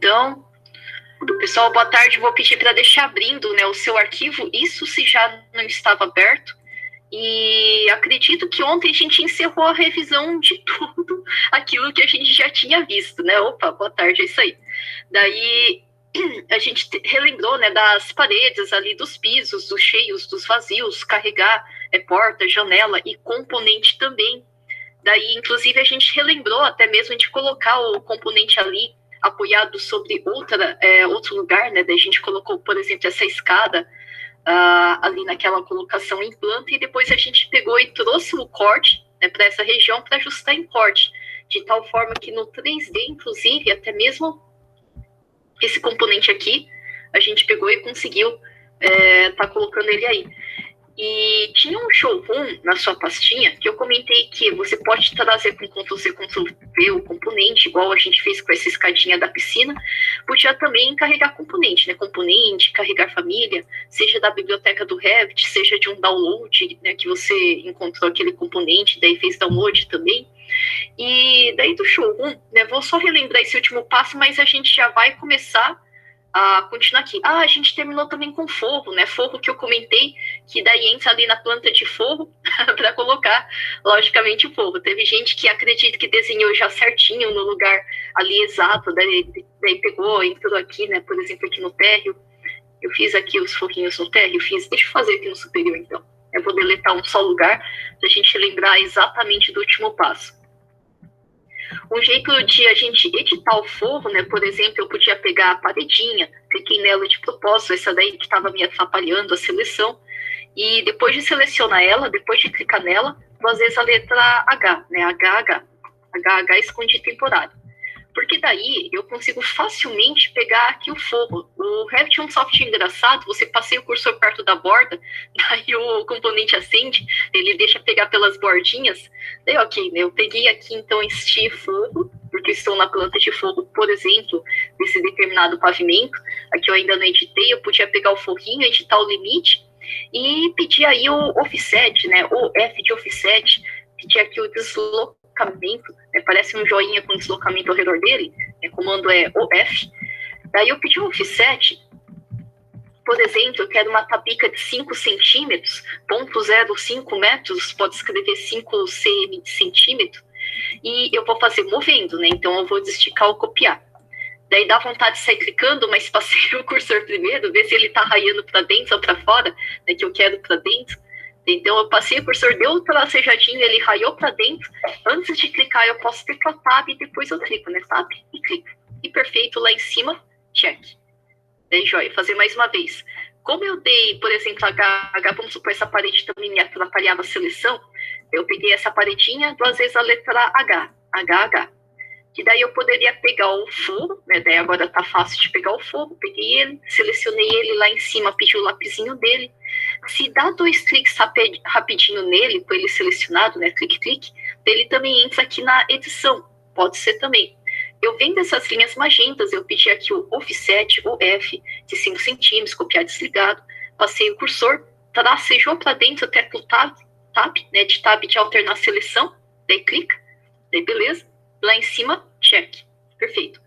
então. Pessoal, boa tarde. Vou pedir para deixar abrindo, né, o seu arquivo. Isso se já não estava aberto. E acredito que ontem a gente encerrou a revisão de tudo aquilo que a gente já tinha visto, né? Opa, boa tarde, é isso aí. Daí a gente relembrou, né, das paredes ali, dos pisos, dos cheios, dos vazios, carregar porta, janela e componente também. Daí, inclusive, a gente relembrou até mesmo de colocar o componente ali apoiado sobre outro lugar, né? Daí a gente colocou, por exemplo, essa escada ali naquela colocação em planta, e depois a gente pegou e trouxe o corte, né, para essa região para ajustar em corte, de tal forma que no 3D, inclusive, até mesmo esse componente aqui, a gente pegou e conseguiu tá colocando ele aí. E tinha um showroom na sua pastinha que eu comentei que você pode trazer com Ctrl+C, Ctrl+V o componente, igual a gente fez com essa escadinha da piscina. Podia também carregar componente, né? Componente, carregar família, seja da biblioteca do Revit, seja de um download, né, que você encontrou aquele componente, daí fez download também. E daí do showroom, né, vou só relembrar esse último passo, mas a gente já vai começar a continuar aqui. A gente terminou também com forro, né? Forro que eu comentei, que daí entra ali na planta de forro para colocar, logicamente, o forro. Teve gente que acredita que desenhou já certinho no lugar ali exato, daí pegou, entrou aqui, né? Por exemplo, aqui no térreo. Eu fiz aqui os forrinhos no térreo, deixa eu fazer aqui no superior, então. Eu vou deletar um só lugar, para a gente lembrar exatamente do último passo. Um jeito de a gente editar o forro, né? Por exemplo, eu podia pegar a paredinha, cliquei nela de propósito, essa daí que estava me atrapalhando a seleção, e depois de selecionar ela, depois de clicar nela, às vezes a letra H, né? HH esconde temporário. Porque daí eu consigo facilmente pegar aqui o forro. O Revit é um software engraçado, você passeia o cursor perto da borda, daí o componente acende, ele deixa pegar pelas bordinhas. Daí, ok, né, eu peguei aqui então este forro, porque estou na planta de forro, por exemplo, desse determinado pavimento. Aqui eu ainda não editei, eu podia pegar o forrinho, editar o limite e pedir aí o offset, né, o F de offset, pedir aqui o deslocamento, né, parece um joinha com deslocamento ao redor dele, né, comando é OF. Daí eu pedi um offset, por exemplo, eu quero uma tabica de 5 centímetros, 0,05 metros, pode escrever 5 cm de centímetro, e eu vou fazer movendo, né, então eu vou desesticar ou copiar. Daí dá vontade de sair clicando, mas passei o cursor primeiro, ver se ele tá raiando para dentro ou para fora, né, que eu quero para dentro. Então, eu passei o cursor, deu tracejadinho, ele raiou para dentro. Antes de clicar, eu posso teclar Tab e depois eu clico, né? Tab e clico. E perfeito, lá em cima, check. Daí, joia, fazer mais uma vez. Como eu dei, por exemplo, H, vamos supor, essa parede também me atrapalhava a seleção, eu peguei essa paredinha, 2 vezes a letra H. Que daí eu poderia pegar o forro, né? Daí agora tá fácil de pegar o forro. Peguei ele, selecionei ele lá em cima, pedi o lapisinho dele. Se dá 2 cliques rapidinho nele, com ele selecionado, né? Clique, ele também entra aqui na edição. Pode ser também. Eu vendo essas linhas magentas, eu pedi aqui o offset, o F, de 5 centímetros, copiar desligado. Passei o cursor, tracejou para dentro, teclo tab, né? De tab de alternar seleção. Daí clica, daí beleza. Lá em cima, check. Perfeito.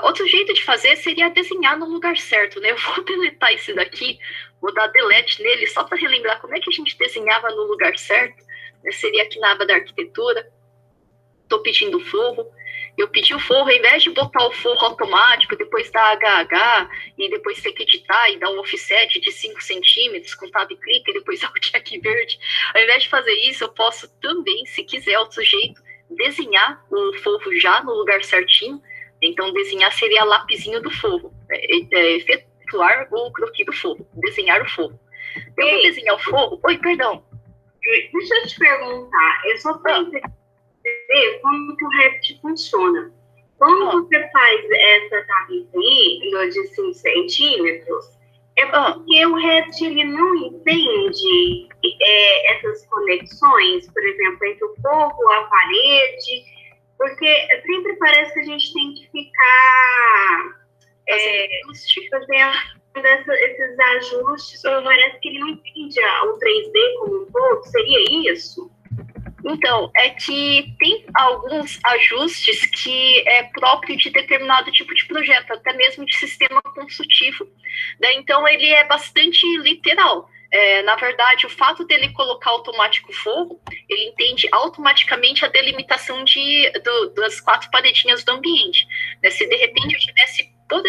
Outro jeito de fazer seria desenhar no lugar certo, né? Eu vou deletar esse daqui, vou dar delete nele, só para relembrar como é que a gente desenhava no lugar certo, né? Seria aqui na aba da arquitetura. Estou pedindo forro. Eu pedi o forro, ao invés de botar o forro automático, depois dar HH, e depois ter que editar e dar um offset de 5 centímetros, com tab clique, e depois dar o check verde. Ao invés de fazer isso, eu posso também, se quiser, outro jeito, desenhar o forro já no lugar certinho. Então, desenhar seria lapisinho do forro, efetuar o croquis do forro, desenhar o forro. Eu vou desenhar o forro. Oi, perdão. Deixa eu te perguntar, eu só para entender como que o Revit funciona. Quando você faz essa tabelinha de 5 centímetros, é porque o Revit ele não entende essas conexões, por exemplo, entre o forro, a parede, porque sempre parece que a gente tem que ficar fazendo esses ajustes, parece que ele não entende o 3D como um todo, seria isso? Então, é que tem alguns ajustes que é próprio de determinado tipo de projeto, até mesmo de sistema consultivo. Né? Então, ele é bastante literal. Na verdade, o fato dele colocar automático forro, ele entende automaticamente a delimitação das 4 paredinhas do ambiente. Né? Se de repente eu tivesse, por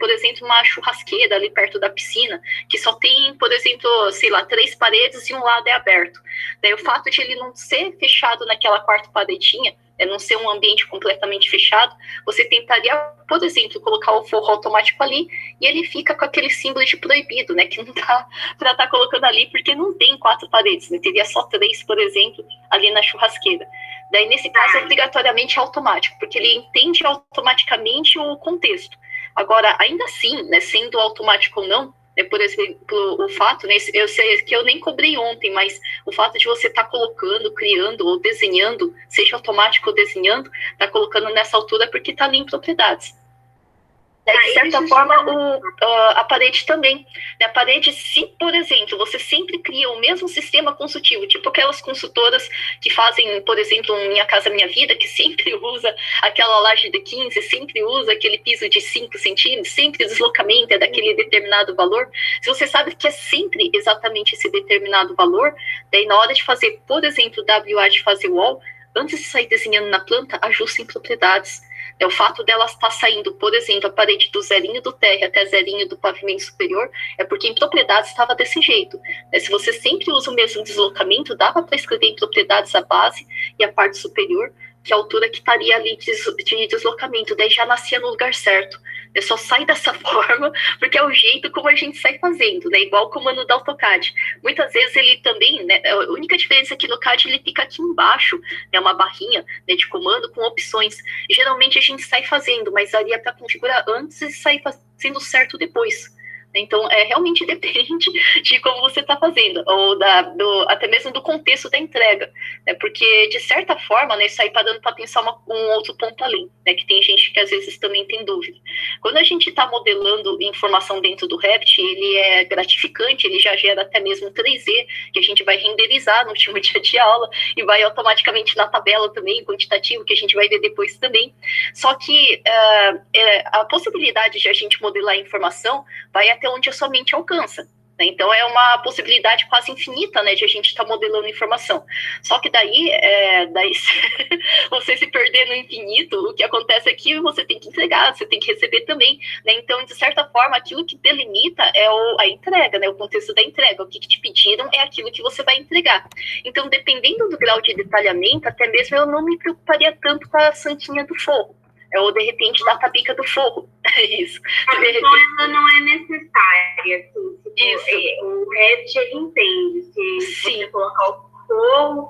exemplo, uma churrasqueira ali perto da piscina, que só tem, por exemplo, sei lá, 3 paredes e um lado é aberto. Daí o fato de ele não ser fechado naquela 4ª paredinha, não ser um ambiente completamente fechado, você tentaria, por exemplo, colocar o forro automático ali e ele fica com aquele símbolo de proibido, né? Que não dá para estar colocando ali, porque não tem 4 paredes, né? Teria só 3, por exemplo, ali na churrasqueira. Daí, nesse caso, é obrigatoriamente automático, porque ele entende automaticamente o contexto. Agora, ainda assim, né, sendo automático ou não, por exemplo, o fato, né, eu sei que eu nem cobrei ontem, mas o fato de você estar colocando, criando ou desenhando, seja automático ou desenhando, está colocando nessa altura porque está ali em propriedades. De certa forma, a parede também. A parede, se, por exemplo, você sempre cria o mesmo sistema consultivo, tipo aquelas consultoras que fazem, por exemplo, Minha Casa Minha Vida, que sempre usa aquela laje de 15, sempre usa aquele piso de 5 centímetros, sempre o deslocamento é daquele determinado valor. Se você sabe que é sempre exatamente esse determinado valor, daí na hora de fazer, por exemplo, WA de fazer wall, antes de sair desenhando na planta, ajuste em propriedades. O fato dela estar saindo, por exemplo, a parede do zerinho do térreo até zerinho do pavimento superior, é porque em propriedades estava desse jeito. Se você sempre usa o mesmo deslocamento, dava para escrever em propriedades a base e a parte superior, que é a altura que estaria ali de deslocamento, daí já nascia no lugar certo. Só sai dessa forma, porque é o jeito como a gente sai fazendo, né? Igual o comando da AutoCAD. Muitas vezes ele também, né? A única diferença é que no CAD ele fica aqui embaixo, né? Uma barrinha, né, de comando com opções. E geralmente a gente sai fazendo, mas ali é para configurar antes e sair fazendo certo depois. Então, realmente depende de como você está fazendo, ou até mesmo do contexto da entrega, né? Porque, de certa forma, né, isso aí está dando para pensar um outro ponto além, né? Que tem gente que às vezes também tem dúvida. Quando a gente está modelando informação dentro do Revit, ele é gratificante, ele já gera até mesmo 3D, que a gente vai renderizar no último dia de aula, e vai automaticamente na tabela também, quantitativo, que a gente vai ver depois também. Só que a possibilidade de a gente modelar a informação vai até onde a sua mente alcança. Né? Então, é uma possibilidade quase infinita, né, de a gente estar modelando informação. Só que daí você se perder no infinito, o que acontece é que você tem que entregar, você tem que receber também. Né? Então, de certa forma, aquilo que delimita é a entrega, né, o contexto da entrega. O que te pediram é aquilo que você vai entregar. Então, dependendo do grau de detalhamento, até mesmo eu não me preocuparia tanto com a santinha do forro. Ou, de repente, da tabica do forro. Isso. Então, ela não é necessária, assim. Isso. O Revit, ele entende. Se você colocar o forro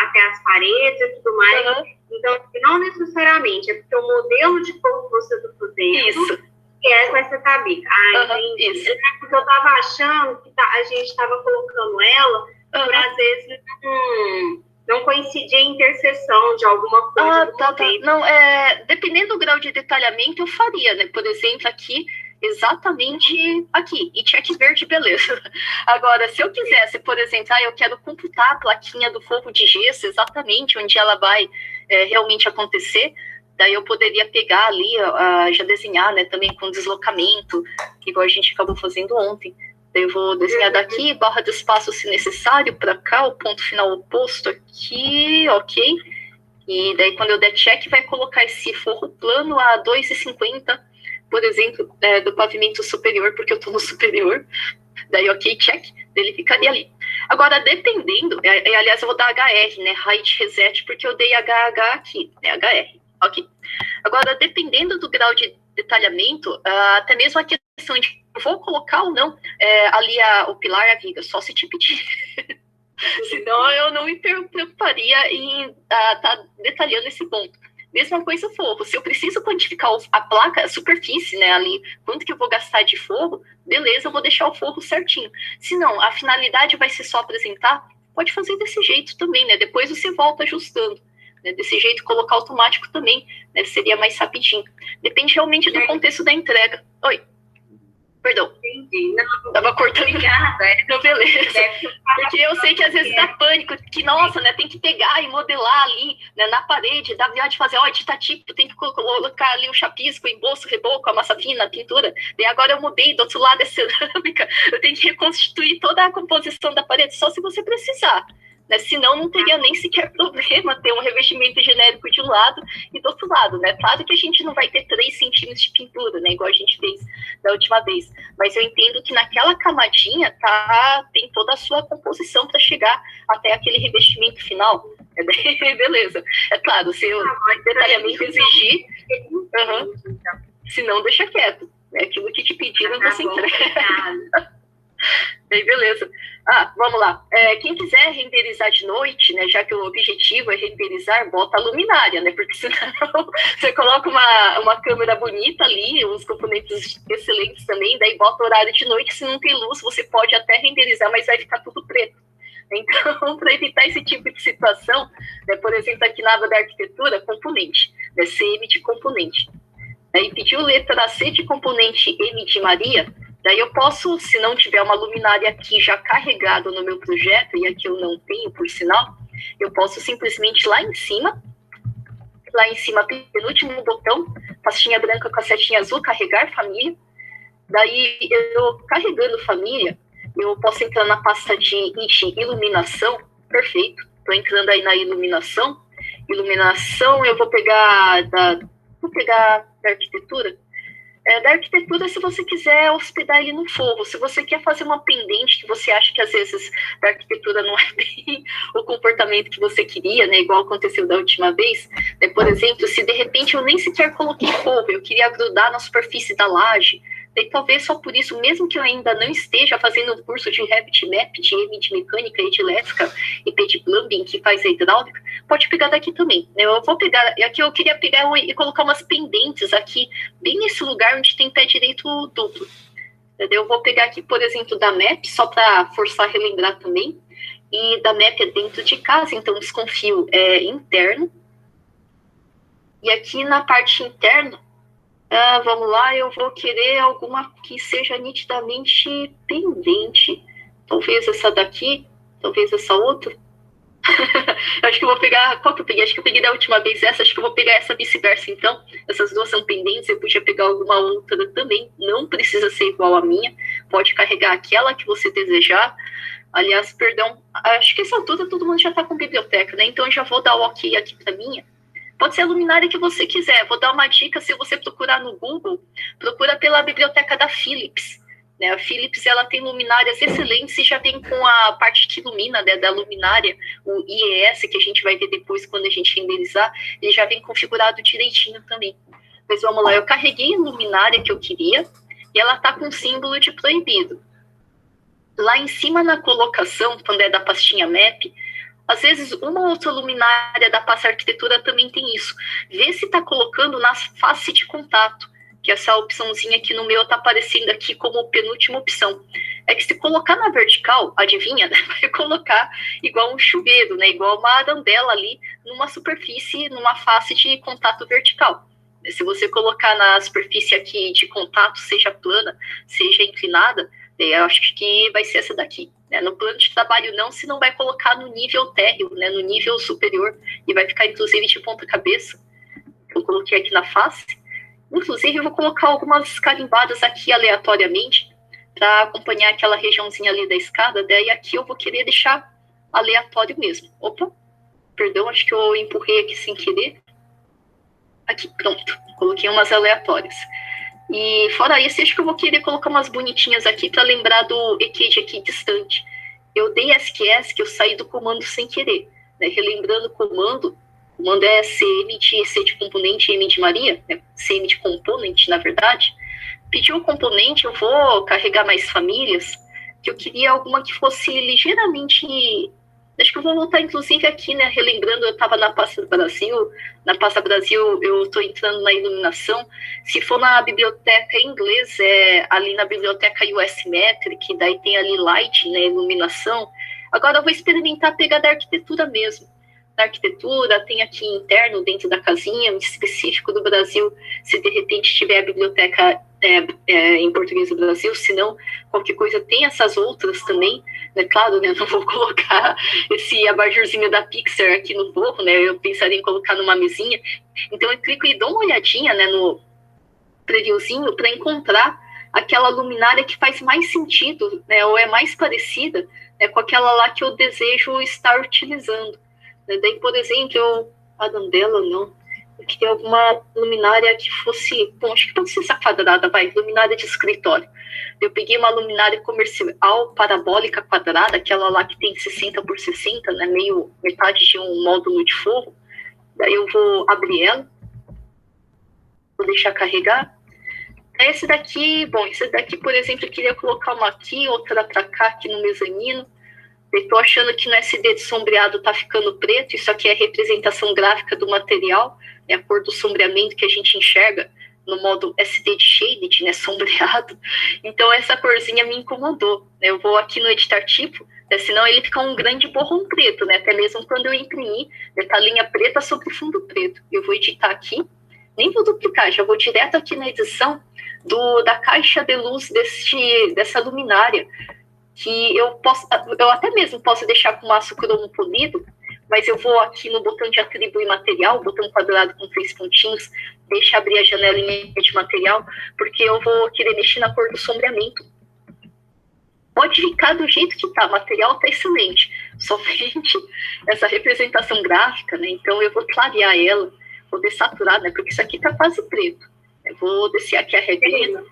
até as paredes e tudo mais. Uhum. Então, não necessariamente. É porque o modelo de forro que você está fazendo isso. É com essa tabica. Entendi. Isso. É porque eu estava achando que a gente estava colocando ela, por às vezes não coincidir a interseção de alguma coisa. Tá. Não, dependendo do grau de detalhamento, eu faria, né? Por exemplo, aqui, exatamente aqui, e check verde, beleza. Agora, se eu quisesse, por exemplo, eu quero computar a plaquinha do forro de gesso, exatamente onde ela vai realmente acontecer, daí eu poderia pegar ali, já desenhar, né, também com deslocamento, igual a gente acabou fazendo ontem. Eu vou desenhar daqui, barra de espaço se necessário, para cá, o ponto final oposto aqui, ok. E daí quando eu der check, vai colocar esse forro plano a 2,50, por exemplo, do pavimento superior, porque eu estou no superior. Daí ok, check, ele ficaria ali. Agora, dependendo, aliás, eu vou dar HR, né, height reset, porque eu dei HH aqui, né, HR, ok. Agora, dependendo do grau de detalhamento, até mesmo a questão de vou colocar ou não ali o pilar e a viga, só se te pedir. Senão eu não me preocuparia em estar detalhando esse ponto. Mesma coisa forro. Se eu preciso quantificar a placa, a superfície, né, ali, quanto que eu vou gastar de forro, beleza, eu vou deixar o forro certinho. Se não, a finalidade vai ser só apresentar, pode fazer desse jeito também, né? Depois você volta ajustando. Né? Desse jeito, colocar automático também, né? Seria mais rapidinho. Depende realmente do contexto da entrega. Oi. Perdão. Entendi. Não, tava cortando. Obrigada. Não, beleza. Porque eu sei que às vezes dá pânico, que nossa, né, tem que pegar e modelar ali, né, na parede, dá vontade de fazer, ó, tinta tipo, tem que colocar ali um chapisco, embolso, reboco, a massa fina, a pintura. E agora eu mudei, do outro lado é cerâmica, eu tenho que reconstituir toda a composição da parede, só se você precisar. Né? Senão não teria nem sequer problema ter um revestimento genérico de um lado e do outro lado, né? Claro que a gente não vai ter 3 centímetros de pintura, né? Igual a gente fez da última vez. Mas eu entendo que naquela camadinha tem toda a sua composição para chegar até aquele revestimento final. Beleza. É claro, se eu detalhamento exigir, se não, deixa quieto. É aquilo que te pediram, você entrega. Aí, beleza. Vamos lá. Quem quiser renderizar de noite, né, já que o objetivo é renderizar, bota a luminária, né, porque senão você coloca uma câmera bonita ali, uns componentes excelentes também, daí bota o horário de noite, se não tem luz, você pode até renderizar, mas vai ficar tudo preto. Então, para evitar esse tipo de situação, né, por exemplo, aqui na aba da arquitetura, componente, né, CM de componente. Aí pediu letra C de componente M de Maria. Daí eu posso, se não tiver uma luminária aqui já carregada no meu projeto, e aqui eu não tenho, por sinal, eu posso simplesmente lá em cima, penúltimo botão, pastinha branca com a setinha azul, carregar família. Daí eu carregando família, eu posso entrar na pasta de iluminação, perfeito, estou entrando aí na iluminação, eu vou pegar da arquitetura. Da arquitetura, se você quiser hospedar ele no forro, se você quer fazer uma pendente que você acha que às vezes da arquitetura não é bem o comportamento que você queria, né, igual aconteceu da última vez, né, por exemplo, se de repente eu nem sequer coloquei forro, eu queria grudar na superfície da laje, daí talvez só por isso, mesmo que eu ainda não esteja fazendo um curso de Revit Map, de M de mecânica e de elétrica e P de plumbing, que faz a hidráulica, pode pegar daqui também. Eu vou pegar, aqui eu queria pegar e colocar umas pendentes aqui, bem nesse lugar onde tem pé direito duplo. Entendeu? Eu vou pegar aqui, por exemplo, da MAP, só para forçar a relembrar também, e da MAP é dentro de casa, então desconfio é interno. E aqui na parte interna, vamos lá, eu vou querer alguma que seja nitidamente pendente. Talvez essa daqui, talvez essa outra. Acho que eu vou pegar, qual que eu peguei? Acho que eu peguei da última vez essa, acho que eu vou pegar essa vice-versa então. Essas duas são pendentes, eu podia pegar alguma outra também. Não precisa ser igual a minha, pode carregar aquela que você desejar. Aliás, perdão, acho que essa altura todo mundo já está com biblioteca, né? Então eu já vou dar o ok aqui para minha. Pode ser a luminária que você quiser. Vou dar uma dica, se você procurar no Google, procura pela biblioteca da Philips. Né? A Philips ela tem luminárias excelentes e já vem com a parte que ilumina, né, da luminária, o IES, que a gente vai ver depois quando a gente renderizar, ele já vem configurado direitinho também. Mas vamos lá, eu carreguei a luminária que eu queria e ela está com símbolo de proibido. Lá em cima na colocação, quando é da pastinha MAP, às vezes, uma outra luminária da pasta arquitetura também tem isso. Vê se está colocando na face de contato, que essa opçãozinha aqui no meu está aparecendo aqui como penúltima opção. É que se colocar na vertical, adivinha, né? Vai colocar igual um chuveiro, né? Igual uma arandela ali numa superfície, numa face de contato vertical. Se você colocar na superfície aqui de contato, seja plana, seja inclinada, eu acho que vai ser essa daqui. No plano de trabalho não, se não vai colocar no nível térreo, né, no nível superior, e vai ficar inclusive de ponta cabeça. Eu coloquei aqui na face. Inclusive eu vou colocar algumas carimbadas aqui aleatoriamente, para acompanhar aquela regiãozinha ali da escada, daí aqui eu vou querer deixar aleatório mesmo. Opa, perdão, acho que eu empurrei aqui sem querer. Aqui, pronto, coloquei umas aleatórias. E fora isso, acho que eu vou querer colocar umas bonitinhas aqui para lembrar do EQD aqui distante. Eu dei SQS, que eu saí do comando sem querer. Né? Relembrando o comando é CM de C de componente M de Maria, né? CM de componente, na verdade. Pediu o componente, eu vou carregar mais famílias, que eu queria alguma que fosse ligeiramente... Acho que eu vou voltar, inclusive, aqui, né? Relembrando, eu estava na Pasta Brasil. Na Pasta Brasil, eu estou entrando na iluminação. Se for na biblioteca em inglês, ali na biblioteca US Metric, daí tem ali Light, né? Iluminação. Agora eu vou experimentar pegar da arquitetura mesmo. Da arquitetura, tem aqui interno, dentro da casinha, um específico do Brasil. Se de repente tiver a biblioteca em português do Brasil, senão qualquer coisa tem essas outras também, né? Claro, né? Não vou colocar esse abajurzinho da Pixar aqui no forro, né? Eu pensaria em colocar numa mesinha. Então eu clico e dou uma olhadinha, né, no previewzinho para encontrar aquela luminária que faz mais sentido, né? Ou é mais parecida, né, com aquela lá que eu desejo estar utilizando. Né? Daí, por exemplo, a dela não. Eu queria alguma luminária que fosse, bom, acho que pode ser essa quadrada, vai, luminária de escritório. Eu peguei uma luminária comercial parabólica quadrada, aquela lá que tem 60 por 60, né, meio metade de um módulo de forro. Daí eu vou abrir ela, vou deixar carregar. Esse daqui, bom, esse daqui, por exemplo, eu queria colocar uma aqui, outra pra cá, aqui no mezanino. Eu tô achando que no SD de sombreado tá ficando preto, isso aqui é a representação gráfica do material, é a cor do sombreamento que a gente enxerga no modo SD de Shaded, né, sombreado. Então essa corzinha me incomodou, né? Eu vou aqui no editar tipo, né, senão ele fica um grande borrão preto, né, até mesmo quando eu imprimir, né, tá a linha preta sobre fundo preto. Eu vou editar aqui, nem vou duplicar, já vou direto aqui na edição da caixa de luz dessa luminária, que eu até mesmo posso deixar com aço cromo polido, mas eu vou aqui no botão de atribuir material, botão quadrado com 3 pontinhos, deixa abrir a janela em de material, porque eu vou querer mexer na cor do sombreamento. Pode ficar do jeito que tá, o material tá excelente, somente essa representação gráfica, né? Então eu vou clarear ela, vou dessaturar, né? Porque isso aqui tá quase preto. Eu vou descer aqui a regrinha.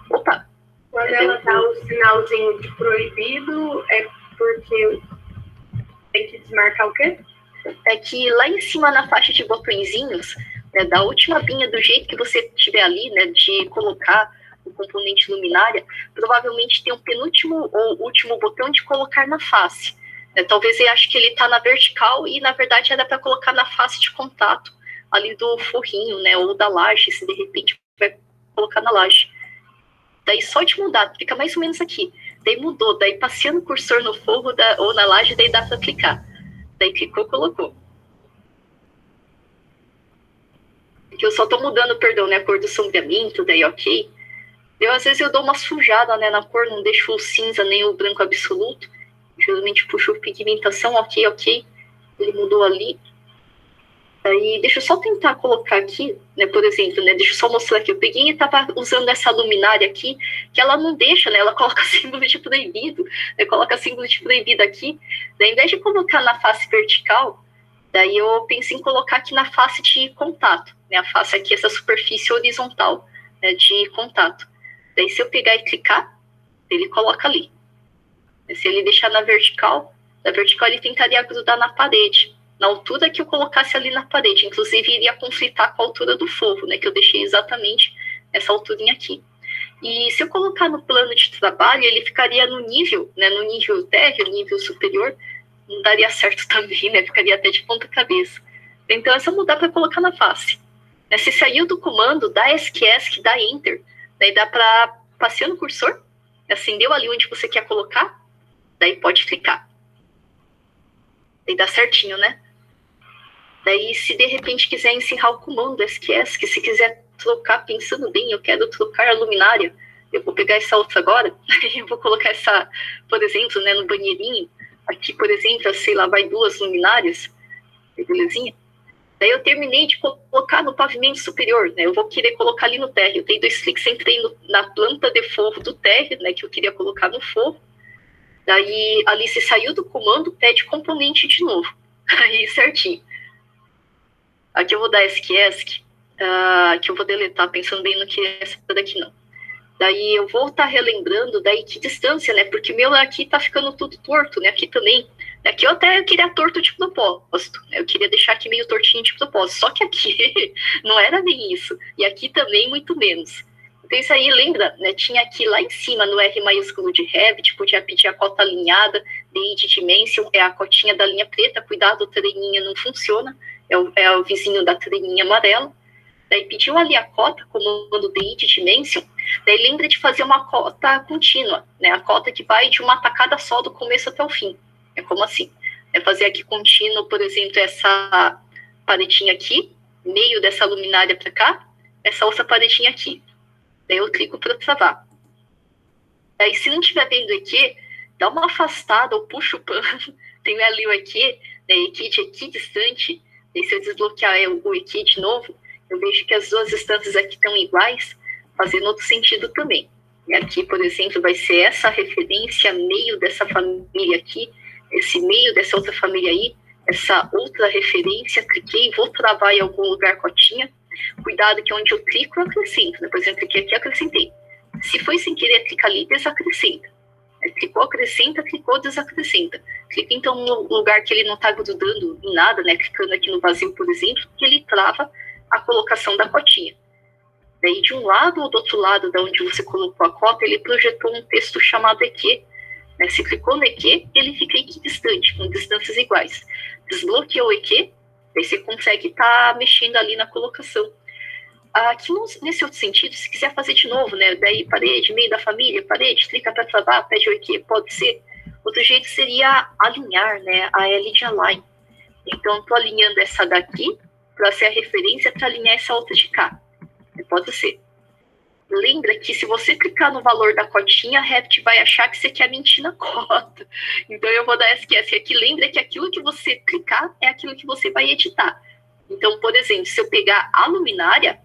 Opa! Quando ela dá o sinalzinho de proibido, é porque tem que desmarcar o quê? É que lá em cima na faixa de botõezinhos, né, da última linha, do jeito que você tiver ali, né, de colocar o componente luminária, provavelmente tem um penúltimo ou último botão de colocar na face. Né? Talvez eu ache que ele está na vertical e, na verdade, era para colocar na face de contato ali do forrinho, né, ou da laje, se de repente vai colocar na laje. Daí só de mudar, fica mais ou menos aqui. Daí mudou, daí passeando o cursor no forro ou na laje, daí dá para clicar. Daí clicou, colocou. Aqui eu só tô mudando, perdão, né, a cor do sombreamento, daí ok. Às vezes eu dou uma sujada, né, na cor, não deixo o cinza nem o branco absoluto. Geralmente puxo pigmentação, ok. Ele mudou ali. Aí, deixa eu só tentar colocar aqui, né, por exemplo, né, deixa eu só mostrar aqui. Eu peguei e estava usando essa luminária aqui, que ela não deixa, né, ela coloca símbolo de proibido, né, coloca símbolo de proibido aqui. Daí, ao invés de colocar na face vertical, daí eu pensei em colocar aqui na face de contato, né, a face aqui, essa superfície horizontal, né, de contato. Daí, se eu pegar e clicar, ele coloca ali. Se ele deixar na vertical ele tentaria grudar na parede, na altura que eu colocasse ali na parede. Inclusive, iria conflitar com a altura do forro, né, que eu deixei exatamente essa alturinha aqui. E se eu colocar no plano de trabalho, ele ficaria no nível, né, no nível térreo, nível superior, não daria certo também, né, ficaria até de ponta cabeça. Então, é só mudar para colocar na face. Se saiu do comando, dá ESC, dá Enter, daí dá para passear no cursor, acendeu ali onde você quer colocar, daí pode clicar. Daí dá certinho, né? Daí, se de repente quiser encerrar o comando ESC, que se quiser trocar, pensando bem, eu quero trocar a luminária, eu vou pegar essa outra agora, eu vou colocar essa, por exemplo, né, no banheirinho, aqui, por exemplo, sei lá, vai 2 luminárias, belezinha? Daí eu terminei de colocar no pavimento superior, né? Eu vou querer colocar ali no térreo. Eu dei 2 cliques, entrei na planta de forro do térreo, né? Que eu queria colocar no forro. Daí, ali se saiu do comando, pede componente de novo. Aí, certinho. Aqui eu vou dar ESC, que eu vou deletar, pensando bem no que é essa daqui não. Daí eu vou estar relembrando, daí que distância, né? Porque o meu aqui tá ficando tudo torto, né? Aqui também. Aqui eu até queria torto de propósito, né? Eu queria deixar aqui meio tortinho de propósito. Só que aqui não era nem isso. E aqui também muito menos. Então isso aí, lembra, né? Tinha aqui lá em cima, no R maiúsculo de Revit, podia pedir a cota alinhada, de Dimension, é a cotinha da linha preta. Cuidado, a treninha não funciona. É o vizinho da treninha amarela. Daí pediu ali a cota, comando de Dimension, daí lembra de fazer uma cota contínua, né? A cota que vai de uma tacada só do começo até o fim. É como assim? É fazer aqui contínuo, por exemplo, essa paretinha aqui, meio dessa luminária para cá, essa outra paretinha aqui. Daí eu clico para travar. Aí se não estiver vendo o EQ, dá uma afastada ou puxa o pano. Tem ali o EQ, né, EQ de aqui distante. E se eu desbloquear o EQ de novo, eu vejo que as duas distâncias aqui estão iguais, fazendo outro sentido também. E aqui, por exemplo, vai ser essa referência meio dessa família aqui, esse meio dessa outra família aí, essa outra referência, cliquei, vou travar em algum lugar cotinha. Cuidado que onde eu clico, eu acrescento. Né? Por exemplo, cliquei aqui, acrescentei. Se foi sem querer clicar ali, desacrescenta. Clicou, acrescenta, clicou, desacrescenta. Clica então no lugar que ele não está grudando em nada, né? Clicando aqui no vazio, por exemplo, que ele trava a colocação da cotinha. Daí de um lado ou do outro lado de onde você colocou a cota, ele projetou um texto chamado EQ. Né? Se clicou no EQ, ele fica equidistante, com distâncias iguais. Desbloqueou o EQ, daí você consegue estar mexendo ali na colocação. Aqui nesse outro sentido, se quiser fazer de novo, né? Daí parede, meio da família, parede, clica para travar, pede o EQ, pode ser. Outro jeito seria alinhar, né? A L de align. Então, estou alinhando essa daqui para ser a referência para alinhar essa outra de cá. Pode ser. Lembra que se você clicar no valor da cotinha, a Revit vai achar que você quer mentir na cota. Então, eu vou dar SQS aqui. Lembra que aquilo que você clicar é aquilo que você vai editar. Então, por exemplo, se eu pegar a luminária,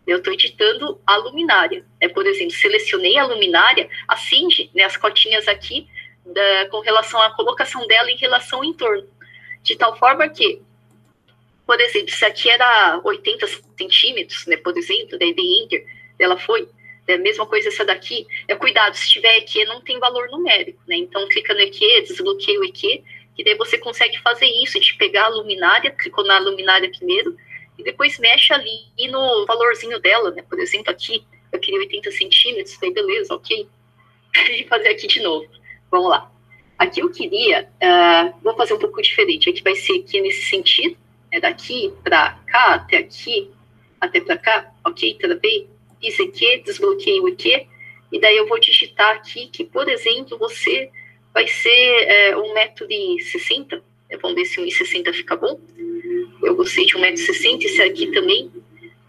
eu estou editando a luminária. Por exemplo, selecionei a luminária, acende, né, as cotinhas aqui com relação à colocação dela em relação ao entorno. De tal forma que, por exemplo, se aqui era 80 centímetros, né, por exemplo, daí dei Enter, ela foi, a mesma coisa essa daqui, cuidado, se tiver EQ não tem valor numérico, né, então clica no EQ, desbloqueia o EQ, e daí você consegue fazer isso, de pegar a luminária, clicou na luminária primeiro, e depois mexe ali no valorzinho dela, né? Por exemplo, aqui eu queria 80 centímetros, daí beleza, ok. E fazer aqui de novo. Vamos lá. Aqui eu queria, vou fazer um pouco diferente. Aqui vai ser aqui nesse sentido, daqui para cá, até aqui, até para cá, ok, travei, fiz EQ, desbloqueei o EQ, e daí eu vou digitar aqui que, por exemplo, você vai ser 1,60 m, vamos ver se 1,60 m fica bom. Eu gostei de 1,60 m, esse aqui também,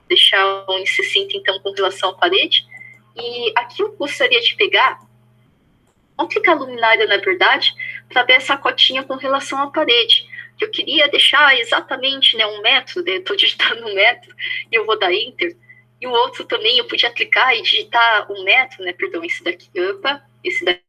deixar 1,60 m então com relação à parede. E aqui eu gostaria de pegar, vamos clicar a luminária na verdade, para ver essa cotinha com relação à parede. Que eu queria deixar exatamente, né, 1 metro, né, estou digitando 1 metro, e eu vou dar Enter. E o outro também eu podia clicar e digitar 1 metro, né, perdão, esse daqui, esse daqui.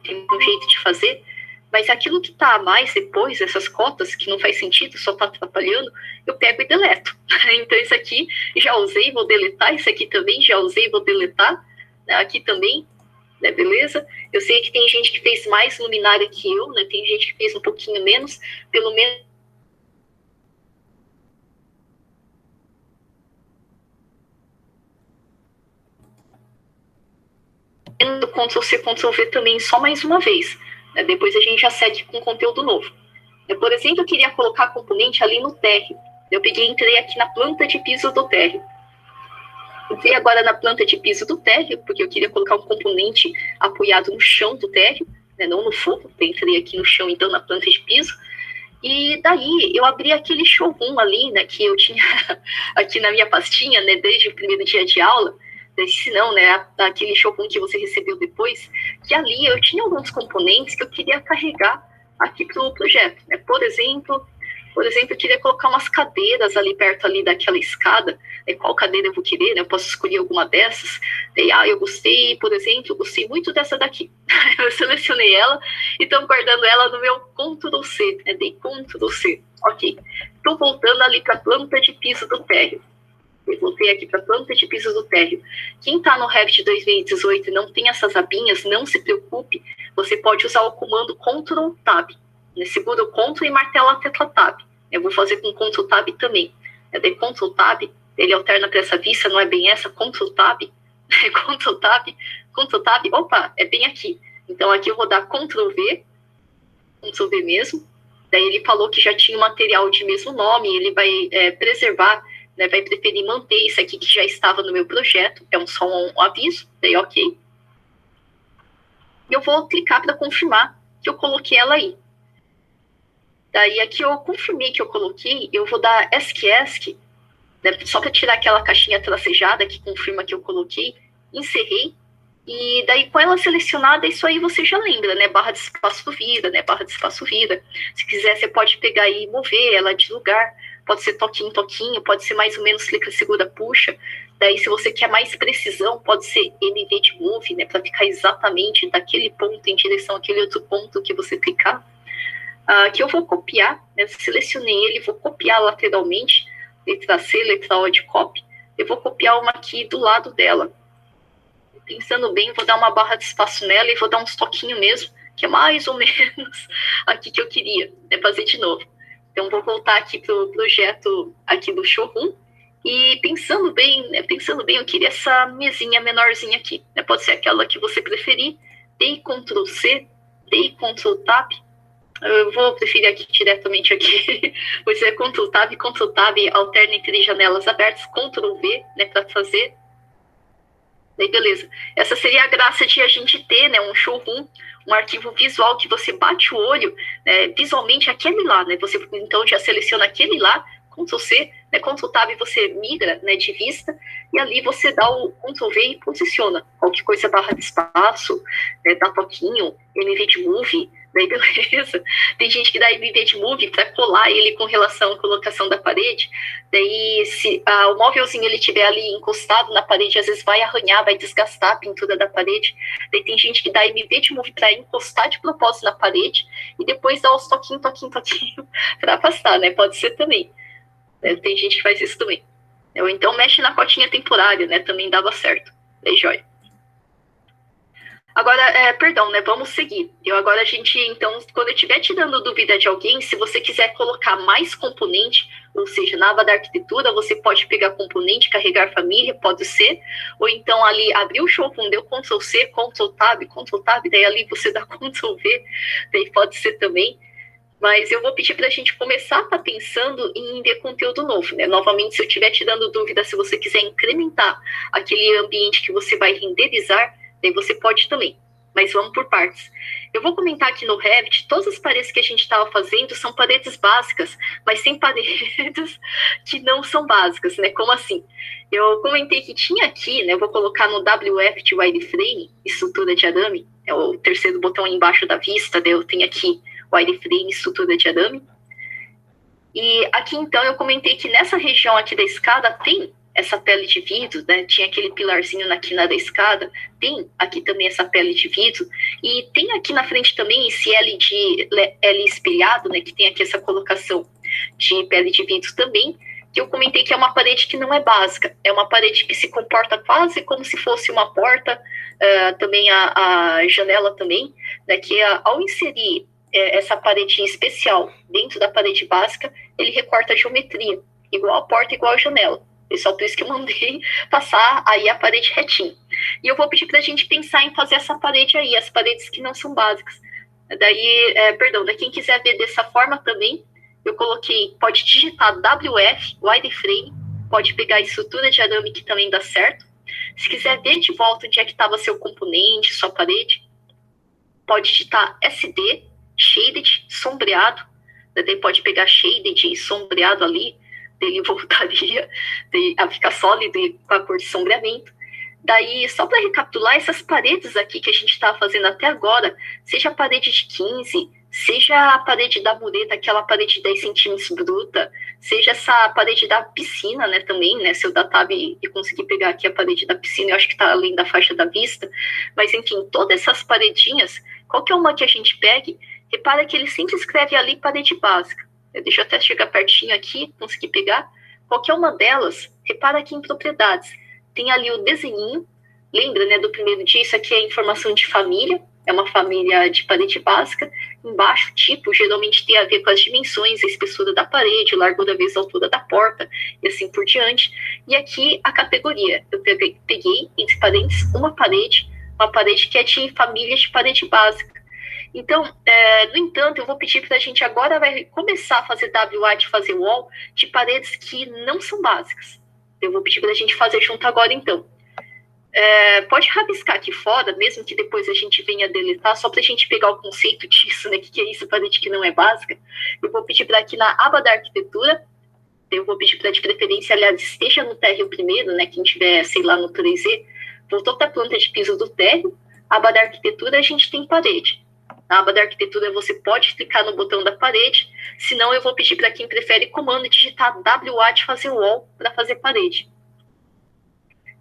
Tem um jeito de fazer, mas aquilo que está a mais depois, essas cotas, que não faz sentido, só está atrapalhando, eu pego e deleto. Então, isso aqui já usei, vou deletar, isso aqui também já usei, vou deletar, aqui também, né, beleza? Eu sei que tem gente que fez mais luminária que eu, né, tem gente que fez um pouquinho menos, pelo menos do Ctrl+C, Ctrl+V também só mais uma vez. Né? Depois a gente já segue com conteúdo novo. Por exemplo, eu queria colocar componente ali no térreo. Eu peguei e entrei aqui na planta de piso do térreo. Entrei agora na planta de piso do térreo, porque eu queria colocar um componente apoiado no chão do térreo, né? Não no fogo. Eu entrei aqui no chão, então, na planta de piso. E daí eu abri aquele showroom ali, né, que eu tinha aqui na minha pastinha, né, desde o primeiro dia de aula. Se não, né, aquele showroom que você recebeu depois, que ali eu tinha alguns componentes que eu queria carregar aqui para o projeto, né? Por exemplo, eu queria colocar umas cadeiras ali perto ali daquela escada, né? Qual cadeira eu vou querer, né? Eu posso escolher alguma dessas. E, eu gostei, por exemplo, eu gostei muito dessa daqui. Eu selecionei ela e estou guardando ela no meu Ctrl+C, né? Dei Ctrl+C, ok. Estou voltando ali para a planta de piso do térreo. Eu voltei aqui para a planta de piso do térreo. Quem está no Revit 2018 e não tem essas abinhas, não se preocupe. Você pode usar o comando Ctrl+Tab. Segura o Ctrl e martela a tecla Tab. Eu vou fazer com Ctrl+Tab também. Eu dei Ctrl+Tab ele alterna para essa vista, não é bem essa, Ctrl Tab, Ctrl Tab, Ctrl Tab, opa, é bem aqui. Então aqui eu vou dar Ctrl V mesmo. Daí ele falou que já tinha um material de mesmo nome, ele vai preservar, né, vai preferir manter isso aqui que já estava no meu projeto, é só um aviso, daí ok. E eu vou clicar para confirmar que eu coloquei ela aí. Daí aqui eu confirmei que eu coloquei, eu vou dar ESC, né, só para tirar aquela caixinha tracejada que confirma que eu coloquei, encerrei, e daí com ela selecionada, isso aí você já lembra, né, barra de espaço vira, né, barra de espaço vira. Se quiser, você pode pegar e mover ela de lugar, pode ser toquinho, toquinho, pode ser mais ou menos clica, segura, puxa. Daí se você quer mais precisão, pode ser NV de move, né, para ficar exatamente daquele ponto em direção àquele outro ponto que você clicar. Que eu vou copiar, né, selecionei ele, vou copiar lateralmente, letra C, letra O de copy, eu vou copiar uma aqui do lado dela. Pensando bem, vou dar uma barra de espaço nela e vou dar uns toquinhos mesmo, que é mais ou menos aqui que eu queria, né, fazer de novo. Então, vou voltar aqui para o projeto aqui do showroom, e pensando bem, eu queria essa mesinha menorzinha aqui, né, pode ser aquela que você preferir, dei Ctrl C, dei Ctrl Tab, eu vou preferir aqui diretamente aqui, pois é Ctrl Tab, alterna entre janelas abertas, Ctrl V, né, para fazer. Daí, beleza. Essa seria a graça de a gente ter, né, um showroom, um arquivo visual que você bate o olho, né, visualmente aquele lá, né, você então já seleciona aquele lá, Ctrl C, né, Ctrl Tab você migra, né, de vista, e ali você dá o Ctrl V e posiciona. Qualquer coisa, barra de espaço, né, dá toquinho, MV de Move, daí beleza. Tem gente que dá MV de Move para colar ele com relação à colocação da parede, daí se o móvelzinho ele estiver ali encostado na parede, às vezes vai arranhar, vai desgastar a pintura da parede, daí tem gente que dá MV de Move para encostar de propósito na parede, e depois dá os toquinho para afastar, né, pode ser também. Tem gente que faz isso também. Ou então mexe na cotinha temporária, né, também dava certo. É joia. Agora, perdão, né, vamos seguir. Agora a gente, então, quando eu estiver te dando dúvida de alguém, se você quiser colocar mais componente, ou seja, na aba da arquitetura, você pode pegar componente, carregar família, pode ser, ou então ali abrir o showroom, deu Ctrl C, Ctrl Tab, daí ali você dá Ctrl V, daí pode ser também. Mas eu vou pedir para a gente começar a estar pensando em ver conteúdo novo, né? Novamente, se eu estiver te dando dúvida, se você quiser incrementar aquele ambiente que você vai renderizar, daí você pode também. Mas vamos por partes. Eu vou comentar aqui no Revit, todas as paredes que a gente estava fazendo são paredes básicas, mas tem paredes que não são básicas, né? Como assim? Eu comentei que tinha aqui, né? Eu vou colocar no WF de wireframe, estrutura de arame, é o terceiro botão aí embaixo da vista, daí eu tenho aqui wireframe, estrutura de arame. E aqui, então, eu comentei que nessa região aqui da escada tem essa pele de vidro, né? Tinha aquele pilarzinho na quina da escada, tem aqui também essa pele de vidro, e tem aqui na frente também esse L espelhado, né? Que tem aqui essa colocação de pele de vidro também, que eu comentei que é uma parede que não é básica, é uma parede que se comporta quase como se fosse uma porta, também a janela também, né? Que ao inserir essa parede especial dentro da parede básica, ele recorta a geometria, igual a porta, igual a janela. Pessoal, por isso que eu mandei passar aí a parede retinha. E eu vou pedir para a gente pensar em fazer essa parede aí, as paredes que não são básicas. Daí, daí quem quiser ver dessa forma também, eu coloquei, pode digitar WF, wireframe, pode pegar a estrutura de arame que também dá certo. Se quiser ver de volta onde é que estava seu componente, sua parede, pode digitar SD, shaded, sombreado, daí pode pegar shaded e sombreado ali, ele voltaria a ficar sólido e com a cor de sombreamento. Daí, só para recapitular, essas paredes aqui que a gente está fazendo até agora, seja a parede de 15, seja a parede da mureta, aquela parede de 10 centímetros bruta, seja essa parede da piscina, né, também, né, se eu dar tab e conseguir pegar aqui a parede da piscina, eu acho que está além da faixa da vista, mas enfim, todas essas paredinhas, qualquer uma que a gente pegue, repara que ele sempre escreve ali parede básica. Deixa eu até chegar pertinho aqui, conseguir pegar. Qualquer uma delas, repara aqui em propriedades. Tem ali o desenhinho. Lembra, né, do primeiro dia? Isso aqui é informação de família. é uma família de parede básica. Embaixo, tipo, geralmente tem a ver com as dimensões, a espessura da parede, largura vezes a altura da porta, e assim por diante. E aqui a categoria, eu peguei entre parênteses, uma parede que é de família de parede básica. Então, no entanto, eu vou pedir para a gente agora vai começar a fazer WA, de fazer wall, de paredes que não são básicas. Eu vou pedir para a gente fazer junto agora, então. Pode rabiscar aqui fora, mesmo que depois a gente venha deletar, só para a gente pegar o conceito disso, né? O que é isso, parede que não é básica. Eu vou pedir para aqui na aba da arquitetura, eu vou pedir para de preferência, aliás, esteja no térreo primeiro, né? Quem tiver, sei lá, no 3D, voltou para a planta de piso do térreo, aba da arquitetura, a gente tem parede. Na aba da arquitetura, você pode clicar no botão da parede, senão eu vou pedir para quem prefere comando digitar WA de fazer wall para fazer parede.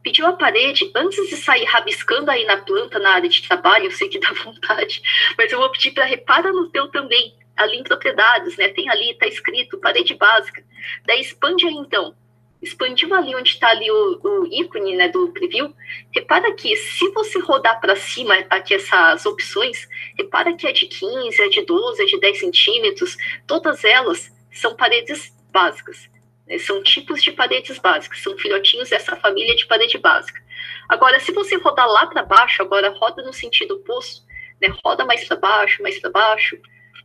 Pediu a parede, antes de sair rabiscando aí na planta, na área de trabalho, eu sei que dá vontade, mas eu vou pedir para repara no teu também, ali em propriedades, né? Tem ali, tá escrito, parede básica. Daí expande aí então. Expandiu ali onde está ali o ícone, né, do preview. Repara que se você rodar para cima aqui essas opções, repara que é de 15, é de 12, é de 10 centímetros, todas elas são paredes básicas. São tipos de paredes básicas, são filhotinhos dessa família de parede básica. Agora, se você rodar lá para baixo, agora roda no sentido oposto, né, roda mais para baixo, mais para baixo,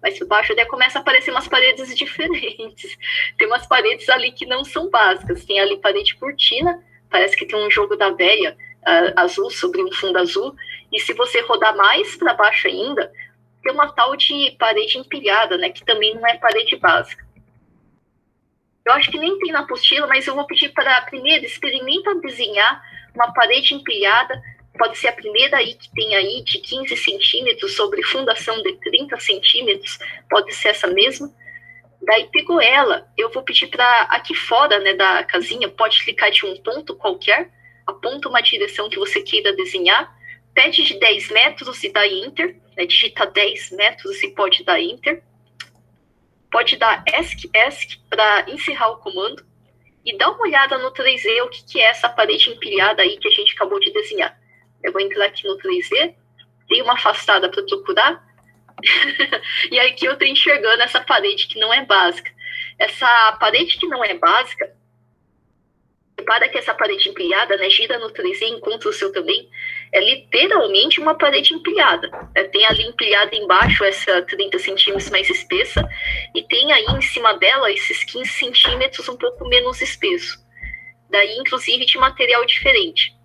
mais para baixo, daí começa a aparecer umas paredes diferentes. Tem umas paredes ali que não são básicas, tem ali parede cortina, parece que tem um jogo da velha azul sobre um fundo azul, e se você rodar mais para baixo ainda, tem uma tal de parede empilhada, né, que também não é parede básica. Eu acho que nem tem na apostila, mas eu vou pedir para primeiro experimenta desenhar uma parede empilhada, pode ser a primeira aí que tem aí de 15 centímetros sobre fundação de 30 centímetros, pode ser essa mesma. Daí pegou ela, eu vou pedir para aqui fora, né, da casinha, pode clicar de um ponto qualquer, aponta uma direção que você queira desenhar, pede de 10 metros e dá Enter, né, digita 10 metros e pode dar Enter. Pode dar ESC para encerrar o comando e dá uma olhada no 3D o que é essa parede empilhada aí que a gente acabou de desenhar. Eu vou entrar aqui no 3D, dei uma afastada para procurar e aqui eu estou enxergando essa parede que não é básica. Essa parede que não é básica, repara que essa parede empilhada, né, gira no 3D, encontra o seu também, é literalmente uma parede empilhada. Tem ali empilhada embaixo essa 30 centímetros mais espessa, e tem aí em cima dela esses 15 centímetros um pouco menos espesso. Daí, inclusive, de material diferente.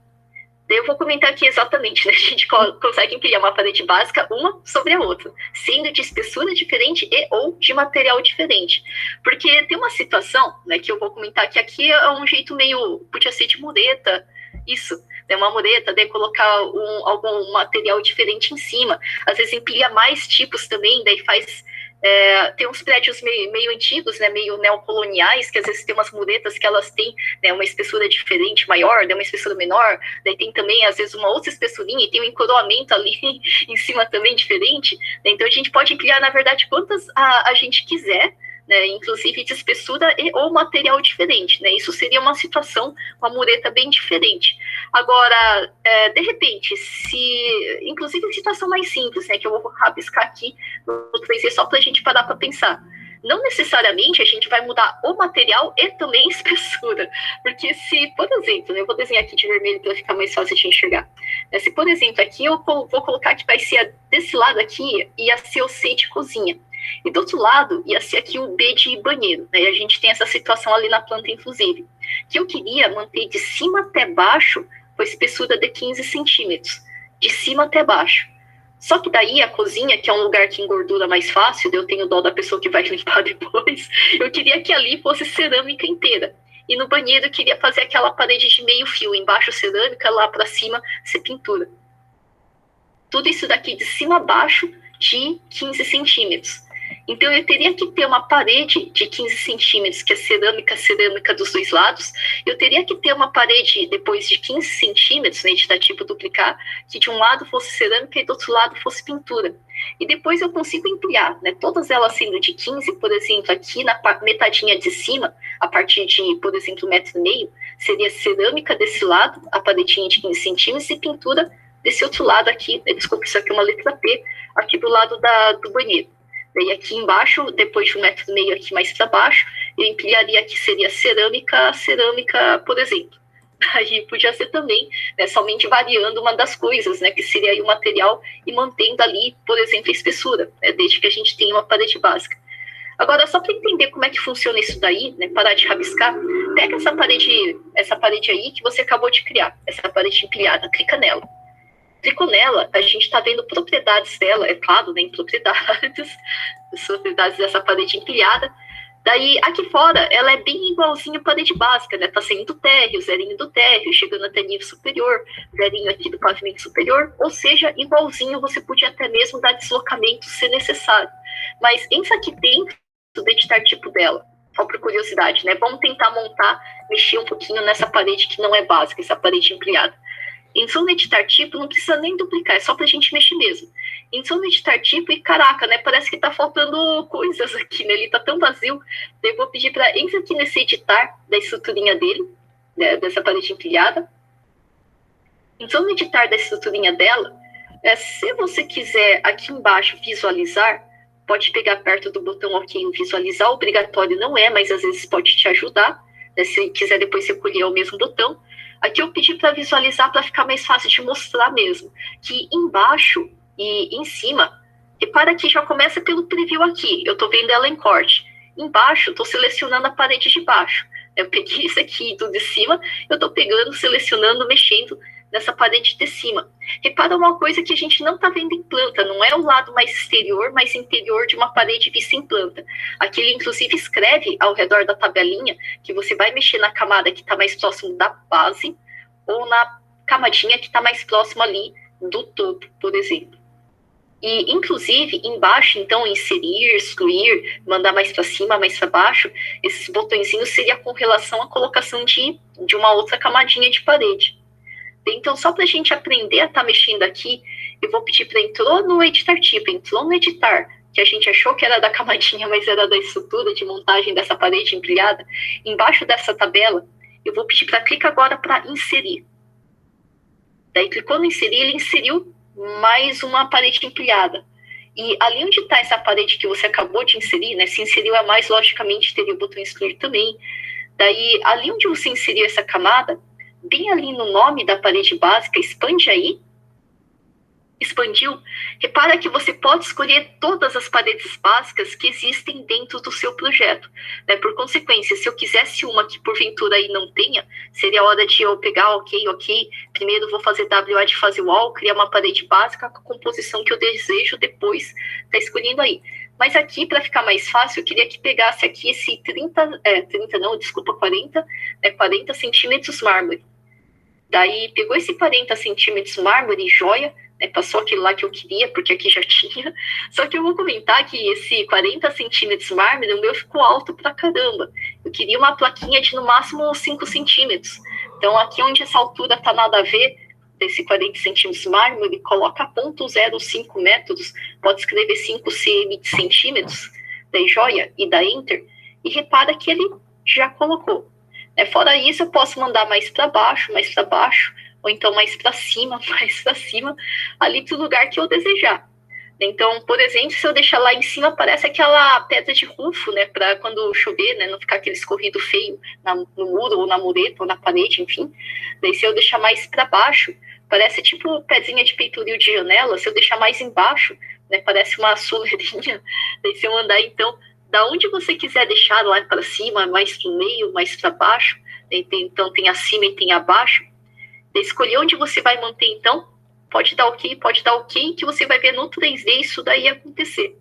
Daí eu vou comentar aqui exatamente, né? A gente consegue empilhar uma parede básica uma sobre a outra, sendo de espessura diferente e ou de material diferente. Porque tem uma situação, né, que eu vou comentar que aqui é um jeito meio, podia ser de mureta, isso, né, uma mureta, daí colocar algum material diferente em cima. Às vezes empilha mais tipos também, daí faz... tem uns prédios meio antigos, né, meio neocoloniais, que às vezes tem umas muretas que elas têm, né, uma espessura diferente, maior, uma espessura menor, daí tem também, às vezes, uma outra espessurinha e tem um encoroamento ali em cima também diferente, né, então a gente pode empilhar, na verdade, quantas a gente quiser, né, inclusive de espessura e ou material diferente, né, isso seria uma situação, uma mureta bem diferente. Agora, de repente, inclusive situação mais simples, né, que eu vou rabiscar aqui no 3D só para a gente parar para pensar, não necessariamente a gente vai mudar o material e também a espessura, porque se, por exemplo, né, eu vou desenhar aqui de vermelho para ficar mais fácil de enxergar, se, por exemplo, aqui eu vou colocar que vai ser desse lado aqui, ia ser o C de cozinha, e do outro lado ia ser aqui o B de banheiro, né? A gente tem essa situação ali na planta, inclusive, que eu queria manter de cima até baixo com a espessura de 15 centímetros, de cima até baixo. Só que daí a cozinha, que é um lugar que engordura mais fácil, eu tenho dó da pessoa que vai limpar depois, eu queria que ali fosse cerâmica inteira. E no banheiro eu queria fazer aquela parede de meio fio, embaixo cerâmica, lá para cima ser pintura. Tudo isso daqui de cima a baixo de 15 centímetros. Então, eu teria que ter uma parede de 15 centímetros, que é cerâmica dos dois lados. Eu teria que ter uma parede, depois de 15 centímetros, né, de dar tipo duplicar, que de um lado fosse cerâmica e do outro lado fosse pintura. E depois eu consigo ampliar, né, todas elas sendo de 15, por exemplo, aqui na metadinha de cima, a partir de, por exemplo, 1,5 m, seria cerâmica desse lado, a paredinha de 15 centímetros, e pintura desse outro lado aqui, desculpa, isso aqui é uma letra P, aqui do lado do banheiro. Daí aqui embaixo, depois de 1,5 m aqui mais para baixo, eu ampliaria aqui, seria cerâmica, por exemplo. Aí podia ser também, né, somente variando uma das coisas, né, que seria aí o material e mantendo ali, por exemplo, a espessura, né, desde que a gente tenha uma parede básica. Agora, só para entender como é que funciona isso daí, né, parar de rabiscar, pega essa parede aí que você acabou de criar, essa parede empilhada, clica nela. Clicou nela, a gente está vendo propriedades dela, é claro, né, em propriedades dessa parede empilhada. Daí, aqui fora, ela é bem igualzinha à parede básica, né? Tá saindo do térreo, zerinho do térreo, chegando até nível superior, zerinho aqui do pavimento superior, ou seja, igualzinho, você podia até mesmo dar deslocamento se necessário. Mas entra aqui dentro do editar tipo dela, só por curiosidade, né? Vamos tentar mexer um pouquinho nessa parede que não é básica, essa parede ampliada. Em zona editar tipo, não precisa nem duplicar, é só pra gente mexer mesmo. Em zona editar tipo, e caraca, né, parece que tá faltando coisas aqui, né, ele tá tão vazio. Daí eu vou pedir pra entra aqui nesse editar da estruturinha dele, né, dessa parede empilhada. Em zona editar da estruturinha dela, se você quiser aqui embaixo visualizar, pode pegar perto do botão OK, visualizar, obrigatório não é, mas às vezes pode te ajudar, né, se quiser depois recolher o mesmo botão. Aqui eu pedi para visualizar para ficar mais fácil de mostrar mesmo, que embaixo e em cima, repara que já começa pelo preview aqui, eu estou vendo ela em corte. Embaixo, estou selecionando a parede de baixo. Eu peguei isso aqui do de cima, eu estou pegando, selecionando, mexendo nessa parede de cima. Repara uma coisa que a gente não está vendo em planta, não é o lado mais exterior, mas interior de uma parede vista em planta. Aqui ele inclusive escreve ao redor da tabelinha que você vai mexer na camada que está mais próximo da base ou na camadinha que está mais próxima ali do topo, por exemplo. E, inclusive, embaixo, então, inserir, excluir, mandar mais para cima, mais para baixo, esses botõezinhos seria com relação à colocação de uma outra camadinha de parede. Então, só para a gente aprender a estar mexendo aqui, eu vou pedir para entrou no editar tipo, entrou no editar, que a gente achou que era da camadinha, mas era da estrutura de montagem dessa parede empilhada. Embaixo dessa tabela, eu vou pedir para clicar agora para inserir. Daí, clicou no inserir, ele inseriu mais uma parede empilhada. E ali onde está essa parede que você acabou de inserir, né, se inseriu a mais, logicamente, teria o botão excluir também. Daí, ali onde você inseriu essa camada, bem ali no nome da parede básica, expande aí. Expandiu. Repara que você pode escolher todas as paredes básicas que existem dentro do seu projeto, né? Por consequência, se eu quisesse uma que porventura aí não tenha, seria a hora de eu pegar, ok, primeiro vou fazer WA de fase wall, criar uma parede básica com a composição que eu desejo, depois tá escolhendo aí. Mas aqui, para ficar mais fácil, eu queria que pegasse aqui esse 40 centímetros mármore. Daí, pegou esse 40 centímetros mármore, joia, né, passou aquilo lá que eu queria, porque aqui já tinha. Só que eu vou comentar que esse 40 centímetros mármore, o meu ficou alto pra caramba. Eu queria uma plaquinha de no máximo 5 centímetros. Então, aqui onde essa altura tá nada a ver, desse 40 centímetros mármore, coloca 0,05 metros, pode escrever 5 cm de centímetros, daí joia, e dá Enter, e repara que ele já colocou. Fora isso, eu posso mandar mais para baixo, ou então mais para cima, ali para o lugar que eu desejar. Então, por exemplo, se eu deixar lá em cima, parece aquela pedra de rufo, né, para quando chover, né, não ficar aquele escorrido feio no muro, ou na mureta, ou na parede, enfim. Daí, se eu deixar mais para baixo, parece tipo pezinha de peitoril de janela. Se eu deixar mais embaixo, né, parece uma soleirinha. Daí, se eu mandar, então, da onde você quiser deixar lá para cima, mais para o meio, mais para baixo, então tem acima e tem abaixo, escolher onde você vai manter, então, pode dar ok, que você vai ver no 3D isso daí acontecer.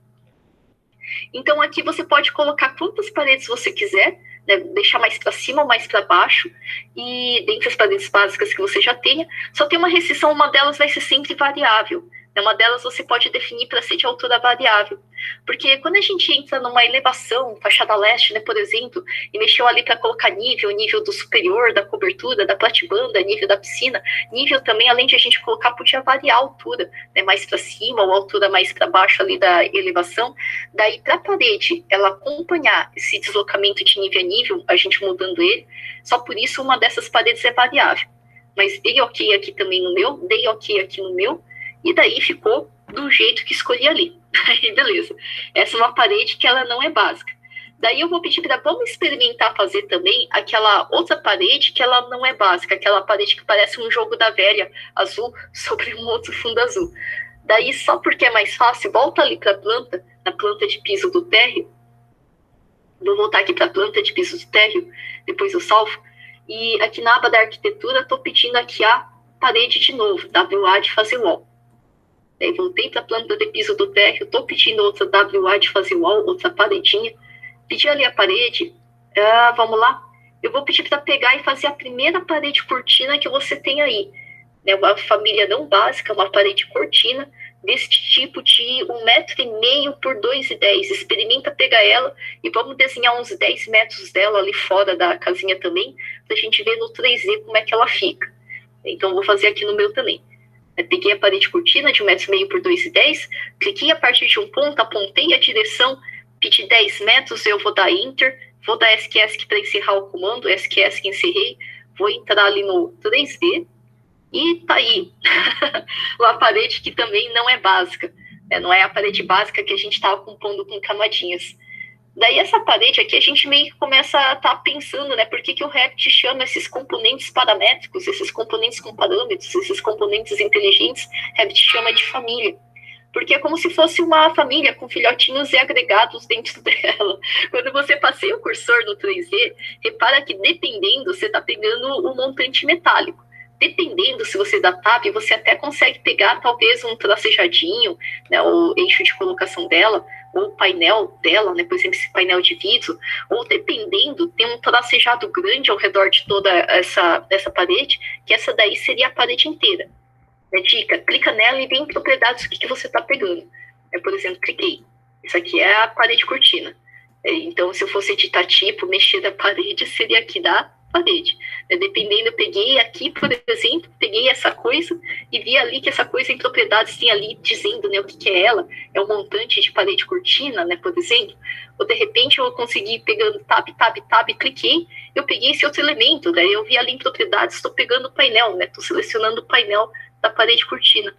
Então aqui você pode colocar quantas paredes você quiser, né, deixar mais para cima ou mais para baixo, e dentre as paredes básicas que você já tenha, só tem uma restrição, uma delas vai ser sempre variável. Uma delas você pode definir para ser de altura variável. Porque quando a gente entra numa elevação, fachada leste, né, por exemplo, e mexeu ali para colocar nível do superior, da cobertura, da platibanda, nível da piscina, nível também, além de a gente colocar, podia variar a altura, né, mais para cima ou altura mais para baixo ali da elevação. Daí, para a parede, ela acompanhar esse deslocamento de nível a nível, a gente mudando ele, só por isso uma dessas paredes é variável. mas dei ok aqui também no meu, dei ok aqui no meu, e daí ficou do jeito que escolhi ali. Aí, beleza. Essa é uma parede que ela não é básica. Daí eu vou pedir para vamos experimentar fazer também aquela outra parede que ela não é básica, aquela parede que parece um jogo da velha azul sobre um outro fundo azul. Daí, só porque é mais fácil, volta ali para a planta, na planta de piso do térreo. Vou voltar aqui para a planta de piso do térreo, depois eu salvo. E aqui na aba da arquitetura, estou pedindo aqui a parede de novo, WA de fazer wall. Daí voltei para a planta de piso do térreo, estou pedindo outra WA de fazer wall, outra paredinha. Pedi ali a parede, vamos lá. Eu vou pedir para pegar e fazer a primeira parede cortina que você tem aí. É uma família não básica, uma parede cortina, desse tipo de 1,5 m por 2,10 m. Experimenta pegar ela e vamos desenhar uns 10 metros dela ali fora da casinha também, para a gente ver no 3D como é que ela fica. Então, vou fazer aqui no meu também. Eu peguei a parede cortina de 1,5 m por 2,10 m, cliquei a partir de um ponto, apontei a direção, pedi 10 metros, eu vou dar Enter, vou dar ESC para encerrar o comando, ESC encerrei, vou entrar ali no 3D, e tá aí, uma parede que também não é básica, né? Não é a parede básica que a gente estava compondo com camadinhas. Daí essa parede aqui a gente meio que começa a estar pensando, né, por que o Revit chama esses componentes paramétricos, esses componentes com parâmetros, esses componentes inteligentes, Revit chama de família. Porque é como se fosse uma família com filhotinhos e agregados dentro dela. Quando você passeia o cursor no 3D, repara que dependendo, você está pegando um montante metálico. Dependendo, se você dá tab, você até consegue pegar talvez um tracejadinho, né, o eixo de colocação dela, ou o painel dela, né, por exemplo, esse painel de vidro, ou dependendo, tem um tracejado grande ao redor de toda essa parede, que essa daí seria a parede inteira. Dica, clica nela e vê em propriedades o que você está pegando. Por exemplo, cliquei. Isso aqui é a parede cortina. Então, se eu fosse editar tipo, mexer na parede, seria aqui da parede. Dependendo, eu peguei aqui, por exemplo, peguei essa coisa e vi ali que essa coisa em propriedades tem ali dizendo, né, o que é ela. É um montante de parede cortina, né, por exemplo. Ou, de repente, eu consegui pegando tab, cliquei, eu peguei esse outro elemento. Daí eu vi ali em propriedades, estou pegando o painel, né, estou selecionando o painel da parede cortina.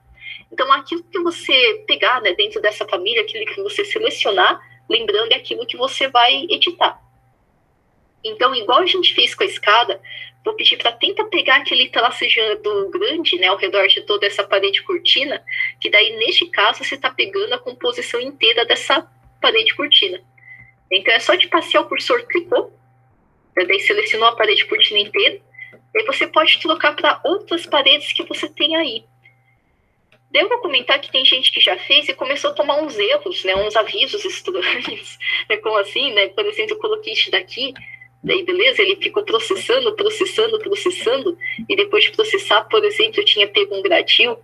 Então, aquilo que você pegar, né, dentro dessa família, aquilo que você selecionar, lembrando, é aquilo que você vai editar. Então, igual a gente fez com a escada, vou pedir para tentar pegar aquele tracejado grande, né, ao redor de toda essa parede cortina, que daí, neste caso, você está pegando a composição inteira dessa parede cortina. Então, é só de passear o cursor, clicou, daí selecionou a parede cortina inteira, e você pode trocar para outras paredes que você tem aí. Daí eu vou comentar que tem gente que já fez e começou a tomar uns erros, né, uns avisos estranhos, né, como assim, né, por exemplo, eu coloquei isso daqui, daí beleza, ele ficou processando, e depois de processar, por exemplo, eu tinha pego um gradil,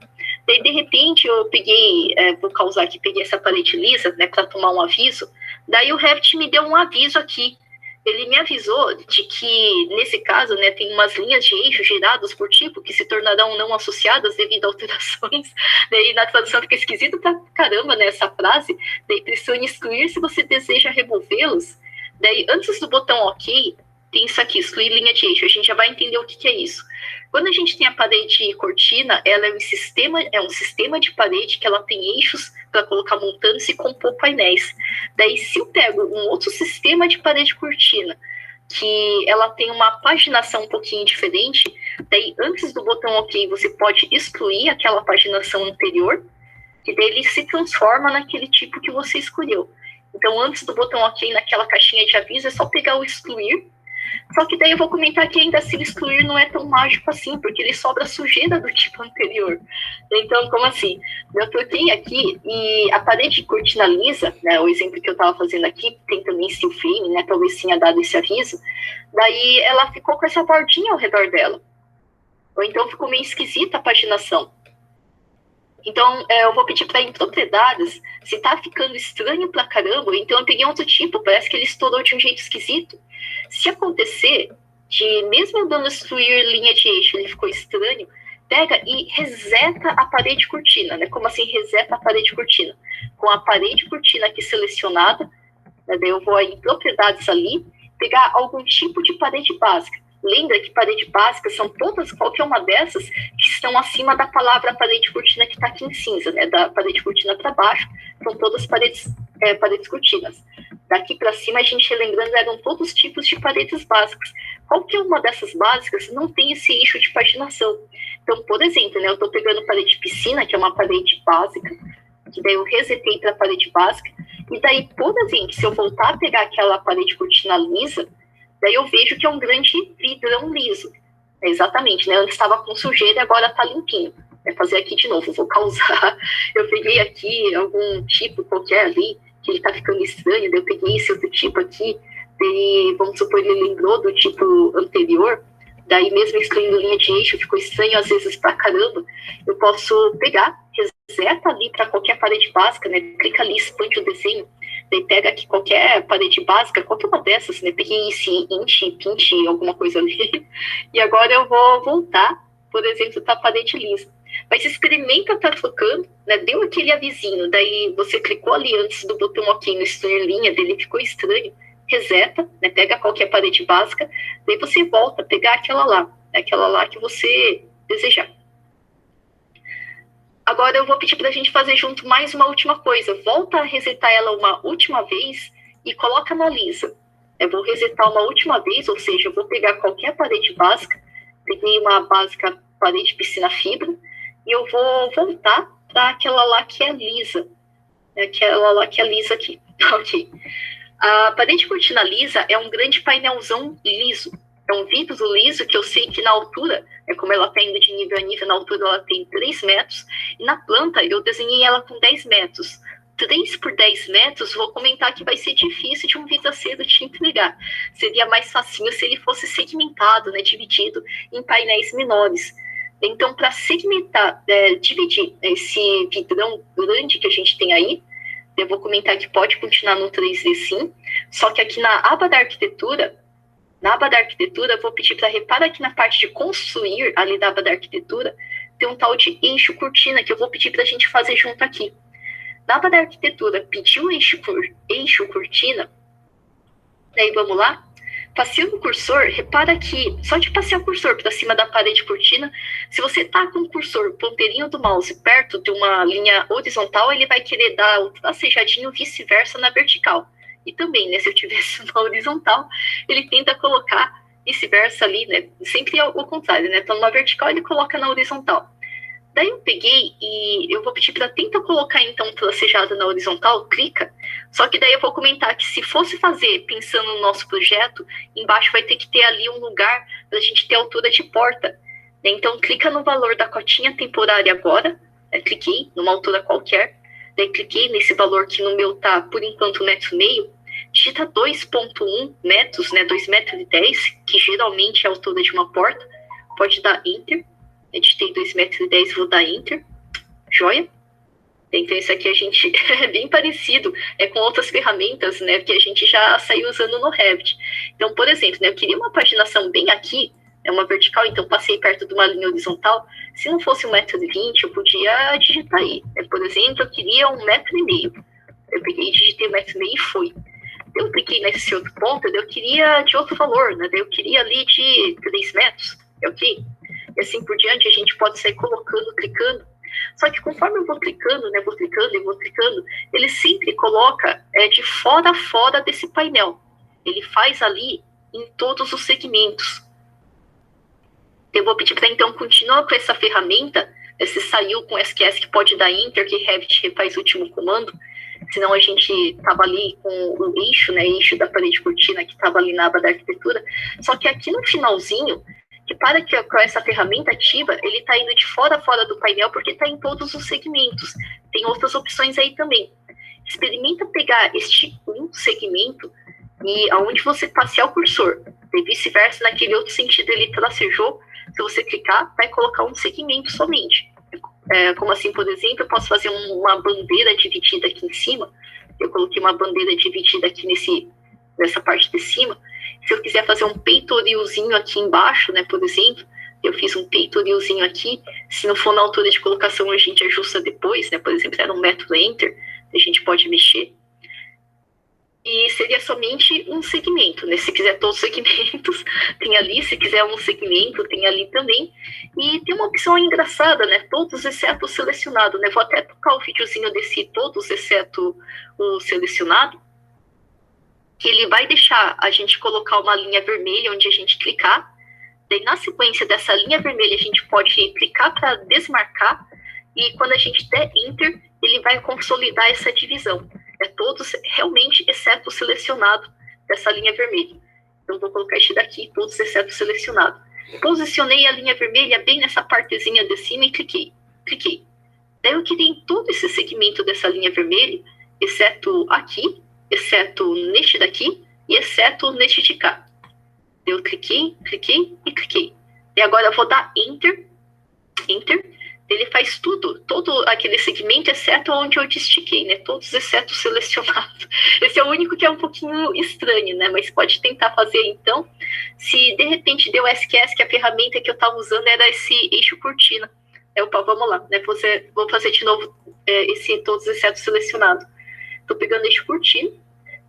daí de repente eu peguei, vou causar aqui, peguei essa parede lisa, né, para tomar um aviso, daí o Revit me deu um aviso aqui. Ele me avisou de que, nesse caso, né, tem umas linhas de eixo geradas por tipo que se tornarão não associadas devido a alterações. Daí na tradução fica esquisito pra caramba, né, essa frase. Daí pressione excluir se você deseja removê-los. Daí, antes do botão OK, tem isso aqui, excluir linha de eixo. A gente já vai entender o que é isso. Quando a gente tem a parede cortina, ela é um sistema de parede que ela tem eixos para colocar montantes e compor painéis. Daí, se eu pego um outro sistema de parede cortina, que ela tem uma paginação um pouquinho diferente, daí, antes do botão OK, você pode excluir aquela paginação anterior, e daí ele se transforma naquele tipo que você escolheu. Então, antes do botão OK, naquela caixinha de aviso, é só pegar o excluir. Só que daí eu vou comentar que ainda assim excluir não é tão mágico assim, porque ele sobra sujeira do tipo anterior. Então, como assim? Eu troquei aqui e a parede cortina lisa, né, o exemplo que eu estava fazendo aqui, tem também steel frame, né, talvez tenha dado esse aviso, daí ela ficou com essa bordinha ao redor dela. Ou então ficou meio esquisita a paginação. Então, eu vou pedir para em propriedades, se tá ficando estranho pra caramba, então eu peguei outro tipo, parece que ele estourou de um jeito esquisito. Se acontecer de, mesmo eu dando excluir linha de eixo, ele ficou estranho, pega e reseta a parede cortina, né? Como assim reseta a parede cortina? Com a parede cortina aqui selecionada, né? Daí eu vou aí em propriedades ali, pegar algum tipo de parede básica. Lembra que parede básica são todas, qualquer uma dessas, que estão acima da palavra parede cortina que está aqui em cinza, né? Da parede cortina para baixo, são todas paredes cortinas. Daqui para cima, a gente lembrando, eram todos os tipos de paredes básicas. Qualquer uma dessas básicas não tem esse eixo de paginação. Então, por exemplo, né, eu estou pegando parede piscina, que é uma parede básica, que daí eu resetei para a parede básica, e daí, por exemplo, se eu voltar a pegar aquela parede cortina lisa, daí eu vejo que é um grande vidrão liso. Exatamente, né? Antes estava com sujeira e agora está limpinho. Vou fazer aqui de novo, vou causar. Eu peguei aqui algum tipo qualquer ali, que ele está ficando estranho, daí eu peguei esse outro tipo aqui, daí, vamos supor, ele lembrou do tipo anterior, daí mesmo excluindo linha de eixo, ficou estranho às vezes pra caramba. Eu posso pegar, reseta ali para qualquer parede básica, né? Clica ali, expande o desenho, daí pega aqui qualquer parede básica, qualquer uma dessas, né? Peguei esse int, pint, alguma coisa ali. E agora eu vou voltar, por exemplo, para a parede lisa. Mas experimenta estar trocando, né? Deu aquele avisinho, daí você clicou ali antes do botão OK no excluir linha, dele ficou estranho, reseta, né? Pega qualquer parede básica, daí você volta a pegar aquela lá que você desejar. Agora eu vou pedir para a gente fazer junto mais uma última coisa. Volta a resetar ela uma última vez e coloca na lisa. Eu vou resetar uma última vez, ou seja, eu vou pegar qualquer parede básica, peguei uma básica parede piscina fibra, e eu vou voltar para aquela lá que é lisa. Aquela lá que é lisa aqui. Ok. A parede cortina lisa é um grande painelzão liso. É um vidro liso que eu sei que na altura, como ela está indo de nível a nível, na altura ela tem 3 metros, e na planta eu desenhei ela com 10 metros. 3 por 10 metros, vou comentar que vai ser difícil de um vidraceiro te entregar. Seria mais facinho se ele fosse segmentado, né, dividido em painéis menores. Então, para segmentar, dividir esse vidrão grande que a gente tem aí, eu vou comentar que pode continuar no 3D sim, só que aqui na aba da arquitetura, eu vou pedir para reparar aqui na parte de construir, ali da aba da arquitetura, tem um tal de eixo cortina que eu vou pedir para a gente fazer junto aqui. Na aba da arquitetura, pediu o eixo cortina, daí vamos lá. Passei o cursor, repara que, só de passear o cursor para cima da parede cortina, se você tá com o cursor, ponteirinho do mouse, perto de uma linha horizontal, ele vai querer dar o tracejadinho vice-versa na vertical. E também, né, se eu tivesse na horizontal, ele tenta colocar vice-versa ali, né, sempre é o contrário, né, então numa vertical ele coloca na horizontal. Daí eu peguei e eu vou pedir para tentar colocar então tracejado na horizontal, clica. Só que daí eu vou comentar que se fosse fazer pensando no nosso projeto, embaixo vai ter que ter ali um lugar para a gente ter altura de porta. Então clica no valor da cotinha temporária agora, cliquei numa altura qualquer, daí cliquei nesse valor que no meu tá por enquanto 1,5 m, digita 2,1 metros, né, 2,10 metros, que geralmente é a altura de uma porta, pode dar Enter. Editei 2,10 metros, vou dar Enter. Joia? Então, isso aqui a gente é bem parecido com outras ferramentas, né, que a gente já saiu usando no Revit. Então, por exemplo, né, eu queria uma paginação bem aqui, uma vertical, então passei perto de uma linha horizontal. Se não fosse 1,20 m, eu podia digitar aí. Por exemplo, eu queria 1,5 m. Eu peguei, digitei 1,5 m e foi. Eu cliquei nesse outro ponto, eu queria de outro valor, né, eu queria ali de 3 metros. Ok? E assim por diante, a gente pode sair colocando, clicando. Só que conforme eu vou clicando, né, vou clicando, ele sempre coloca de fora a fora desse painel. Ele faz ali em todos os segmentos. Eu vou pedir para então continuar com essa ferramenta. Se saiu com SQS, que pode dar Enter, que Revit refaz o último comando. Senão a gente estava ali com o eixo, né, eixo da parede cortina que estava ali na aba da arquitetura. Só que aqui no finalzinho, repara que com essa ferramenta ativa, ele está indo de fora a fora do painel, porque está em todos os segmentos. Tem outras opções aí também. Experimenta pegar este um segmento e aonde você passear o cursor, e vice-versa, naquele outro sentido ele tracejou, se você clicar, vai colocar um segmento somente. Como assim, por exemplo, eu posso fazer uma bandeira dividida aqui em cima. Eu coloquei uma bandeira dividida aqui nessa parte de cima. Se eu quiser fazer um peitorilzinho aqui embaixo, né, por exemplo, eu fiz um peitorilzinho aqui. Se não for na altura de colocação, a gente ajusta depois, né? Por exemplo, era 1 metro Enter, a gente pode mexer. E seria somente um segmento, né? Se quiser todos os segmentos, tem ali. Se quiser um segmento, tem ali também. E tem uma opção engraçada, né? Todos exceto o selecionado, né? Vou até tocar o videozinho desse todos exceto o selecionado, que ele vai deixar a gente colocar uma linha vermelha onde a gente clicar. Daí, na sequência dessa linha vermelha, a gente pode clicar para desmarcar. E quando a gente der Enter, ele vai consolidar essa divisão. É todos realmente, exceto o selecionado dessa linha vermelha. Então, vou colocar este daqui, todos exceto o selecionado. Posicionei a linha vermelha bem nessa partezinha de cima e cliquei. Daí, eu queria em todo esse segmento dessa linha vermelha, exceto aqui, exceto neste daqui e exceto neste de cá. Eu cliquei. E agora eu vou dar Enter. Ele faz todo aquele segmento, exceto onde eu destiquei, né? Todos exceto selecionado. Esse é o único que é um pouquinho estranho, né? Mas pode tentar fazer então. Se de repente deu SQS, que a ferramenta que eu estava usando era esse eixo cortina. Opa, vamos lá, né? Vou fazer de novo esse todos exceto selecionado. Estou pegando eixo cortina,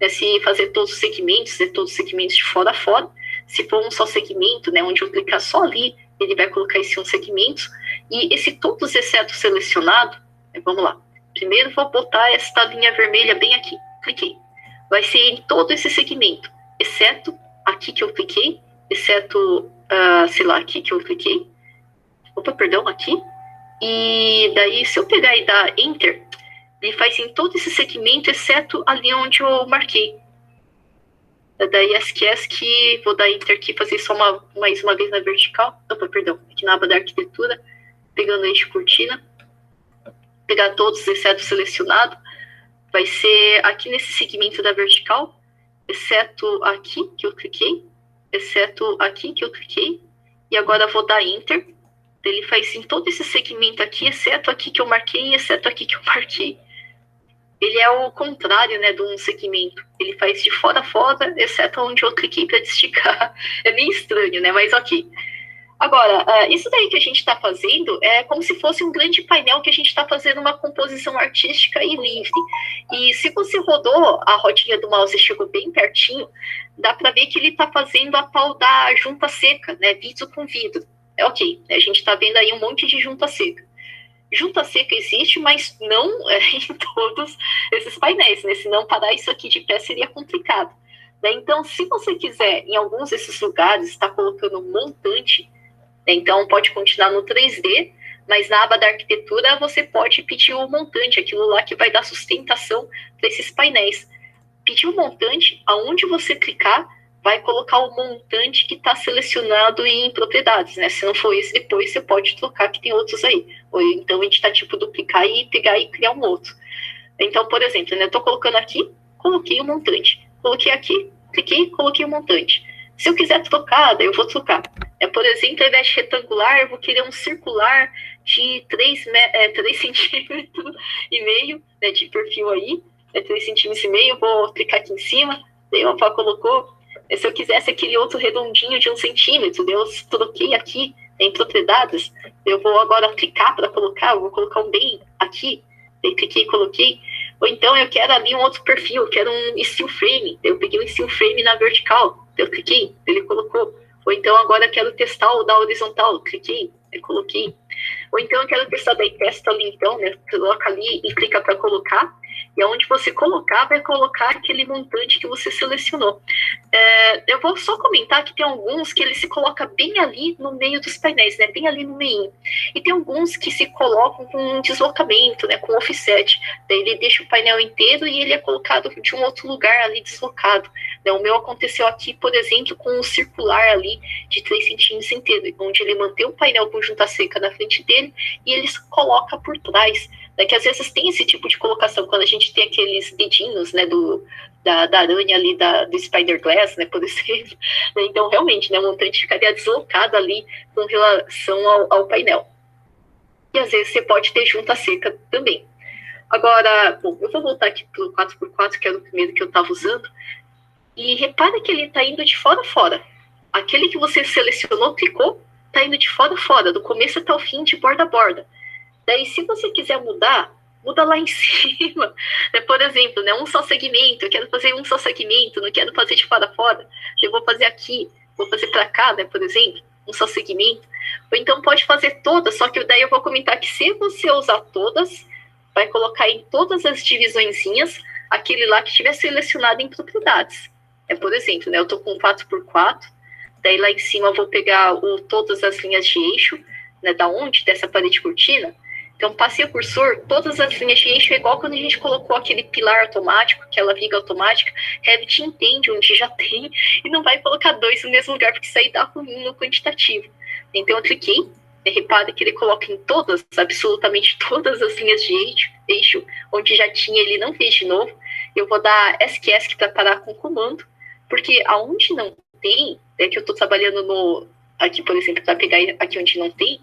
né? Se fazer todos os segmentos, todos os segmentos de fora a fora. Se for um só segmento, né? Onde eu clicar só ali, ele vai colocar esse um segmento. E esse todos exceto selecionado, vamos lá. Primeiro vou botar esta linha vermelha bem aqui. Cliquei. Vai ser em todo esse segmento, exceto aqui que eu cliquei, exceto, sei lá, aqui que eu cliquei. Opa, perdão, aqui. E daí, se eu pegar e dar Enter, ele faz em todo esse segmento, exceto ali onde eu marquei. Daí que vou dar Enter aqui, fazer só mais uma vez na vertical. Opa, perdão, aqui na aba da arquitetura, pegando eixo cortina, pegar todos, exceto selecionado, vai ser aqui nesse segmento da vertical, exceto aqui que eu cliquei, exceto aqui que eu cliquei, e agora vou dar Enter. Ele faz em todo esse segmento aqui, exceto aqui que eu marquei e exceto aqui que eu marquei. Ele é o contrário, né, de um segmento. Ele faz de fora a fora, exceto onde eu cliquei para esticar. É meio estranho, né, mas ok. Agora, isso daí que a gente está fazendo é como se fosse um grande painel que a gente está fazendo uma composição artística e livre. E se você rodou a rodinha do mouse e chegou bem pertinho, dá para ver que ele está fazendo a tal da junta seca, né, vidro com vidro. Ok, a gente está vendo aí um monte de junta seca. Junta seca existe, mas não em todos esses painéis, né? Se não parar isso aqui de pé seria complicado. Né? Então, se você quiser, em alguns desses lugares, estar colocando um montante, né? Então pode continuar no 3D, mas na aba da arquitetura você pode pedir o montante, aquilo lá que vai dar sustentação para esses painéis. Pedir o montante, aonde você clicar, vai colocar o montante que está selecionado em propriedades, né? Se não for esse, depois você pode trocar, que tem outros aí. Ou então a gente está tipo duplicar e pegar e criar um outro. Então, por exemplo, né, eu estou colocando aqui, coloquei o montante. Coloquei aqui, cliquei, coloquei o montante. Se eu quiser trocar, daí eu vou trocar. Por exemplo, ao invés de retangular, eu vou querer um circular de 3 centímetros e meio, né, de perfil aí, 3 centímetros e meio, vou clicar aqui em cima, daí opa, colocou. Se eu quisesse aquele outro redondinho de 1 centímetro, eu troquei aqui em propriedades, eu vou agora clicar para colocar, eu vou colocar um bem aqui, eu cliquei e coloquei. Ou então eu quero ali um outro perfil, eu quero um steel frame, eu peguei um steel frame na vertical, eu cliquei, ele colocou. Ou então agora eu quero testar o da horizontal, eu cliquei, eu coloquei. Ou então eu quero testar, daí testa ali então, né, coloca ali e clica para colocar. E onde você colocar, vai colocar aquele montante que você selecionou. Eu vou só comentar que tem alguns que ele se coloca bem ali no meio dos painéis, né? Bem ali no meio. E tem alguns que se colocam com deslocamento, né? Com offset. Daí ele deixa o painel inteiro e ele é colocado de um outro lugar ali deslocado. O meu aconteceu aqui, por exemplo, com um circular ali de 3 centímetros inteiro, onde ele mantém o painel com junta seca na frente dele e ele se coloca por trás. Que às vezes tem esse tipo de colocação, quando a gente tem aqueles dedinhos, né, da aranha ali, do Spider Glass, né, por exemplo. Então, realmente, né, o montante ficaria deslocado ali com relação ao painel. E às vezes você pode ter junta seca também. Agora, bom, eu vou voltar aqui para o 4x4, que era o primeiro que eu estava usando. E repara que ele está indo de fora a fora. Aquele que você selecionou, clicou, está indo de fora a fora, do começo até o fim, de borda a borda. Daí, se você quiser mudar, muda lá em cima. Por exemplo, né, um só segmento, eu quero fazer um só segmento, não quero fazer de fora a fora, eu vou fazer aqui, vou fazer para cá, né, por exemplo, um só segmento. Ou então pode fazer todas, só que daí eu vou comentar que se você usar todas, vai colocar em todas as divisõezinhas aquele lá que estiver selecionado em propriedades. Por exemplo, né, eu estou com 4x4, daí lá em cima eu vou pegar todas as linhas de eixo, né, da onde? Dessa parede cortina. Então, passei o cursor, todas as linhas de eixo é igual quando a gente colocou aquele pilar automático, aquela viga automática. Revit entende onde já tem e não vai colocar 2 no mesmo lugar, porque isso aí dá ruim no quantitativo. Então, eu cliquei, repare que ele coloca em todas, absolutamente todas as linhas de eixo, onde já tinha, ele não fez de novo. Eu vou dar ESC para parar com o comando, porque aonde não tem, que eu estou trabalhando aqui, por exemplo, para pegar aqui onde não tem,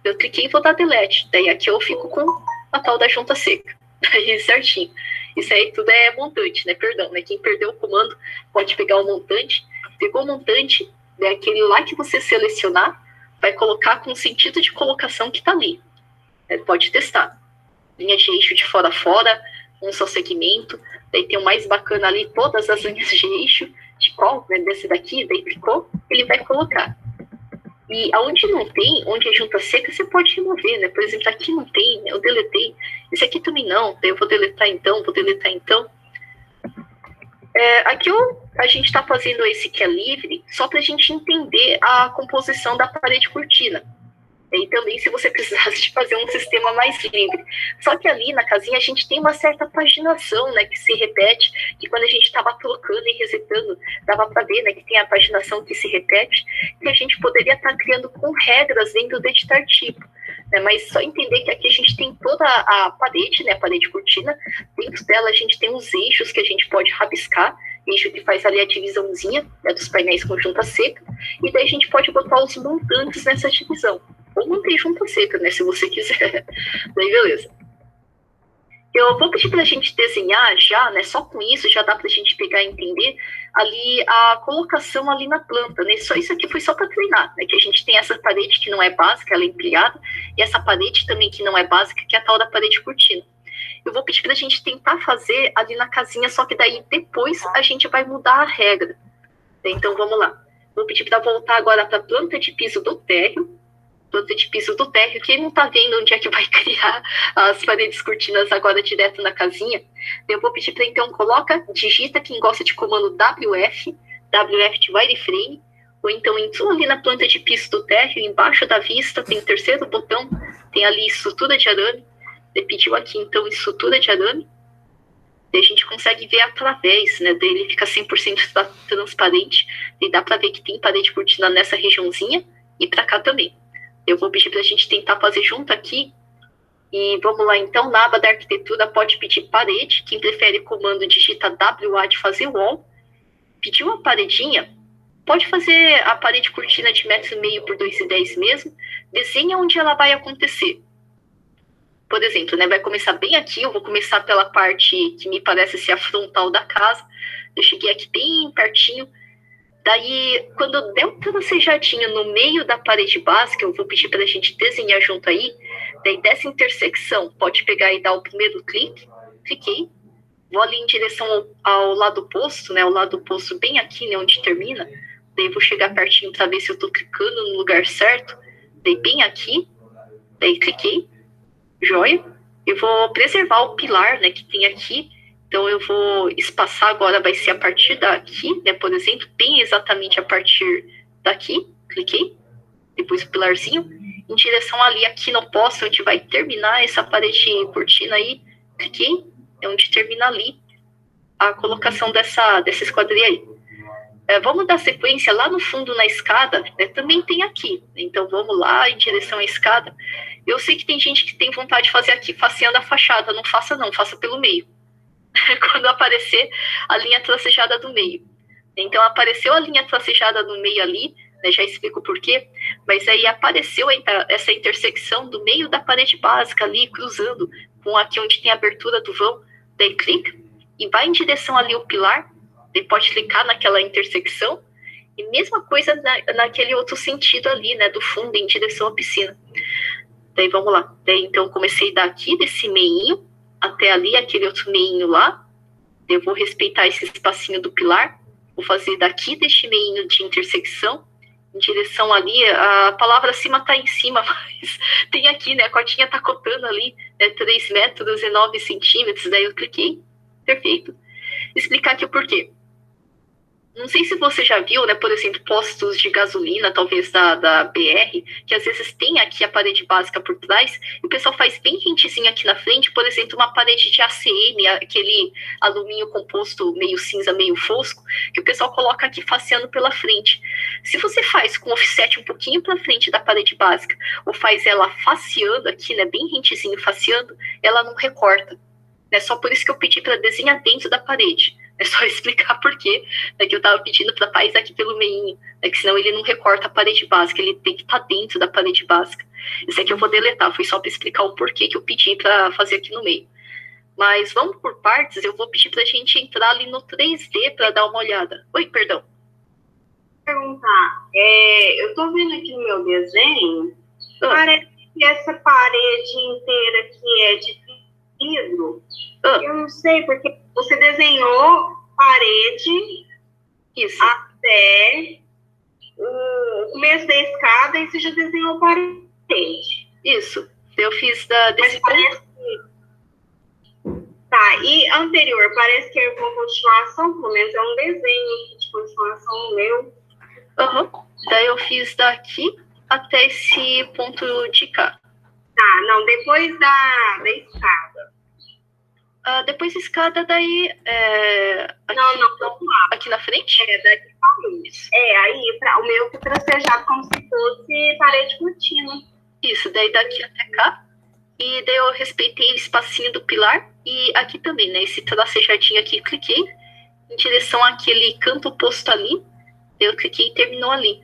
eu cliquei e vou dar delete. Daí aqui eu fico com a tal da junta seca. Aí certinho. Isso aí tudo é montante, né? Perdão, né? Quem perdeu o comando pode pegar o montante. Pegou o montante, né? Aquele lá que você selecionar, vai colocar com o sentido de colocação que tá ali. Pode testar. Linha de eixo de fora a fora, um só segmento. Daí tem o mais bacana ali, todas as linhas de eixo. De qual? Né? Desse daqui, daí clicou, ele vai colocar. E aonde não tem, onde é junta seca, você pode remover, né? Por exemplo, aqui não tem, eu deletei. Esse aqui também não, daí eu vou deletar então. Aqui a gente está fazendo esse que é livre, só para a gente entender a composição da parede cortina. E também se você precisasse de fazer um sistema mais livre. Só que ali na casinha a gente tem uma certa paginação, né, que se repete, que quando a gente estava trocando e resetando, dava para ver, né, que tem a paginação que se repete, que a gente poderia estar criando com regras dentro do editar tipo. Né, mas só entender que aqui a gente tem toda a parede, né, a parede cortina, dentro dela a gente tem os eixos que a gente pode rabiscar, eixo que faz ali a divisãozinha, né, dos painéis com junta seca, e daí a gente pode botar os montantes nessa divisão. Ou manter junta seca, né, se você quiser. Daí, beleza. Eu vou pedir para a gente desenhar já, né, só com isso já dá para a gente pegar e entender ali a colocação ali na planta, né, só isso aqui foi só para treinar, né, que a gente tem essa parede que não é básica, ela é empilhada, e essa parede também que não é básica, que é a tal da parede cortina. Eu vou pedir para a gente tentar fazer ali na casinha, só que daí depois a gente vai mudar a regra. Então, vamos lá. Vou pedir para voltar agora para a planta de piso do térreo, quem não está vendo onde é que vai criar as paredes cortinas agora direto na casinha, eu vou pedir para então digita quem gosta de comando WF de wireframe, ou então entrou ali na planta de piso do térreo, embaixo da vista tem o terceiro botão, tem ali estrutura de arame, ele pediu aqui então estrutura de arame, e a gente consegue ver através, né, dele fica 100% transparente, e dá para ver que tem parede cortina nessa regiãozinha, e para cá também. Eu vou pedir para a gente tentar fazer junto aqui. E vamos lá, então, na aba da arquitetura, pode pedir parede. Quem prefere comando, digita WA de fazer wall. Pediu uma paredinha, pode fazer a parede cortina de 1,5 m por 2,10 mesmo. Desenha onde ela vai acontecer. Por exemplo, né, vai começar bem aqui. Eu vou começar pela parte que me parece ser a frontal da casa. Eu cheguei aqui bem pertinho. Daí, quando der um tracejadinho no meio da parede básica, eu vou pedir para a gente desenhar junto aí. Daí, dessa intersecção, pode pegar e dar o primeiro clique. Cliquei. Vou ali em direção ao lado oposto, né? O lado oposto bem aqui, né? Onde termina. Daí, vou chegar pertinho para ver se eu estou clicando no lugar certo. Daí, bem aqui. Daí, cliquei. Joia. Eu vou preservar o pilar, né? Que tem aqui. Então, eu vou espaçar agora, vai ser a partir daqui, né, por exemplo, bem exatamente a partir daqui, cliquei, depois o pilarzinho, em direção ali, aqui no poste, onde vai terminar essa parede cortina aí, cliquei, é onde termina ali a colocação dessa esquadria aí. Vamos dar sequência lá no fundo na escada, né, também tem aqui, então vamos lá em direção à escada. Eu sei que tem gente que tem vontade de fazer aqui, faceando a fachada, não, faça pelo meio. Quando aparecer a linha tracejada do meio. Então, apareceu a linha tracejada no meio ali, né, já explico o porquê, mas aí apareceu essa intersecção do meio da parede básica ali, cruzando com aqui onde tem a abertura do vão, daí clica e vai em direção ali o pilar, daí pode clicar naquela intersecção, e mesma coisa naquele outro sentido ali, né, do fundo, em direção à piscina. Daí, vamos lá. Daí, então, comecei daqui, desse meinho, até ali, aquele outro meinho lá. Eu vou respeitar esse espacinho do pilar. Vou fazer daqui deste meinho de intersecção, em direção ali. A palavra acima está em cima, mas tem aqui, né? A cotinha está cotando ali, 3 metros e 9 centímetros. Daí eu cliquei. Perfeito. Explicar aqui o porquê. Não sei se você já viu, né, por exemplo, postos de gasolina, talvez da BR, que às vezes tem aqui a parede básica por trás, e o pessoal faz bem rentezinho aqui na frente, por exemplo, uma parede de ACM, aquele alumínio composto meio cinza, meio fosco, que o pessoal coloca aqui faceando pela frente. Se você faz com offset um pouquinho para frente da parede básica, ou faz ela faceando aqui, né, bem rentezinho faceando, ela não recorta. É só por isso que eu pedi para desenhar dentro da parede. É só explicar por quê, né, que eu estava pedindo para paisar aqui pelo meinho, né, que senão ele não recorta a parede básica, ele tem que estar dentro da parede básica. Isso aqui eu vou deletar, foi só para explicar o porquê que eu pedi para fazer aqui no meio. Mas vamos por partes, eu vou pedir para a gente entrar ali no 3D para dar uma olhada. Oi, perdão. Perguntar, eu estou vendo aqui no meu desenho, parece que essa parede inteira aqui é de vidro. Eu não sei, porque você desenhou parede até o começo da escada e você já desenhou parede. Isso. Eu fiz desse ponto. Tá, e anterior, parece que é uma continuação, pelo menos é um desenho de continuação no meu. Daí eu fiz daqui até esse ponto de cá. Tá, não, depois da escada. Depois da escada, daí... aqui, não, vamos lá. Aqui na frente? Daqui pra isso. Aí o meu foi tracejado como se fosse parede contínua. Isso, daí daqui até cá. E daí eu respeitei o espacinho do pilar. E aqui também, né? Esse tracejadinho aqui, cliquei em direção àquele canto oposto ali. Daí eu cliquei e terminou ali.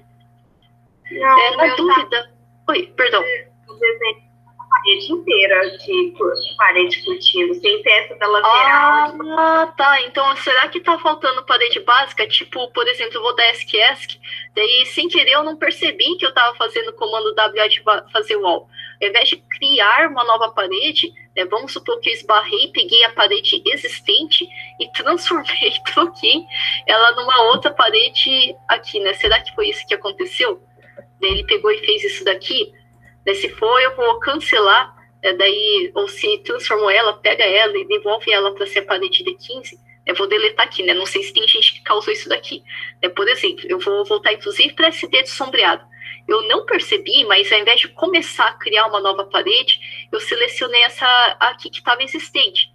Não, na dúvida... Oi, perdão. O desenho parede inteira de parede curtindo, sem peça da lateral. Tá. Então, será que tá faltando parede básica? Tipo, por exemplo, eu vou dar ESC, daí, sem querer, eu não percebi que eu tava fazendo o comando WA de fazer wall. Ao invés de criar uma nova parede, né, vamos supor que eu esbarrei, peguei a parede existente e transformei, troquei ela numa outra parede aqui, né? Será que foi isso que aconteceu? Daí ele pegou e fez isso daqui. Daí, se for, eu vou cancelar, daí, ou se transformou ela, pega ela e devolve ela para ser a parede de 15, eu vou deletar aqui, né? Não sei se tem gente que causou isso daqui. Por exemplo, eu vou voltar, inclusive, para esse dedo sombreado. Eu não percebi, mas ao invés de começar a criar uma nova parede, eu selecionei essa aqui que estava existente.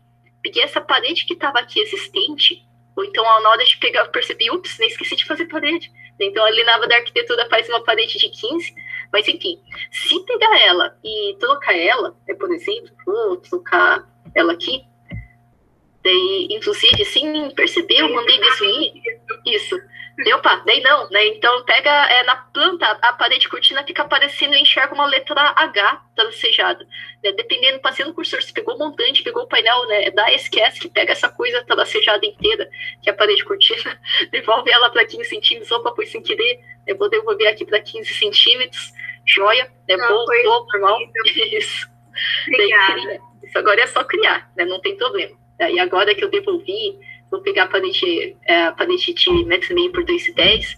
Peguei essa parede que estava aqui existente, ou então, na hora de pegar, eu percebi, ups, nem esqueci de fazer parede. Então, ali na aba da arquitetura faz uma parede de 15, mas enfim, se pegar ela e trocar ela, por exemplo, vou trocar ela aqui, daí, inclusive, sem perceber, eu mandei desunir, isso, daí não, né, então pega na planta, a parede cortina fica aparecendo, eu enxergo uma letra H tracejada, né, dependendo, passando o cursor, se pegou o montante, pegou o painel, né, esquece que pega essa coisa tracejada inteira, que é a parede cortina, devolve ela para 15 centímetros, opa, foi sem querer, eu vou devolver aqui para 15 centímetros, joia, voltou normal, isso. Daí, isso agora é só criar, né, não tem problema. Daí agora que eu devolvi, vou pegar a parede de 1,5 m por 2,10,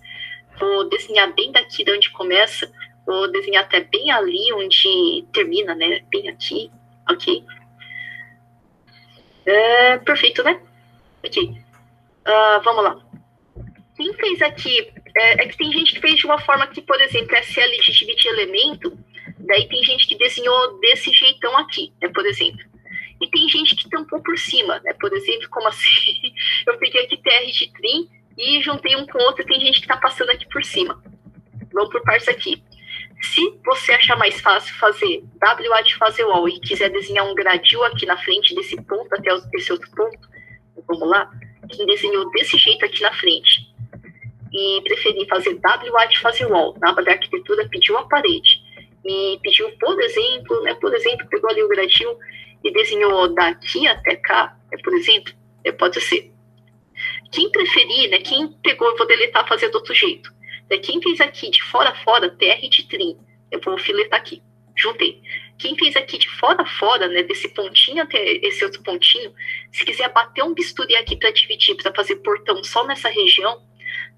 vou desenhar bem daqui de onde começa, vou desenhar até bem ali onde termina, né, bem aqui, ok. Perfeito, né? Ok. Vamos lá. Quem fez aqui, é que tem gente que fez de uma forma que, por exemplo, SL de dividir elemento, daí tem gente que desenhou desse jeitão aqui, né, por exemplo. E tem gente que tampou por cima, né, por exemplo, como assim, eu peguei aqui TR de trim e juntei um com o outro, tem gente que tá passando aqui por cima. Vamos por partes aqui. Se você achar mais fácil fazer WA de fazer wall e quiser desenhar um gradil aqui na frente desse ponto até esse outro ponto, vamos lá, quem desenhou desse jeito aqui na frente e preferir fazer WA de fazer wall, na aba da arquitetura pediu a parede e pediu, por exemplo, pegou ali o gradil e desenhou daqui até cá, por exemplo, pode ser. Quem preferir, né, quem pegou, eu vou deletar, fazer do outro jeito. Quem fez aqui de fora a fora, TR de trim, eu vou filetar aqui, juntei. Quem fez aqui de fora a fora, né, desse pontinho até esse outro pontinho, se quiser bater um bisturi aqui para dividir, para fazer portão só nessa região,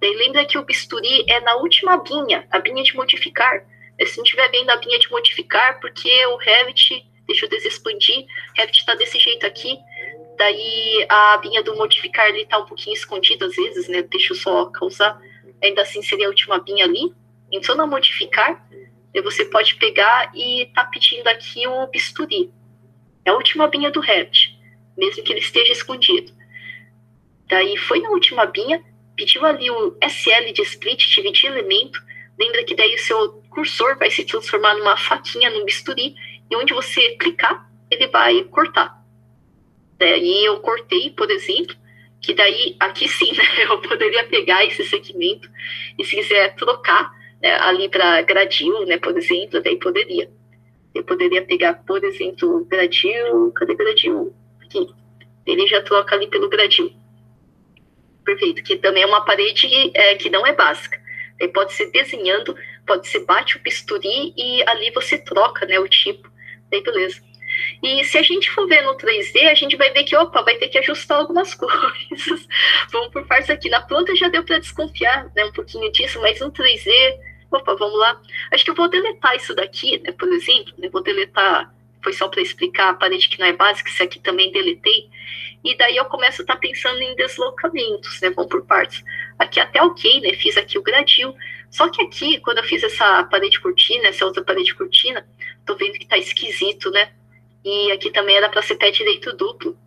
daí lembra que o bisturi é na última abinha, a abinha de modificar. Se não estiver vendo a abinha de modificar, porque o Revit, deixa eu desexpandir, o Revit está desse jeito aqui, daí a abinha do modificar ele está um pouquinho escondida às vezes, né, deixa eu só causar, ainda assim seria a última abinha ali. Então na modificar, você pode pegar e tá pedindo aqui o bisturi. É a última abinha do Revit, mesmo que ele esteja escondido. Daí foi na última abinha, pediu ali o SL de split, dividir elemento. Lembra que daí o seu cursor vai se transformar numa faquinha, num bisturi, e onde você clicar, ele vai cortar. Daí eu cortei, por exemplo, que daí, aqui sim, né, eu poderia pegar esse segmento, e se quiser trocar, né, ali para gradil, né, por exemplo, daí poderia. Eu poderia pegar, por exemplo, gradil, cadê gradil? Aqui. Ele já troca ali pelo gradil. Perfeito, que também é uma parede que não é básica. Aí pode ser desenhando, pode ser bate o bisturi e ali você troca, né, o tipo. Daí beleza. E se a gente for ver no 3D, a gente vai ver que, opa, vai ter que ajustar algumas coisas. Vamos por partes aqui. Na planta já deu para desconfiar, né, um pouquinho disso, mas no 3D, opa, vamos lá. Acho que eu vou deletar isso daqui, né, por exemplo. Né, vou deletar, foi só para explicar a parede que não é básica, isso aqui também deletei. E daí eu começo a estar pensando em deslocamentos, né, vamos por partes. Aqui até ok, né, fiz aqui o gradil. Só que aqui, quando eu fiz essa parede cortina, essa outra parede cortina, tô vendo que tá esquisito, né? E aqui também era para ser pé direito duplo.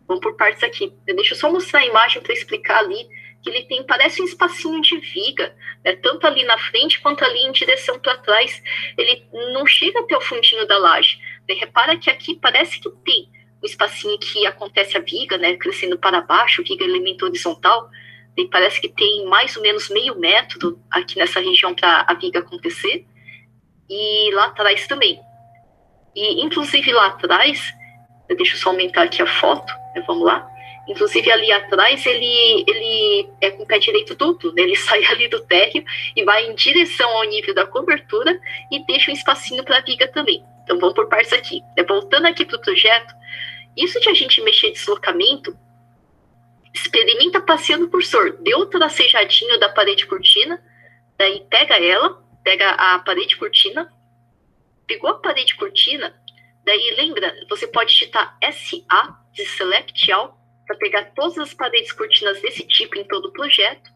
Vamos por partes aqui. Deixa eu só mostrar a imagem para explicar ali, que ele tem, parece um espacinho de viga, né? Tanto ali na frente quanto ali em direção para trás. Ele não chega até o fundinho da laje. Repara que aqui parece que tem um espacinho que acontece a viga, né? Crescendo para baixo, viga elemento horizontal. E parece que tem mais ou menos meio metro aqui nessa região para a viga acontecer. E lá atrás também. E, inclusive, lá atrás, deixa eu só aumentar aqui a foto, né, vamos lá. Inclusive, ali atrás, ele é com o pé direito duplo, né, ele sai ali do térreo e vai em direção ao nível da cobertura e deixa um espacinho para a viga também. Então, vamos por partes aqui. Voltando aqui para o projeto, isso de a gente mexer em deslocamento, experimenta passeando o cursor, deu o tracejadinho da parede cortina, daí pega a parede cortina, pegou a parede cortina, daí lembra, você pode digitar SA de Select All para pegar todas as paredes cortinas desse tipo em todo o projeto.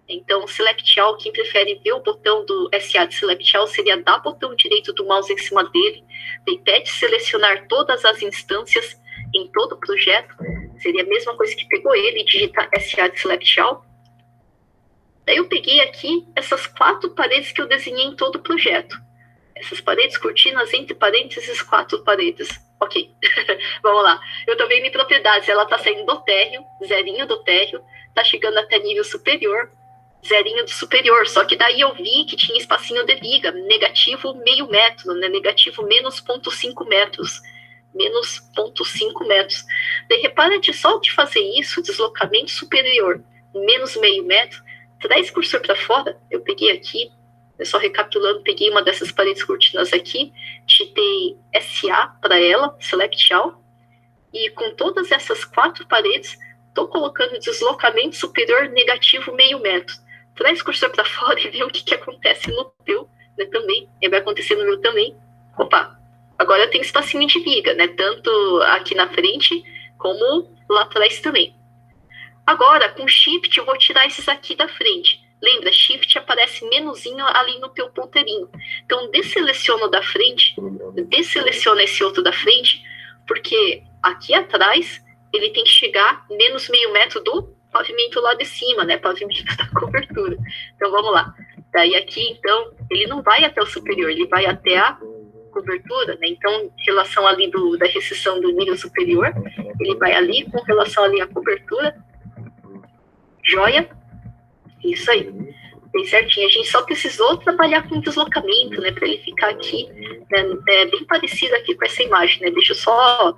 Então, Select All, quem prefere ver o botão do SA de Select All, seria dar botão direito do mouse em cima dele, daí pede selecionar todas as instâncias em todo o projeto, seria a mesma coisa que pegou ele e digitar SA de Select All. Daí eu peguei aqui essas 4 paredes que eu desenhei em todo o projeto. Essas paredes cortinas, entre parênteses, 4 paredes. Ok, vamos lá. Eu também em propriedades, ela está saindo do térreo, zerinho do térreo, está chegando até nível superior, zerinho do superior. Só que daí eu vi que tinha espacinho de viga, negativo meio metro, né? Negativo menos 0,5 metros. Menos 0,5 metros. Daí repara que só de fazer isso, deslocamento superior, menos meio metro, traz cursor para fora, eu peguei aqui, só recapitulando, peguei uma dessas paredes cortinas aqui, digitei SA para ela, Select All, e com todas essas 4 paredes, estou colocando deslocamento superior negativo meio metro. Traz cursor para fora e vê o que acontece no teu, né, também, e vai acontecer no meu também. Opa, agora eu tenho espacinho de viga, né, tanto aqui na frente, como lá atrás também. Agora, com Shift, eu vou tirar esses aqui da frente. Lembra, Shift aparece menuzinho ali no teu ponteirinho. Então, deseleciona o da frente, deseleciona esse outro da frente, porque aqui atrás ele tem que chegar menos meio metro do pavimento lá de cima, né? Pavimento da cobertura. Então, vamos lá. Daí aqui, então, ele não vai até o superior, ele vai até a cobertura, né? Então, em relação ali da restrição do nível superior, ele vai ali com relação ali à cobertura. Joia? Isso aí, bem certinho. A gente só precisou trabalhar com deslocamento, né, para ele ficar aqui, né, bem parecido aqui com essa imagem, né. Deixa eu só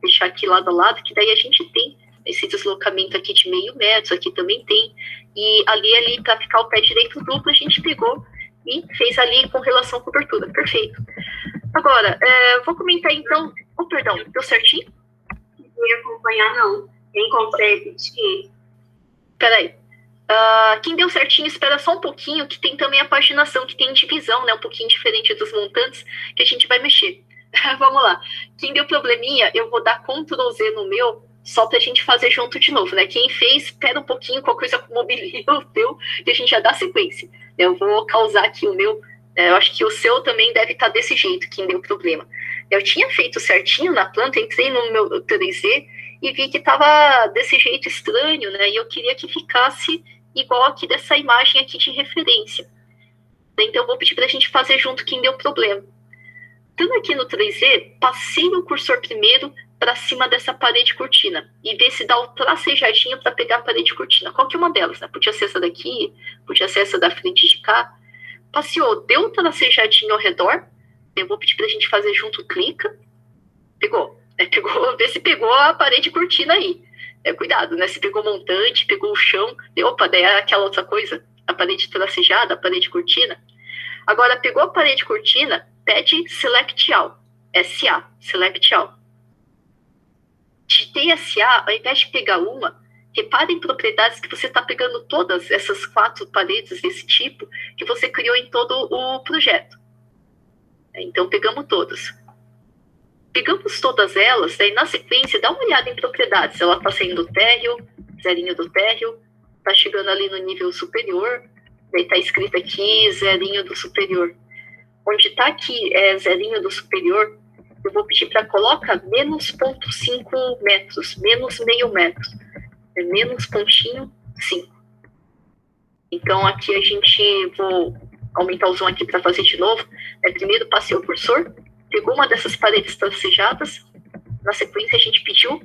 deixar aqui lado a lado, que daí a gente tem esse deslocamento aqui de meio metro, aqui também tem, e ali para ficar o pé direito duplo, a gente pegou e fez ali com relação à cobertura, perfeito. Agora, vou comentar então... Oh, perdão, deu certinho? Não ia acompanhar, não. Quem consegue repetir? Peraí. Quem deu certinho, espera só um pouquinho, que tem também a paginação, que tem divisão, né? Um pouquinho diferente dos montantes, que a gente vai mexer. Vamos lá. Quem deu probleminha, eu vou dar Ctrl Z no meu, só pra gente fazer junto de novo, né? Quem fez, espera um pouquinho, qualquer coisa com mobilia o teu, e a gente já dá sequência. Eu vou causar aqui o meu. Eu acho que o seu também deve estar desse jeito, quem deu problema. Eu tinha feito certinho na planta, entrei no meu 3D e vi que estava desse jeito estranho, né? E eu queria que ficasse igual aqui dessa imagem aqui de referência. Então eu vou pedir para a gente fazer junto quem deu problema. Estando aqui no 3D, passei o cursor primeiro para cima dessa parede cortina e ver se dá o tracejadinho para pegar a parede cortina. Qual que é uma delas, né? Podia ser essa daqui, podia ser essa da frente de cá. Passeou, deu o tracejadinho ao redor. Eu vou pedir para a gente fazer junto, clica. Pegou. Vê se pegou a parede cortina aí. Cuidado, né? Se pegou montante, pegou o chão. Opa, daí é aquela outra coisa. A parede tracejada, a parede cortina. Agora, pegou a parede cortina, pede Select All. SA, Select All. Digitei SA, ao invés de pegar uma, repare em propriedades que você está pegando todas essas 4 paredes desse tipo que você criou em todo o projeto. Então, pegamos todas. Pegamos todas elas, daí na sequência, dá uma olhada em propriedades. Ela está saindo do térreo, zerinho do térreo, está chegando ali no nível superior, daí está escrito aqui, zerinho do superior. Onde está aqui, zerinho do superior, eu vou pedir para colocar menos 0,5 metros, menos meio metro. Menos pontinho 5. Então, aqui a gente, vou aumentar o zoom aqui para fazer de novo. Primeiro passei o cursor, pegou uma dessas paredes tracejadas, na sequência a gente pediu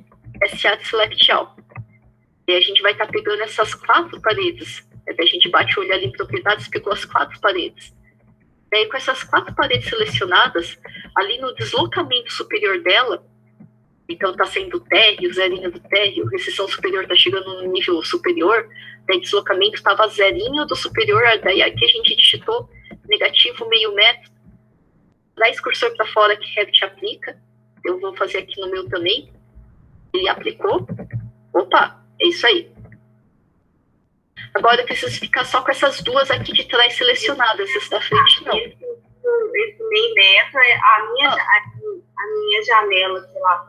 SA Select All. E a gente vai estar pegando essas 4 paredes. A gente bate o olho ali em propriedades, pegou as 4 paredes. Daí com essas 4 paredes selecionadas, ali no deslocamento superior dela, então está sendo térreo, zerinho do térreo, recessão superior está chegando no nível superior, daí deslocamento estava zerinho do superior, daí aqui a gente digitou negativo meio metro, traz cursor para fora que Revit aplica, eu vou fazer aqui no meu também, ele aplicou, opa, é isso aí. Agora eu preciso ficar só com essas 2 aqui de trás selecionadas, essas da frente não. Esse meio metro, a minha janela, sei lá,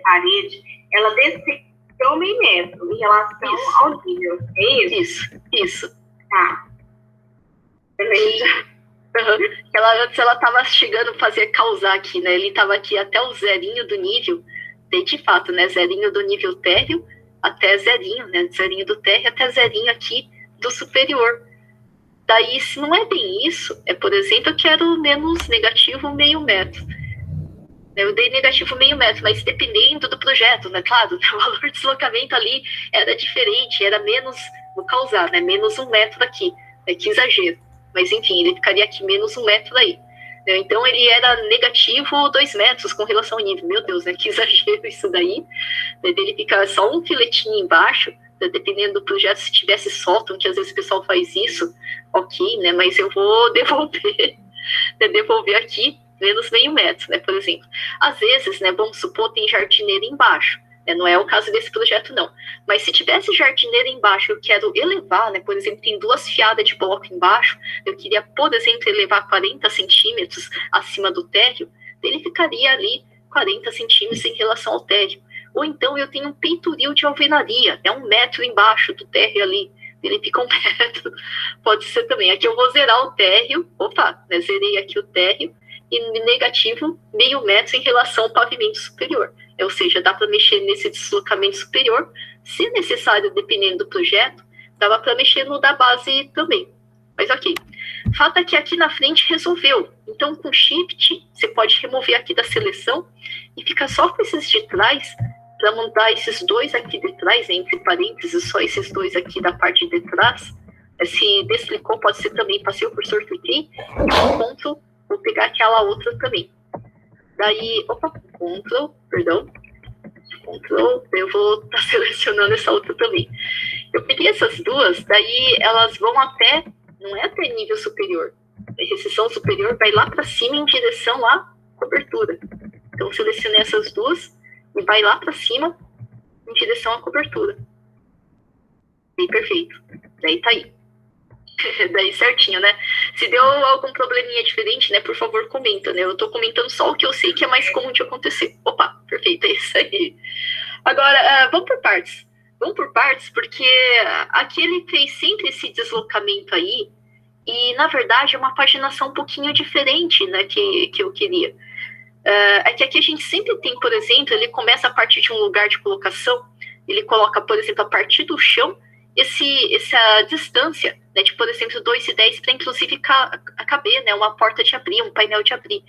parede, ela desceu meio metro em relação ao nível. É isso? Isso. Tá. Beleza. Antes ela estava chegando a fazer causar aqui, né? Ele estava aqui até o zerinho do nível, de fato, né? Zerinho do nível térreo até zerinho, né? Zerinho do térreo até zerinho aqui do superior. Daí, se não é bem isso, por exemplo, eu quero menos negativo meio metro. Eu dei negativo meio metro, mas dependendo do projeto, né? Claro, o valor de deslocamento ali era diferente, era menos, vou causar, né? Menos 1 metro aqui. Que exagero. Mas, enfim, ele ficaria aqui menos 1 metro daí. Então, ele era negativo 2 metros com relação ao nível. Meu Deus, né? Que exagero isso daí. Ele fica só um filetinho embaixo, dependendo do projeto, se tivesse sótão, que às vezes o pessoal faz isso, ok, né? Mas eu vou devolver aqui menos meio metro, né? Por exemplo. Às vezes, né? Vamos supor, tem jardineira embaixo. Não é o caso desse projeto, não. Mas se tivesse jardineira embaixo, eu quero elevar, né? Por exemplo, tem 2 fiadas de bloco embaixo, eu queria, por exemplo, elevar 40 centímetros acima do térreo, ele ficaria ali 40 centímetros em relação ao térreo. Ou então eu tenho um peitoril de alvenaria, 1 metro embaixo do térreo ali, ele fica 1 metro, pode ser também. Aqui eu vou zerar o térreo, né? Zerei aqui o térreo, e negativo meio metro em relação ao pavimento superior. Ou seja, dá para mexer nesse deslocamento superior, se necessário, dependendo do projeto, dava para mexer no da base também. Mas ok. Fato é que aqui na frente resolveu. Então, com Shift, você pode remover aqui da seleção e ficar só com esses de trás, para montar esses 2 aqui de trás, entre parênteses, só esses 2 aqui da parte de trás. Se desclicou, pode ser também, passei o cursor, cliquei, ponto, vou pegar aquela outra também. Daí, Ctrl, eu vou estar selecionando essa outra também. Eu peguei essas 2, daí elas vão até, não é até nível superior, a recessão superior vai lá para cima em direção a cobertura. Então, selecionei essas duas e vai lá para cima em direção à cobertura. E perfeito. Daí tá aí. Daí certinho, né? Se deu algum probleminha diferente, né, por favor, comenta, né? Eu tô comentando só o que eu sei que é mais comum de acontecer. Opa, perfeito, é isso aí. Agora, vamos por partes. Vamos por partes, porque aqui ele fez sempre esse deslocamento aí, e, na verdade, é uma paginação um pouquinho diferente, né, que eu queria. É que aqui a gente sempre tem, por exemplo, ele começa a partir de um lugar de colocação, ele coloca, por exemplo, a partir do chão, essa distância, né, de, por exemplo, 2,10 para, inclusive, caber, né, uma porta de abrir, um painel de abrir.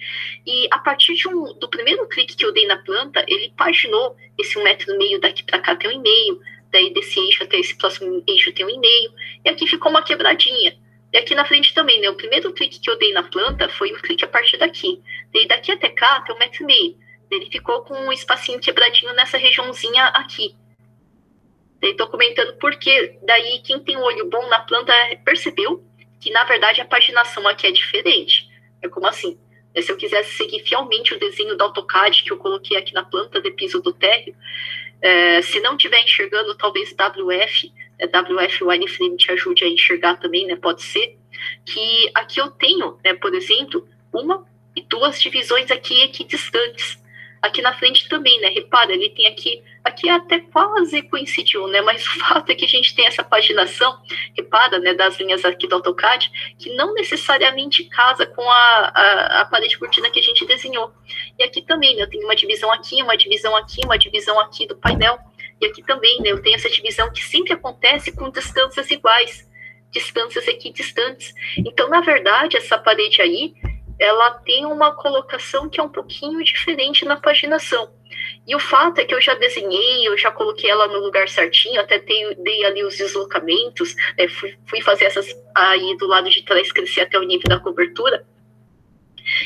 E a partir do primeiro clique que eu dei na planta, ele paginou esse 1,5 m, daqui para cá tem 1,5 m, daí desse eixo até esse próximo eixo tem 1,5 m, e aqui ficou uma quebradinha. E aqui na frente também, né, o primeiro clique que eu dei na planta foi o clique a partir daqui. Daí daqui até cá tem 1,5 m. Ele ficou com um espacinho quebradinho nessa regiãozinha aqui. Estou comentando porque daí quem tem um olho bom na planta percebeu que, na verdade, a paginação aqui é diferente. É como assim? Se eu quisesse seguir fielmente o desenho do AutoCAD que eu coloquei aqui na planta de piso do térreo, se não estiver enxergando, talvez WF, WF Wireframe te ajude a enxergar também, né? Pode ser. Que aqui eu tenho, né, por exemplo, uma e duas divisões aqui equidistantes. Aqui na frente também, né? Repara, ele tem aqui até quase coincidiu, né? Mas o fato é que a gente tem essa paginação, repara, né, das linhas aqui do AutoCAD, que não necessariamente casa com a parede cortina que a gente desenhou. E aqui também, né, eu tenho uma divisão aqui, uma divisão aqui, uma divisão aqui do painel. E aqui também, né, eu tenho essa divisão que sempre acontece com distâncias iguais, distâncias equidistantes. Então, na verdade, essa parede aí, ela tem uma colocação que é um pouquinho diferente na paginação. E o fato é que eu já desenhei, eu já coloquei ela no lugar certinho, até dei ali os deslocamentos, né, fui fazer essas aí do lado de trás crescer até o nível da cobertura.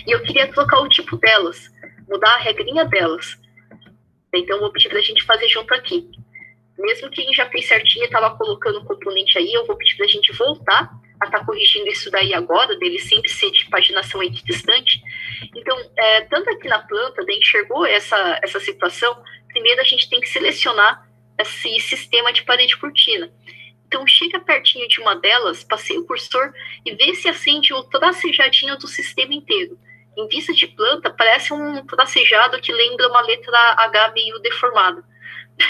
E eu queria trocar o tipo delas, mudar a regrinha delas. Então eu vou pedir pra gente fazer junto aqui. Mesmo quem já fez certinho e estava colocando o componente aí, eu vou pedir pra gente voltar a estar corrigindo isso daí agora, dele sempre ser de paginação equidistante. Então, tanto aqui na planta, daí enxergou essa situação, primeiro a gente tem que selecionar esse sistema de parede cortina. Então, chega pertinho de uma delas, passeia o cursor e vê se acende o tracejadinho do sistema inteiro. Em vista de planta, parece um tracejado que lembra uma letra H meio deformada.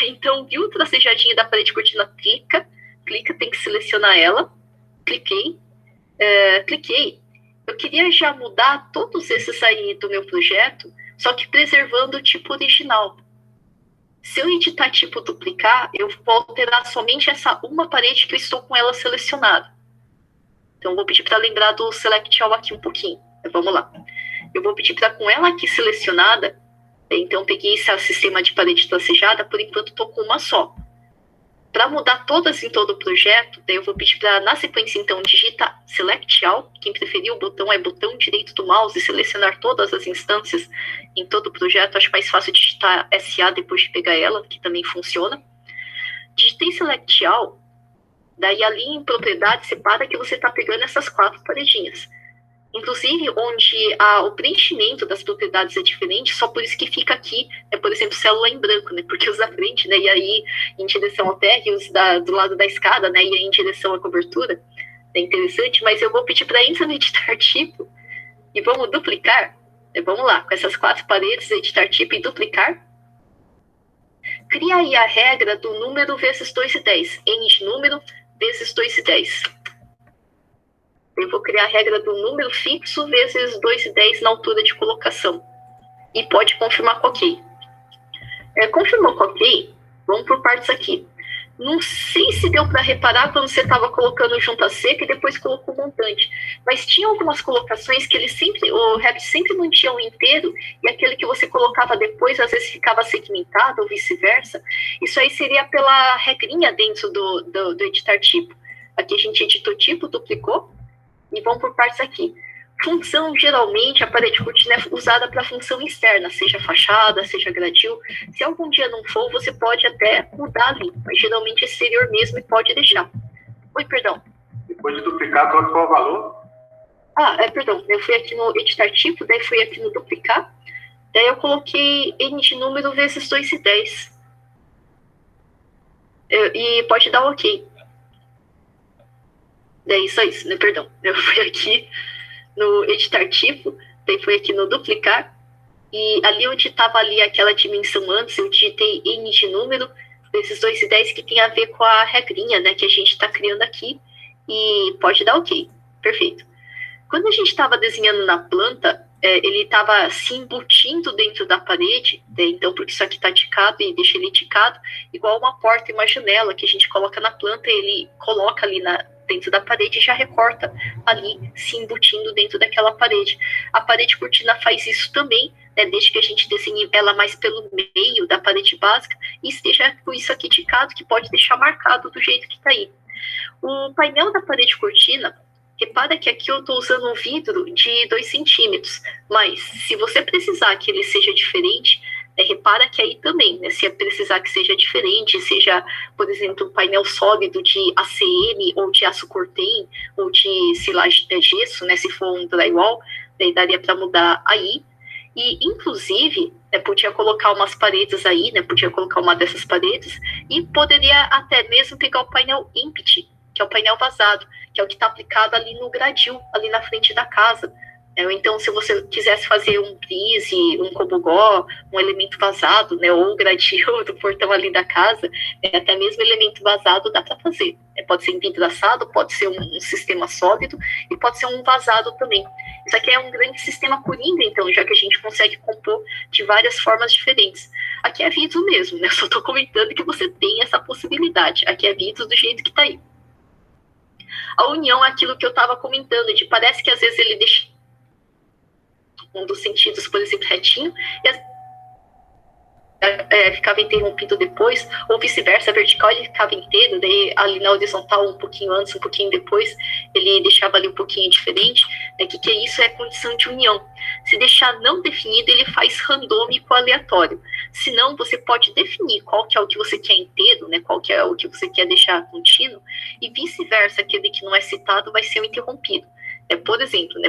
Então, viu o tracejadinho da parede cortina? Clica, tem que selecionar ela. Cliquei. Eu queria já mudar todos esses aí do meu projeto, só que preservando o tipo original. Se eu editar tipo duplicar, eu vou alterar somente essa uma parede que eu estou com ela selecionada. Então, eu vou pedir para lembrar do Select All aqui um pouquinho. Vamos lá. Eu vou pedir para com ela aqui selecionada, então peguei esse sistema de parede tracejada, por enquanto estou com uma só. Para mudar todas em todo o projeto, daí eu vou pedir para, na sequência, então, digita Select All, quem preferir o botão é botão direito do mouse e selecionar todas as instâncias em todo o projeto. Acho mais fácil digitar SA depois de pegar ela, que também funciona. Digitei Select All, daí ali em propriedade separa que você está pegando essas 4 paredinhas. Inclusive, onde o preenchimento das propriedades é diferente, só por isso que fica aqui, por exemplo, célula em branco, né? Porque os da frente, né, e aí em direção ao térreo, os do lado da escada, né, e aí em direção à cobertura. É interessante, mas eu vou pedir para entrar no editar tipo e vamos duplicar. Vamos lá, com essas 4 paredes, editar tipo e duplicar. Cria aí a regra do número vezes 2,10, n de número vezes 2,10. Eu vou criar a regra do número fixo vezes 2,10 na altura de colocação. E pode confirmar com OK. Confirmou com OK, vamos por partes aqui. Não sei se deu para reparar quando você estava colocando junta seca e depois colocou montante. Mas tinha algumas colocações que o Revit sempre mantinha o inteiro e aquele que você colocava depois, às vezes ficava segmentado ou vice-versa. Isso aí seria pela regrinha dentro do editar tipo. Aqui a gente editou tipo, duplicou. E vamos por partes aqui. Função, geralmente, a parede cortina é usada para função externa, seja fachada, seja gradil. Se algum dia não for, você pode até mudar ali, mas geralmente é exterior mesmo e pode deixar. Oi, perdão. Depois de duplicar, qual é o valor? Perdão, eu fui aqui no editar tipo, daí fui aqui no duplicar, daí eu coloquei n de número vezes 2 e 10. E pode dar ok. Daí só isso, né? Perdão. Eu fui aqui no editar tipo, daí fui aqui no duplicar, e ali onde estava ali aquela dimensão antes, eu digitei n de número vezes 2 e 10, que tem a ver com a regrinha, né, que a gente está criando aqui, e pode dar ok. Perfeito. Quando a gente estava desenhando na planta, ele estava se embutindo dentro da parede, né? Então, porque isso aqui está ticado e deixa ele ticado, igual uma porta e uma janela que a gente coloca na planta, ele coloca ali dentro da parede e já recorta ali, se embutindo dentro daquela parede. A parede cortina faz isso também, né? Desde que a gente desenhe ela mais pelo meio da parede básica e esteja com isso aqui ticado, que pode deixar marcado do jeito que está aí. O painel da parede cortina, repara que aqui eu estou usando um vidro de 2 centímetros, mas se você precisar que ele seja diferente, repara que aí também, né, se precisar que seja diferente, seja, por exemplo, um painel sólido de ACM ou de aço cortem, ou de, sei lá, gesso, né, se for um drywall, daí daria para mudar aí. E, inclusive, podia colocar umas paredes aí, né, podia colocar uma dessas paredes, e poderia até mesmo pegar o painel empty, que é o painel vazado, que é o que está aplicado ali no gradil, ali na frente da casa. Então, se você quisesse fazer um prise, um cobogó, um elemento vazado, né, ou um gradil do portão ali da casa, até mesmo elemento vazado dá para fazer. Pode ser envidraçado, pode ser um sistema sólido e pode ser um vazado também. Isso aqui é um grande sistema coringa, então, já que a gente consegue compor de várias formas diferentes. Aqui é vidro mesmo, né? Eu só estou comentando que você tem essa possibilidade. Aqui é vidro do jeito que está aí. A união é aquilo que eu estava comentando, de parece que às vezes ele deixa um dos sentidos, por exemplo, retinho, e ficava interrompido depois, ou vice-versa, a vertical ele ficava inteiro, daí ali na horizontal um pouquinho antes, um pouquinho depois, ele deixava ali um pouquinho diferente. Que é isso? É condição de união. Se deixar não definido, ele faz randômico aleatório. Se não, você pode definir qual que é o que você quer inteiro, né, qual que é o que você quer deixar contínuo, e vice-versa, aquele que não é citado vai ser o interrompido. Por exemplo,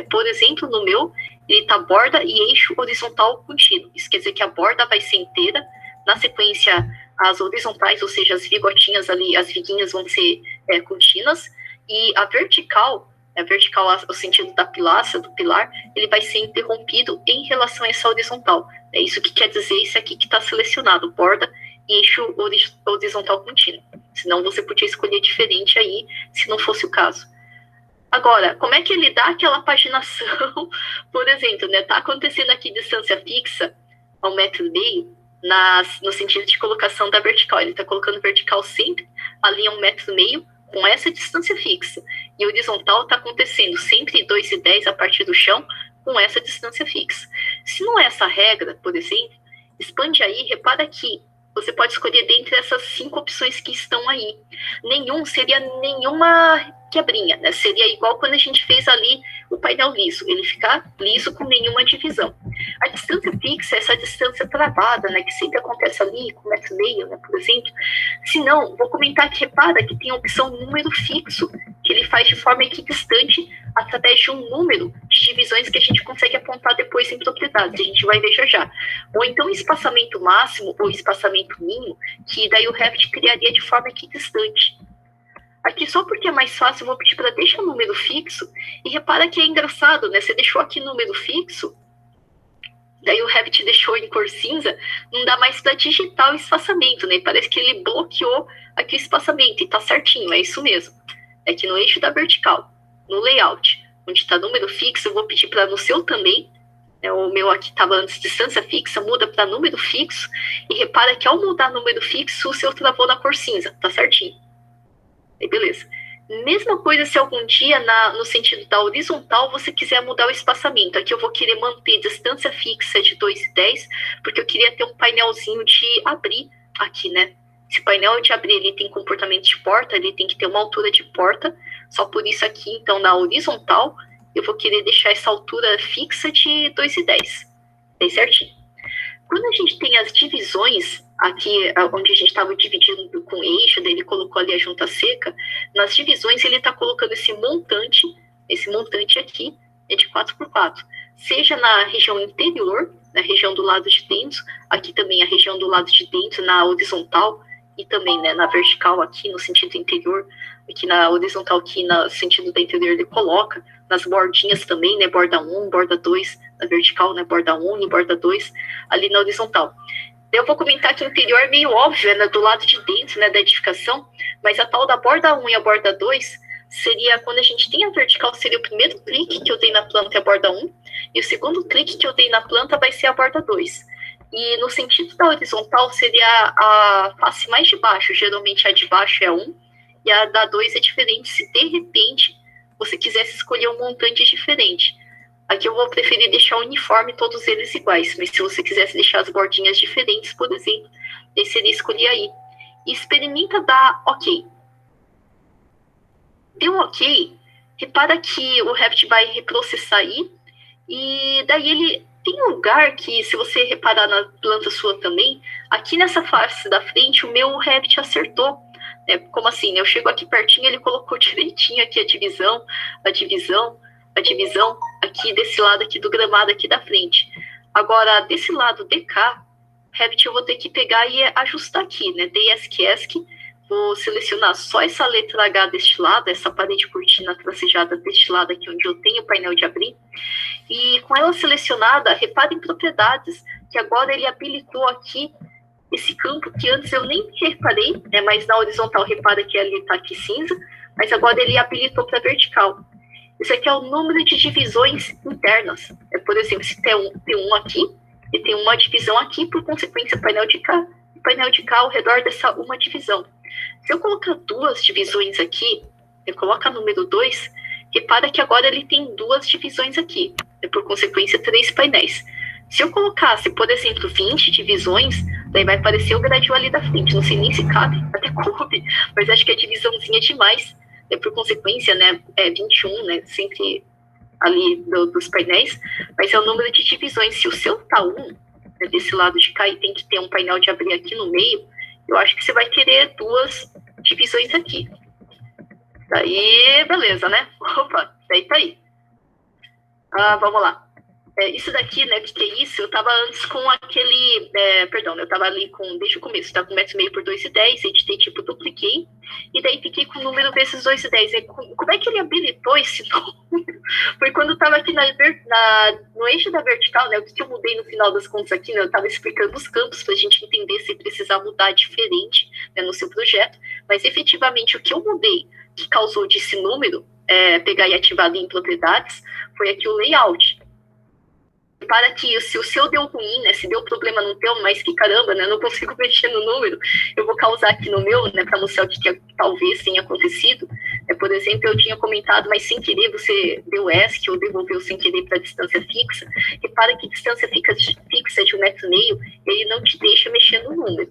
no meu, ele está borda e eixo horizontal contínuo. Isso quer dizer que a borda vai ser inteira, na sequência as horizontais, ou seja, as vigotinhas ali, as viguinhas vão ser contínuas, e a vertical, o sentido da pilastra, do pilar, ele vai ser interrompido em relação a essa horizontal. É isso que quer dizer isso aqui que está selecionado, borda e eixo horizontal contínuo. Senão você podia escolher diferente aí, se não fosse o caso. Agora, como é que ele dá aquela paginação? Por exemplo, né, tá acontecendo aqui distância fixa a 1,5 m no sentido de colocação da vertical. Ele está colocando vertical sempre ali a 1,5 m com essa distância fixa. E horizontal está acontecendo sempre 2,10 a partir do chão com essa distância fixa. Se não é essa regra, por exemplo, expande aí, repara aqui. Você pode escolher dentre essas 5 opções que estão aí. Seria nenhuma quebrinha, né? Seria igual quando a gente fez ali o painel liso. Ele fica liso com nenhuma divisão. A distância fixa é essa distância travada, né? Que sempre acontece ali com 1,5 m, né? Por exemplo. Se não, vou comentar que repara que tem a opção número fixo, que ele faz de forma equidistante através de um número de divisões que a gente consegue apontar depois em propriedades. A gente vai ver já. Ou então espaçamento máximo ou espaçamento mínimo, que daí o Revit criaria de forma equidistante. Aqui, só porque é mais fácil, eu vou pedir para deixar número fixo. E repara que é engraçado, né? Você deixou aqui número fixo, daí o Revit deixou em cor cinza, não dá mais para digitar o espaçamento, né? Parece que ele bloqueou aqui o espaçamento, e tá certinho, é isso mesmo. É que no eixo da vertical, no layout, onde está número fixo, eu vou pedir para no seu também, né? O meu aqui estava antes distância fixa, muda para número fixo, e repara que ao mudar número fixo, o seu travou na cor cinza, tá certinho. Aí, beleza. Mesma coisa se algum dia, no sentido da horizontal, você quiser mudar o espaçamento. Aqui eu vou querer manter distância fixa de 2,10, porque eu queria ter um painelzinho de abrir aqui, né? Se o painel de abrir ele tem comportamento de porta, ele tem que ter uma altura de porta. Só por isso aqui, então, na horizontal, eu vou querer deixar essa altura fixa de 2,10. Bem certinho. Quando a gente tem as divisões, aqui onde a gente estava dividindo com eixo, daí ele colocou ali a junta seca, nas divisões ele está colocando esse montante aqui, é de 4x4. Seja na região interior, na região do lado de dentro, aqui também a região do lado de dentro, na horizontal, e também, né, na vertical aqui no sentido interior, aqui na horizontal aqui no sentido da interior ele coloca, nas bordinhas também, né, borda 1, borda 2, na vertical, né, borda 1 e borda 2, ali na horizontal. Eu vou comentar que o interior é meio óbvio, né, do lado de dentro, né, da edificação, mas a tal da borda 1 e a borda 2 seria, quando a gente tem a vertical, seria o primeiro clique que eu dei na planta é a borda 1, e o segundo clique que eu dei na planta vai ser a borda 2. E no sentido da horizontal seria a face mais de baixo, geralmente a de baixo é 1, e a da 2 é diferente, se de repente você quisesse escolher um montante diferente. Aqui eu vou preferir deixar uniforme todos eles iguais, mas se você quisesse deixar as bordinhas diferentes, por exemplo, aí seria escolher aí. E experimenta dar ok. Deu ok, repara que o Revit vai reprocessar aí, e daí ele tem um lugar que, se você reparar na planta sua também, aqui nessa face da frente, o meu Revit acertou. Como assim? Eu chego aqui pertinho, ele colocou direitinho aqui a divisão, aqui desse lado aqui do gramado aqui da frente. Agora, desse lado de cá, Revit eu vou ter que pegar e ajustar aqui, né? ESC, vou selecionar só essa letra H deste lado, essa parede cortina tracejada deste lado aqui, onde eu tenho o painel de abrir. E com ela selecionada, repare em propriedades, que agora ele habilitou aqui esse campo que antes eu nem reparei, né? Mas na horizontal repara que ali está aqui cinza, mas agora ele habilitou para vertical. Isso aqui é o número de divisões internas. Por exemplo, se tem um aqui, e tem uma divisão aqui, por consequência, o painel de cá ao redor dessa uma divisão. Se eu colocar duas divisões aqui, eu coloco a número 2, repara que agora ele tem duas divisões aqui, por consequência, 3 painéis. Se eu colocasse, por exemplo, 20 divisões, daí vai aparecer o gradil ali da frente. Não sei nem se cabe, até coube, mas acho que a divisãozinha é demais. Por consequência, né, é 21, né, sempre ali dos painéis, mas é o número de divisões. Se o seu tá 1, né, desse lado de cá, e tem que ter um painel de abrir aqui no meio, eu acho que você vai querer 2 divisões aqui. Daí, beleza, né? Opa, daí tá aí. Vamos lá. Isso daqui, né, que é isso, eu tava antes com aquele, eu tava ali desde o começo, tava com 1,5 por 2,10, editei, tipo, dupliquei, e daí fiquei com o número vezes 2,10. Como é que ele habilitou esse número? Foi quando eu tava aqui no eixo da vertical, né, o que eu mudei no final das contas aqui, né, eu tava explicando os campos pra gente entender se precisar mudar diferente, né, no seu projeto, mas efetivamente o que eu mudei, que causou desse número, pegar e ativar ali em propriedades, foi aqui o layout. Para que se o seu deu ruim, né, se deu problema no teu, mas que caramba, né, não consigo mexer no número, eu vou causar aqui no meu, né, para mostrar o que talvez tenha acontecido. Por exemplo, eu tinha comentado, mas sem querer você deu ESC ou devolveu sem querer para distância fixa. Repara que distância fixa de 1,5 metro, ele não te deixa mexer no número.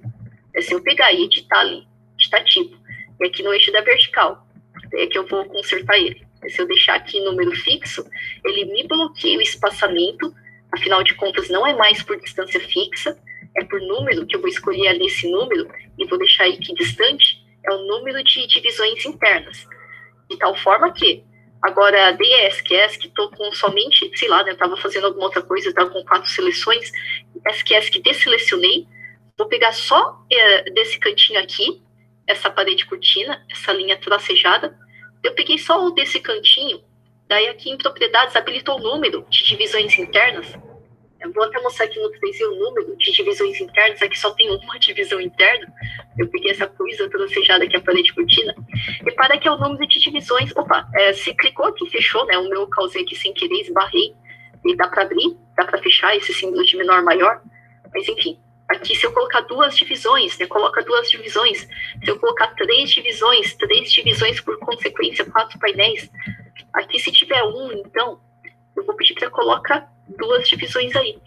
Se eu pegar e editar ali, editar tipo, e aqui no eixo da vertical, é que eu vou consertar ele. Se eu deixar aqui número fixo, ele me bloqueia o espaçamento. Afinal de contas, não é mais por distância fixa, é por número, que eu vou escolher ali esse número e vou deixar aqui distante, é o número de divisões internas. De tal forma que, agora, ESC, estou com somente, sei lá, né, eu estava fazendo alguma outra coisa, estava com 4 seleções, ESC desselecionei, vou pegar só desse cantinho aqui, essa parede cortina, essa linha tracejada, eu peguei só o desse cantinho. Daí aqui em propriedades habilitou o número de divisões internas. Eu vou até mostrar aqui no 3D o número de divisões internas. Aqui só tem uma divisão interna. Eu peguei essa coisa tracejada aqui, a parede cortina. Repara que é o número de divisões. Opa, se clicou aqui, fechou, né? O meu causei aqui sem querer, esbarrei. E dá para abrir, dá para fechar esse símbolo de menor, maior. Mas enfim, aqui se eu colocar 2 divisões, né? Coloca 2 divisões. Se eu colocar 3 divisões por consequência, 4 painéis. Aqui, se tiver 1, então, eu vou pedir para colocar 2 divisões aí.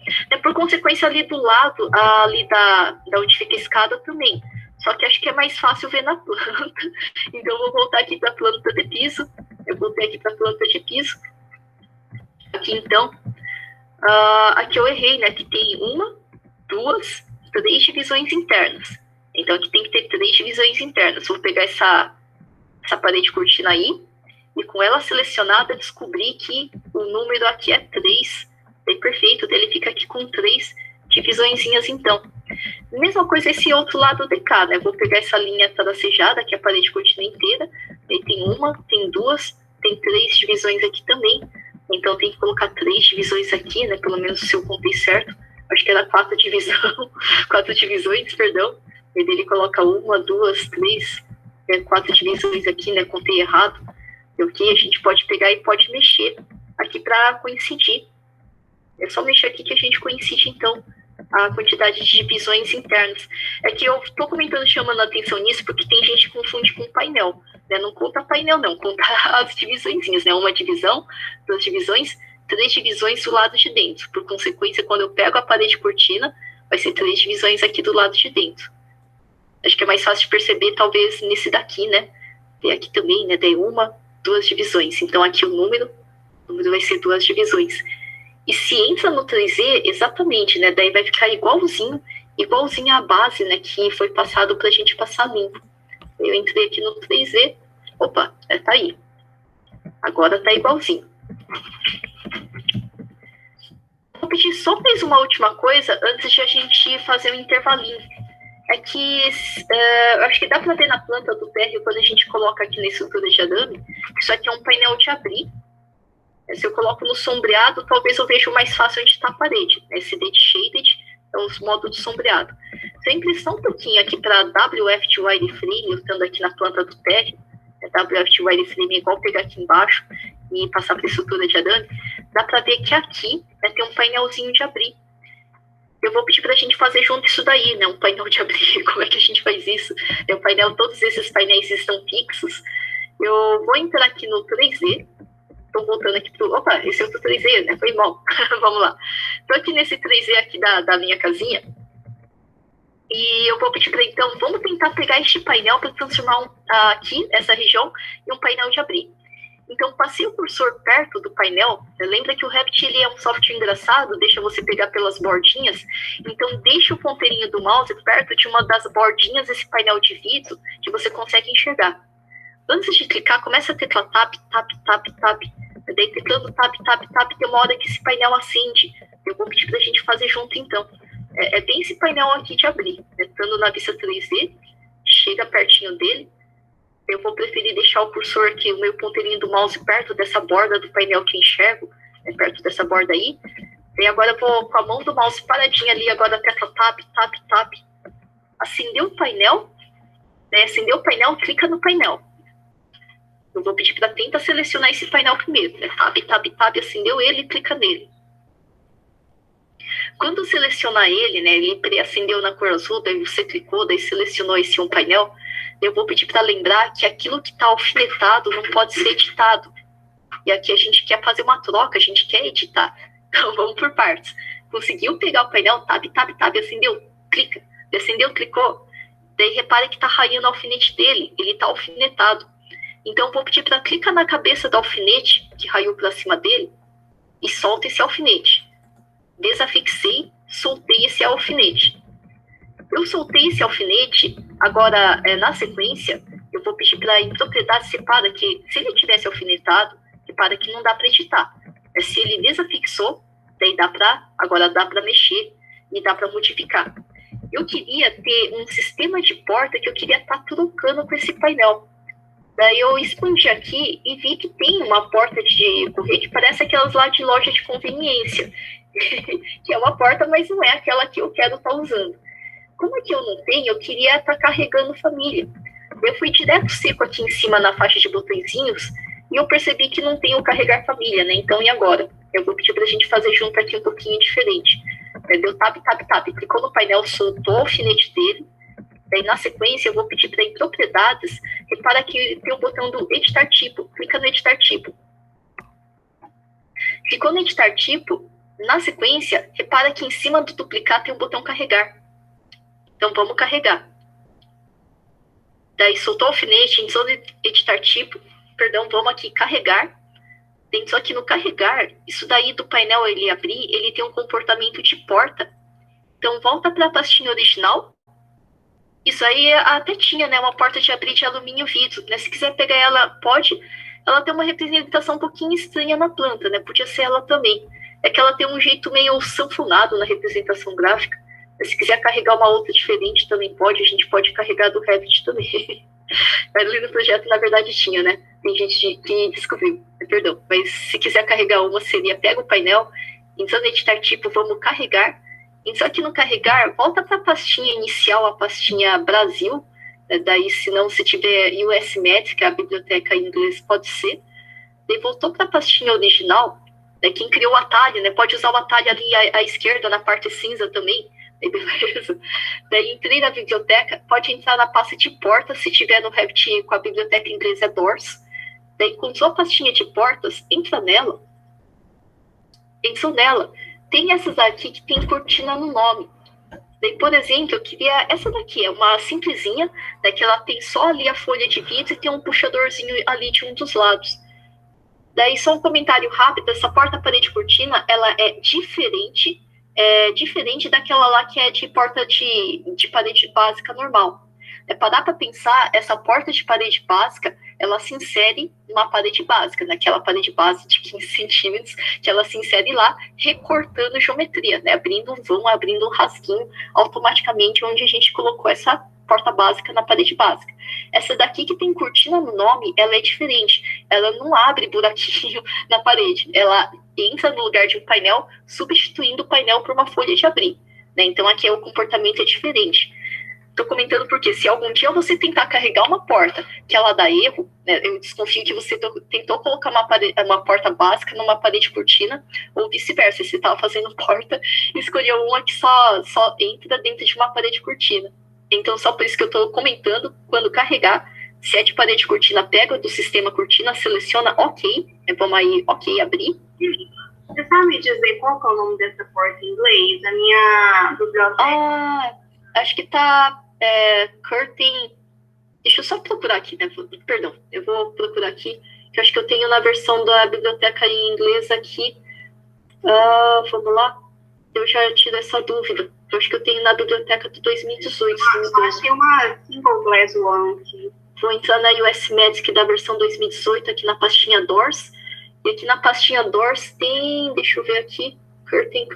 Por consequência, ali do lado, ali da onde fica a escada também. Só que acho que é mais fácil ver na planta. Então, eu vou voltar aqui para a planta de piso. Eu voltei aqui para a planta de piso. Aqui, então, aqui eu errei, né? Que tem 1, 2, 3 divisões internas. Então, aqui tem que ter 3 divisões internas. Vou pegar essa parede cortina aí. E com ela selecionada, descobri que o número aqui é 3. É perfeito, ele fica aqui com 3 divisõezinhas, então. Mesma coisa esse outro lado de cá, né? Vou pegar essa linha tracejada, que é a parede contínua inteira. Aí tem 1, tem 2, tem 3 divisões aqui também. Então tem que colocar 3 divisões aqui, né? Pelo menos se eu contei certo. Acho que era 4 4 divisões, perdão. E ele coloca 1, 2, 3, 4 divisões aqui, né? Contei errado. E o que a gente pode pegar e pode mexer aqui para coincidir. É só mexer aqui que a gente coincide, então, a quantidade de divisões internas. É que eu estou comentando, chamando a atenção nisso, porque tem gente que confunde com painel. Né? Não conta painel, não. Conta as divisõezinhas, né? 1 divisão, 2 divisões, 3 divisões do lado de dentro. Por consequência, quando eu pego a parede cortina, vai ser 3 divisões aqui do lado de dentro. Acho que é mais fácil de perceber, talvez, nesse daqui, né? Tem aqui também, né? Tem 1, 2 divisões. Então, aqui o número vai ser 2 divisões. E se entra no 3Z, exatamente, né? Daí vai ficar igualzinho à base, né? Que foi passado pra gente passar limpo. Eu entrei aqui no 3Z. Opa, tá aí. Agora tá igualzinho. Vou pedir só mais uma última coisa antes de a gente fazer um intervalinho. É que eu acho que dá pra ver na planta do térreo quando a gente coloca aqui na estrutura de arame. Isso aqui é um painel de abrir. Se eu coloco no sombreado, talvez eu veja mais fácil onde está a parede. SD Shaded é os modos de sombreado. Se a impressão pouquinho aqui para WF de wireframe, estando aqui na planta do térreo, WF de wireframe é igual pegar aqui embaixo e passar para a estrutura de arame, dá para ver que aqui tem um painelzinho de abrir. Eu vou pedir para a gente fazer junto isso daí, né? Um painel de abrir. Como é que a gente faz isso? O painel, todos esses painéis estão fixos. Eu vou entrar aqui no 3D. Estou voltando aqui pro... Opa, esse é o 3Z, né? Foi mal. Vamos lá. Estou aqui nesse 3Z aqui da minha casinha. E eu vou pedir para, então, vamos tentar pegar este painel para transformar aqui, essa região, em um painel de abrir. Então, passei o cursor perto do painel. Lembra que o Revit ele é um software engraçado, deixa você pegar pelas bordinhas. Então, deixa o ponteirinho do mouse perto de uma das bordinhas desse painel de vidro que você consegue enxergar. Antes de clicar, começa a teclar tab, tab, tab, tab. Daí, teclando tab, tab, tab, tem uma hora que esse painel acende. Eu vou pedir para a gente fazer junto, então. É bem esse painel aqui de abrir. Estando na vista 3D, chega pertinho dele. Eu vou preferir deixar o cursor aqui, o meu ponteirinho do mouse perto dessa borda do painel que enxergo. Perto dessa borda aí. E agora eu vou com a mão do mouse paradinha ali, agora a tecla tab, tab, tab. Acendeu o painel. Acendeu o painel, clica no painel. Eu vou pedir para tentar selecionar esse painel primeiro. Tab, tab, tab, acendeu ele e clica nele. Quando selecionar ele, né, ele acendeu na cor azul, daí você clicou, daí selecionou esse um painel, eu vou pedir para lembrar que aquilo que está alfinetado não pode ser editado. E aqui a gente quer fazer uma troca, a gente quer editar. Então vamos por partes. Conseguiu pegar o painel, tab, tab, tab, acendeu, clica. Acendeu, clicou. Daí repare que está raiando o alfinete dele, ele está alfinetado. Então, vou pedir para clicar na cabeça do alfinete, que raiou para cima dele, e solta esse alfinete. Desafixei, soltei esse alfinete. Eu soltei esse alfinete, agora, na sequência, eu vou pedir para em propriedade separa que, se ele tivesse alfinetado, repara que não dá para editar. Se ele desafixou, daí agora dá para mexer e dá para modificar. Eu queria ter um sistema de porta que eu queria estar trocando com esse painel. Daí eu expandi aqui e vi que tem uma porta de correio que parece aquelas lá de loja de conveniência. Que é uma porta, mas não é aquela que eu quero estar usando. Como é que eu não tenho, eu queria estar carregando família. Eu fui direto seco aqui em cima na faixa de botõezinhos e eu percebi que não tem o carregar família, né? Então, e agora? Eu vou pedir para a gente fazer junto aqui um pouquinho diferente. Deu tab, tab, tab, clicou no painel, soltou o alfinete dele. Daí, na sequência, eu vou pedir para em propriedades, repara que tem o botão do editar tipo, clica no editar tipo. Clicou no editar tipo, na sequência, repara que em cima do duplicar tem o botão carregar. Então, vamos carregar. Daí, soltou o alfinete, entrou no editar tipo, vamos aqui carregar. Dentro aqui no carregar, isso daí do painel ele abrir, ele tem um comportamento de porta. Então, volta para a pastinha original. Isso aí até tinha, né, uma porta de abrir de alumínio e vidro, né? Se quiser pegar ela, pode. ela tem uma representação um pouquinho estranha na planta, né? Podia ser ela também. É que ela tem um jeito meio sanfonado na representação gráfica. Mas se quiser carregar uma outra diferente também pode, a gente pode carregar do Revit também. Ali no projeto, na verdade, tinha, né? Tem gente que descobriu, perdão. Mas se quiser carregar uma, seria pega o painel, entra no editar tipo, vamos carregar. Só que no carregar, volta para a pastinha inicial, a pastinha Brasil. Daí, se não, se tiver USMet, que é a biblioteca em inglês, pode ser. Daí voltou para a pastinha original. Quem criou o atalho, né? Pode usar o atalho ali à esquerda, na parte cinza também. Beleza. Daí entrei na biblioteca, pode entrar na pasta de portas, se tiver no Revit com a biblioteca em inglês é Doors. Daí encontrou a pastinha de portas, entra nela. Tem essas aqui que tem cortina no nome. Daí, por exemplo, eu queria essa daqui, é uma simplesinha, né, que ela tem só ali a folha de vidro e tem um puxadorzinho ali de um dos lados. Daí, só um comentário rápido, essa porta-parede cortina, ela é diferente daquela lá que é de porta de parede básica normal. Parar para pensar, essa porta de parede básica, ela se insere numa parede básica, naquela parede base de 15 centímetros, que ela se insere lá, recortando geometria, né? Abrindo um vão, abrindo um rasguinho automaticamente, onde a gente colocou essa porta básica na parede básica. Essa daqui que tem cortina no nome, ela é diferente. Ela não abre buraquinho na parede, ela entra no lugar de um painel, substituindo o painel por uma folha de abrir, né? Então aqui o comportamento é diferente. Estou comentando porque se algum dia você tentar carregar uma porta que ela dá erro, né, eu desconfio que você tentou colocar uma porta básica numa parede cortina, ou vice-versa, você estava fazendo porta e escolheu uma que só entra dentro de uma parede cortina. Então, só por isso que eu estou comentando, quando carregar, se é de parede cortina, pega do sistema cortina, seleciona OK, vamos aí, OK, abrir. Você sabe me dizer qual que é o nome dessa porta em inglês? A minha biblioteca. Acho que tá curtain. Deixa eu só procurar aqui, né? Perdão, eu vou procurar aqui, que eu acho que eu tenho na versão da biblioteca em inglês aqui. Vamos lá. Eu já tiro essa dúvida. Eu acho que eu tenho na biblioteca de 2018. Acho que tem uma single glass one aqui. Vou entrar na US Magic da versão 2018, aqui na pastinha Doors. E aqui na pastinha Doors tem, deixa eu ver aqui, curtain,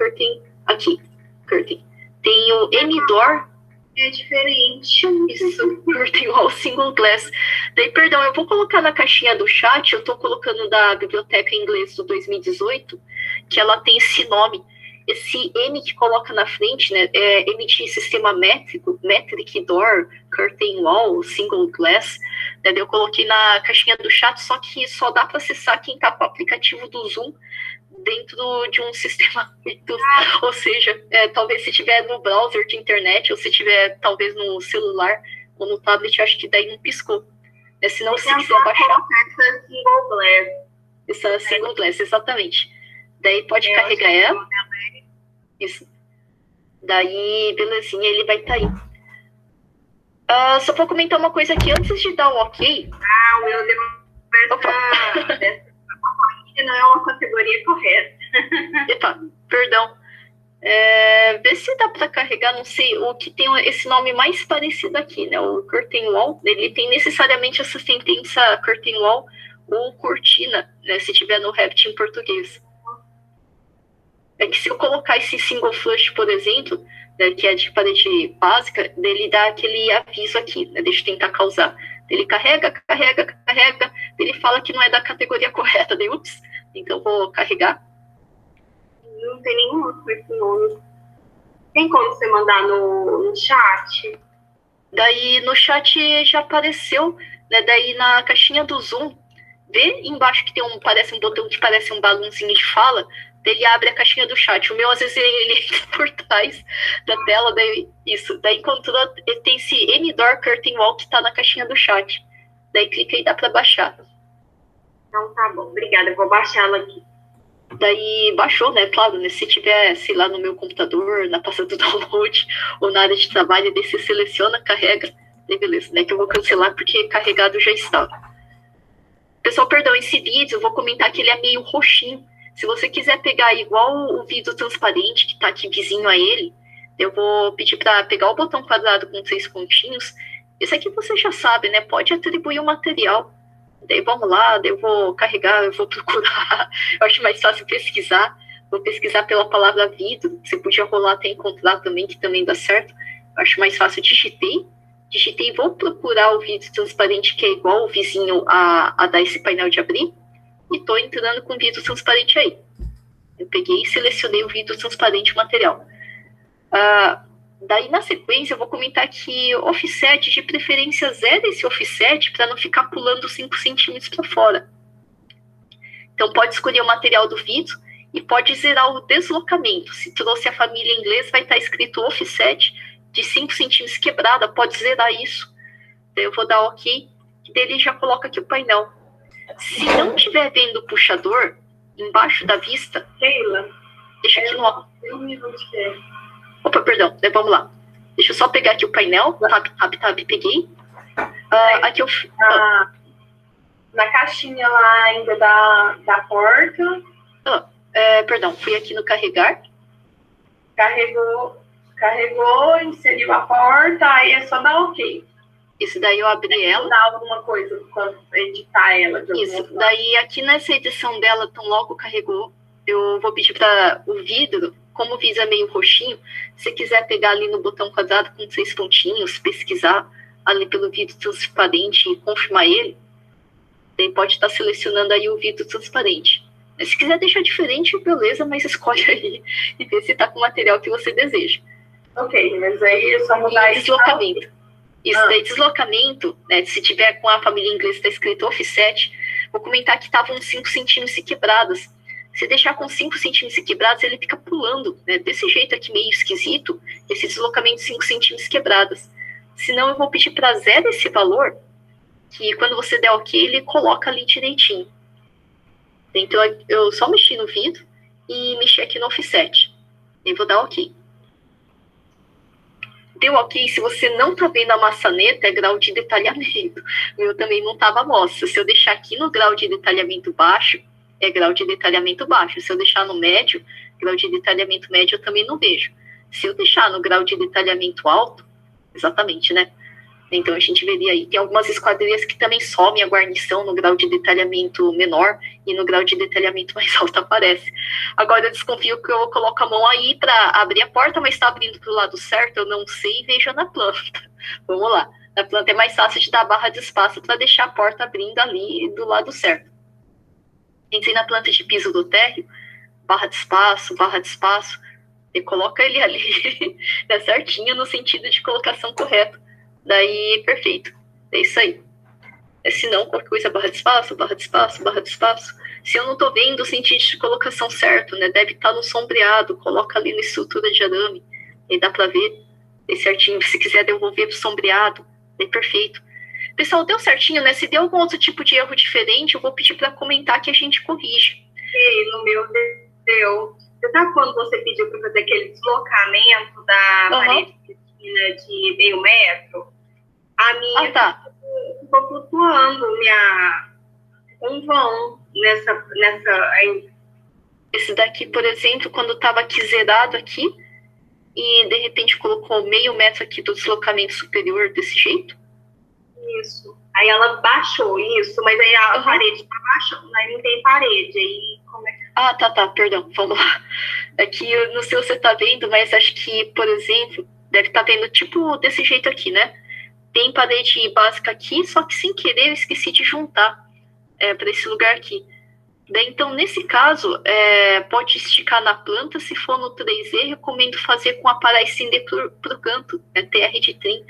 aqui, curtain. Tem o M-Door. É diferente. Isso, curtain wall single glass. Daí, perdão, eu vou colocar na caixinha do chat, eu tô colocando da biblioteca em inglês do 2018, que ela tem esse nome. Esse M que coloca na frente, né, é M de sistema métrico, metric door, curtain wall, single glass. Daí eu coloquei na caixinha do chat, só que só dá para acessar quem tá com o aplicativo do Zoom dentro de um sistema Windows. Ou seja, talvez se tiver no browser de internet, ou se tiver talvez no celular ou no tablet, acho que daí não piscou. Senão, se quiser baixar... Essa single glass. Essa single glass, exatamente. Daí pode carregar ela. Isso. Daí, belezinha, ele vai estar aí. Só vou comentar uma coisa aqui antes de dar o OK. O meu dessa não é uma categoria correta. Epa, perdão. Vê se dá para carregar, não sei, o que tem esse nome mais parecido aqui, né? O curtain wall, ele tem necessariamente essa sentença curtain wall ou cortina, né? Se tiver no Revit em português. É que se eu colocar esse single flush, por exemplo, né, que é de parede básica, ele dá aquele aviso aqui, né? Deixa eu tentar causar. Ele carrega, ele fala que não é da categoria correta, daí ups, então vou carregar. Não tem nenhum outro com esse nome. Tem como você mandar no chat? Daí no chat já apareceu, né? Daí na caixinha do Zoom, vê embaixo que tem parece um botão que parece um balãozinho de fala, ele abre a caixinha do chat. O meu, às vezes, ele entra por trás da tela, daí encontrou, ele tem esse M-Door Curtain Wall que tá na caixinha do chat. Daí clica e dá para baixar. Então tá bom, obrigada, eu vou baixá-la aqui. Daí baixou, né? Claro, né, se tiver, sei lá, no meu computador, na pasta do download, ou na área de trabalho, daí você seleciona, carrega, daí beleza, né? Que eu vou cancelar porque carregado já estava. Pessoal, perdão, esse vídeo eu vou comentar que ele é meio roxinho. Se você quiser pegar igual o vidro transparente que está aqui vizinho a ele, eu vou pedir para pegar o botão quadrado com 3 pontinhos. Esse aqui você já sabe, né? Pode atribuir o material. Daí vamos lá, daí eu vou carregar, eu vou procurar. Eu acho mais fácil pesquisar. Vou pesquisar pela palavra vidro. Você podia rolar até encontrar também, que também dá certo. Eu acho mais fácil. Digitei, vou procurar o vidro transparente, que é igual o vizinho a dar esse painel de abrir. E tô entrando com o vidro transparente aí. Eu peguei e selecionei o vidro transparente material. Daí, na sequência, eu vou comentar que offset, de preferência, zera esse offset para não ficar pulando 5 centímetros para fora. Então, pode escolher o material do vidro e pode zerar o deslocamento. Se trouxe a família em inglês, vai estar escrito offset de 5 centímetros quebrada, pode zerar isso. Daí eu vou dar OK, e daí ele já coloca aqui o painel. Se não estiver vendo o puxador, embaixo da vista, Sheila, deixa aqui no... um minuto. Opa, perdão, vamos lá. Deixa eu só pegar aqui o painel. Tab, peguei. Aqui eu... Na caixinha lá ainda da porta. Perdão, fui aqui no carregar. Carregou, inseriu a porta, aí é só dar OK. Isso, daí eu abri ela. Dar alguma coisa quando editar ela. Isso, daí aqui nessa edição dela, tão logo carregou, eu vou pedir para o vidro, como o vidro é meio roxinho, se quiser pegar ali no botão quadrado com 6 pontinhos, pesquisar ali pelo vidro transparente e confirmar ele, daí pode estar selecionando aí o vidro transparente. Se quiser deixar diferente, beleza, mas escolhe aí e vê se está com o material que você deseja. Ok, mas aí é só mudar isso. Deslocamento. Isso daí, deslocamento, né, se tiver com a família inglesa, está escrito offset, vou comentar que estavam 5 centímetros quebradas. Se deixar com 5 centímetros quebrados, ele fica pulando, né, desse jeito aqui meio esquisito, esse deslocamento de 5 centímetros quebradas. Senão eu vou pedir para zero esse valor, que quando você der OK, ele coloca ali direitinho. Então eu só mexi no vidro e mexi aqui no offset. E vou dar OK. Deu OK, se você não tá vendo a maçaneta, é grau de detalhamento. O meu também não tava amostra. Se eu deixar aqui no grau de detalhamento baixo, é grau de detalhamento baixo. Se eu deixar no médio, grau de detalhamento médio, eu também não vejo. Se eu deixar no grau de detalhamento alto, exatamente, né? Então a gente veria aí. Tem algumas esquadrias que também somem a guarnição no grau de detalhamento menor e no grau de detalhamento mais alto aparece. Agora eu desconfio que eu coloco a mão aí para abrir a porta, mas está abrindo para o lado certo, eu não sei, veja na planta. Vamos lá. Na planta é mais fácil de dar barra de espaço para deixar a porta abrindo ali do lado certo. Entrei na planta de piso do térreo, barra de espaço, e coloca ele ali, né, certinho no sentido de colocação correta. Daí, perfeito. É isso aí. Se não, qualquer coisa, barra de espaço. Se eu não tô vendo o sentido de colocação certo, né? Deve estar no sombreado. Coloca ali na estrutura de arame. Aí dá pra ver. Aí certinho. Se quiser devolver pro sombreado, é perfeito. Pessoal, deu certinho, né? Se deu algum outro tipo de erro diferente, eu vou pedir para comentar que a gente corrige. No meu deu. Você sabe quando você pediu para fazer aquele deslocamento da parede de meio metro? A minha ficou flutuando, um vão nessa. Esse daqui, por exemplo, quando estava aqui zerado aqui, e de repente colocou meio metro aqui do deslocamento superior desse jeito. Isso. Aí ela baixou isso, mas aí a parede tá baixando, aí não tem parede. Aí como é que... tá, perdão, vamos lá. Aqui, não sei se você tá vendo, mas acho que, por exemplo, deve estar vendo tipo desse jeito aqui, né? Tem parede básica aqui, só que sem querer eu esqueci de juntar para esse lugar aqui. Daí, então, nesse caso, pode esticar na planta. Se for no 3E, recomendo fazer com a paraicinde pro canto, TR de trim.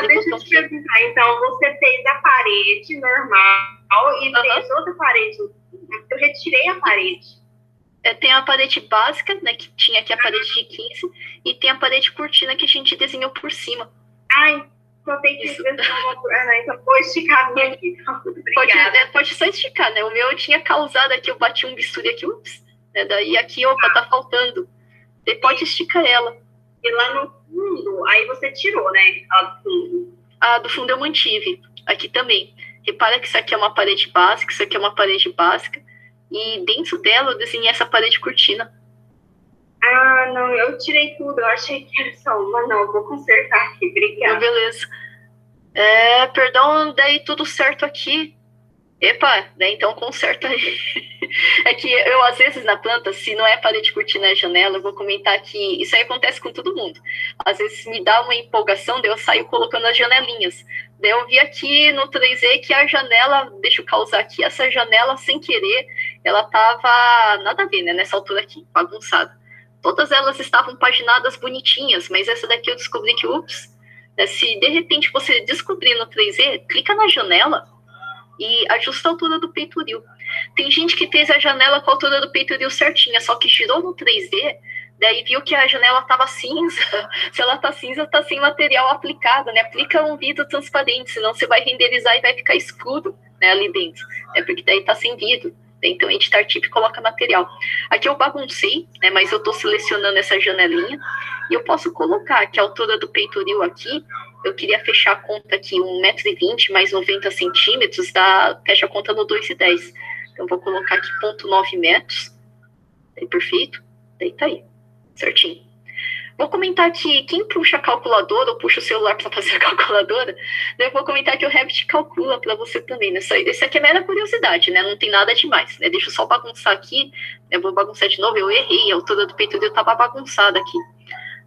Deixa eu te perguntar. Então, você fez a parede normal e fez outra parede. Eu retirei a parede. Tem a parede básica, né, que tinha aqui a parede de 15, e tem a parede cortina que a gente desenhou por cima. Então tem que então vou esticar a minha aqui. Pode só esticar, né? O meu eu tinha causado aqui, eu bati um bisturi aqui, né? Daí aqui, tá faltando. Daí pode esticar ela. E lá no fundo, aí você tirou, né? A do fundo. A do fundo eu mantive. Aqui também. Repara que isso aqui é uma parede básica, isso aqui é uma parede básica. E dentro dela eu desenhei essa parede cortina. Não, eu tirei tudo. Eu achei que era só uma. Não, eu vou consertar aqui. Obrigada. Beleza. Perdão, daí tudo certo aqui. Epa, né? Então conserta aí. É que eu, às vezes, na planta, se não é parede cortina na janela, eu vou comentar que isso aí acontece com todo mundo. Às vezes me dá uma empolgação, daí eu saio colocando as janelinhas. Daí eu vi aqui no 3E que a janela, deixa eu causar aqui, essa janela, sem querer, ela tava, nada a ver, né, nessa altura aqui, bagunçada. Todas elas estavam paginadas bonitinhas, mas essa daqui eu descobri que, ups, né, se de repente você descobrir no 3E, clica na janela e ajusta a altura do peitoril. Tem gente que fez a janela com a altura do peitoril certinha, só que girou no 3D, daí viu que a janela estava cinza. Se ela tá cinza, tá sem material aplicado, né? Aplica um vidro transparente, senão você vai renderizar e vai ficar escuro, né, ali dentro, né? Porque daí tá sem vidro. Então, editar tipo coloca material. Aqui eu baguncei, né? Mas eu tô selecionando essa janelinha e eu posso colocar que a altura do peitoril aqui, eu queria fechar a conta aqui 1,20 m mais 90 centímetros, fecha a conta no 2,10. Então, vou colocar aqui 0,9 metros. Daí, perfeito. Daí tá aí. Certinho. Vou comentar aqui, quem puxa a calculadora ou puxa o celular para fazer a calculadora, daí eu vou comentar que o Revit calcula para você também. Né? Isso aqui é mera curiosidade, né? Não tem nada demais. Né? Deixa eu só bagunçar aqui. Eu vou bagunçar de novo. Eu errei. A altura do peito dele estava bagunçada aqui.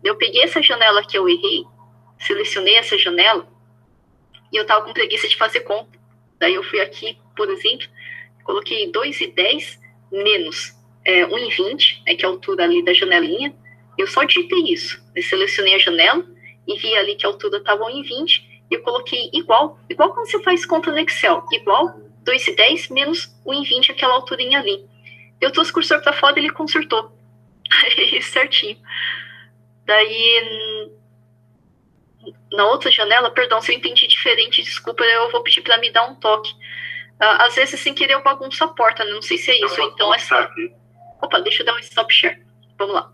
Eu peguei essa janela que eu errei, selecionei essa janela e eu tava com preguiça de fazer conta. Daí eu fui aqui, por exemplo, coloquei 2,10 menos 1,20, que é a altura ali da janelinha. Eu só digitei isso. Eu selecionei a janela e vi ali que a altura estava 1,20 e eu coloquei igual quando você faz conta no Excel, igual 2,10 menos 1,20, aquela alturinha ali. Eu trouxe o cursor para fora e ele consertou. Certinho. Daí, na outra janela, perdão, se eu entendi diferente, desculpa, eu vou pedir para me dar um toque. Às vezes, sem querer, eu bagunço a porta, né? Não sei se é isso. Então, essa... Opa, deixa eu dar um stop share. Vamos lá.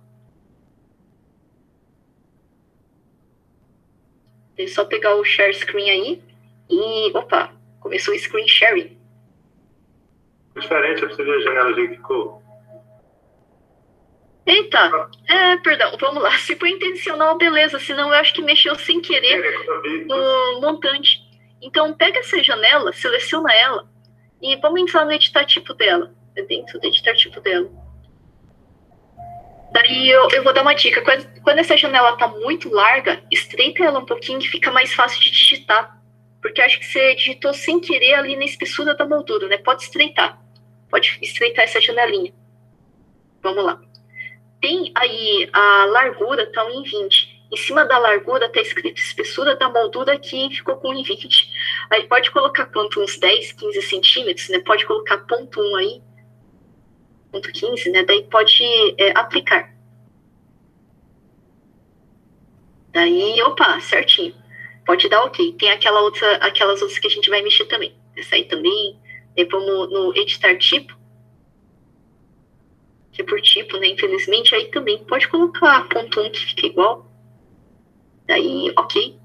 É só pegar o share screen aí e... Opa, começou o screen sharing. Diferente, você ver a janela que ficou. Eita, perdão, vamos lá. Se foi intencional, beleza. Senão eu acho que mexeu sem querer no montante. Então, pega essa janela, seleciona ela e vamos entrar no editar tipo dela. Dentro do editar tipo dela. Daí eu vou dar uma dica. Quando essa janela tá muito larga, estreita ela um pouquinho que fica mais fácil de digitar. Porque acho que você digitou sem querer ali na espessura da moldura, né? Pode estreitar. Pode estreitar essa janelinha. Vamos lá. Tem aí a largura, tá 1,20. Em cima da largura tá escrito espessura da moldura que ficou com 1,20. Aí pode colocar quanto? Uns 10, 15 centímetros, né? Pode colocar 0,1 aí. 0,15, né? Daí pode aplicar. Daí, opa, certinho. Pode dar ok. Tem aquelas outras que a gente vai mexer também. Essa aí também. Daí vamos no editar tipo. Que é por tipo, né? Infelizmente, aí também pode colocar 0,1 que fica igual. Daí, ok.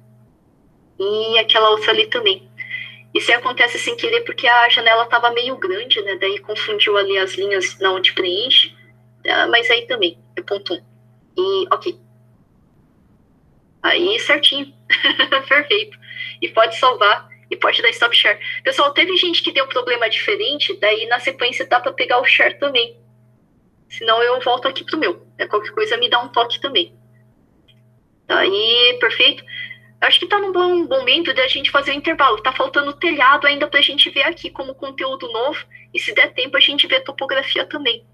E aquela outra ali também. Isso aí acontece sem querer porque a janela estava meio grande, né? Daí confundiu ali as linhas na onde preenche. Mas aí também, é 0,1. E ok. Aí, certinho. Perfeito. E pode salvar. E pode dar stop share. Pessoal, teve gente que deu problema diferente. Daí, na sequência, dá para pegar o share também. Senão eu volto aqui pro meu. Qualquer coisa me dá um toque também. Aí, perfeito. Acho que tá num bom momento de a gente fazer o intervalo. Tá faltando telhado ainda pra gente ver aqui como conteúdo novo. E se der tempo, a gente vê a topografia também.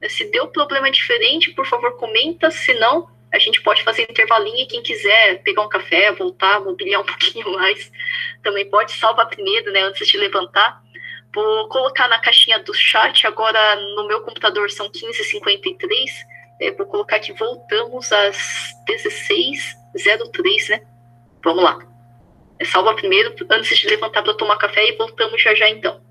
Se deu problema diferente, por favor, comenta. Se não, a gente pode fazer intervalinho. E quem quiser pegar um café, voltar, mobiliar um pouquinho mais, também pode. Salva primeiro, né, antes de levantar. Vou colocar na caixinha do chat. Agora, no meu computador, são 15h53. Vou colocar que voltamos às 16h03, né? Vamos lá. Salva primeiro, antes de levantar para tomar café, e voltamos já já, então.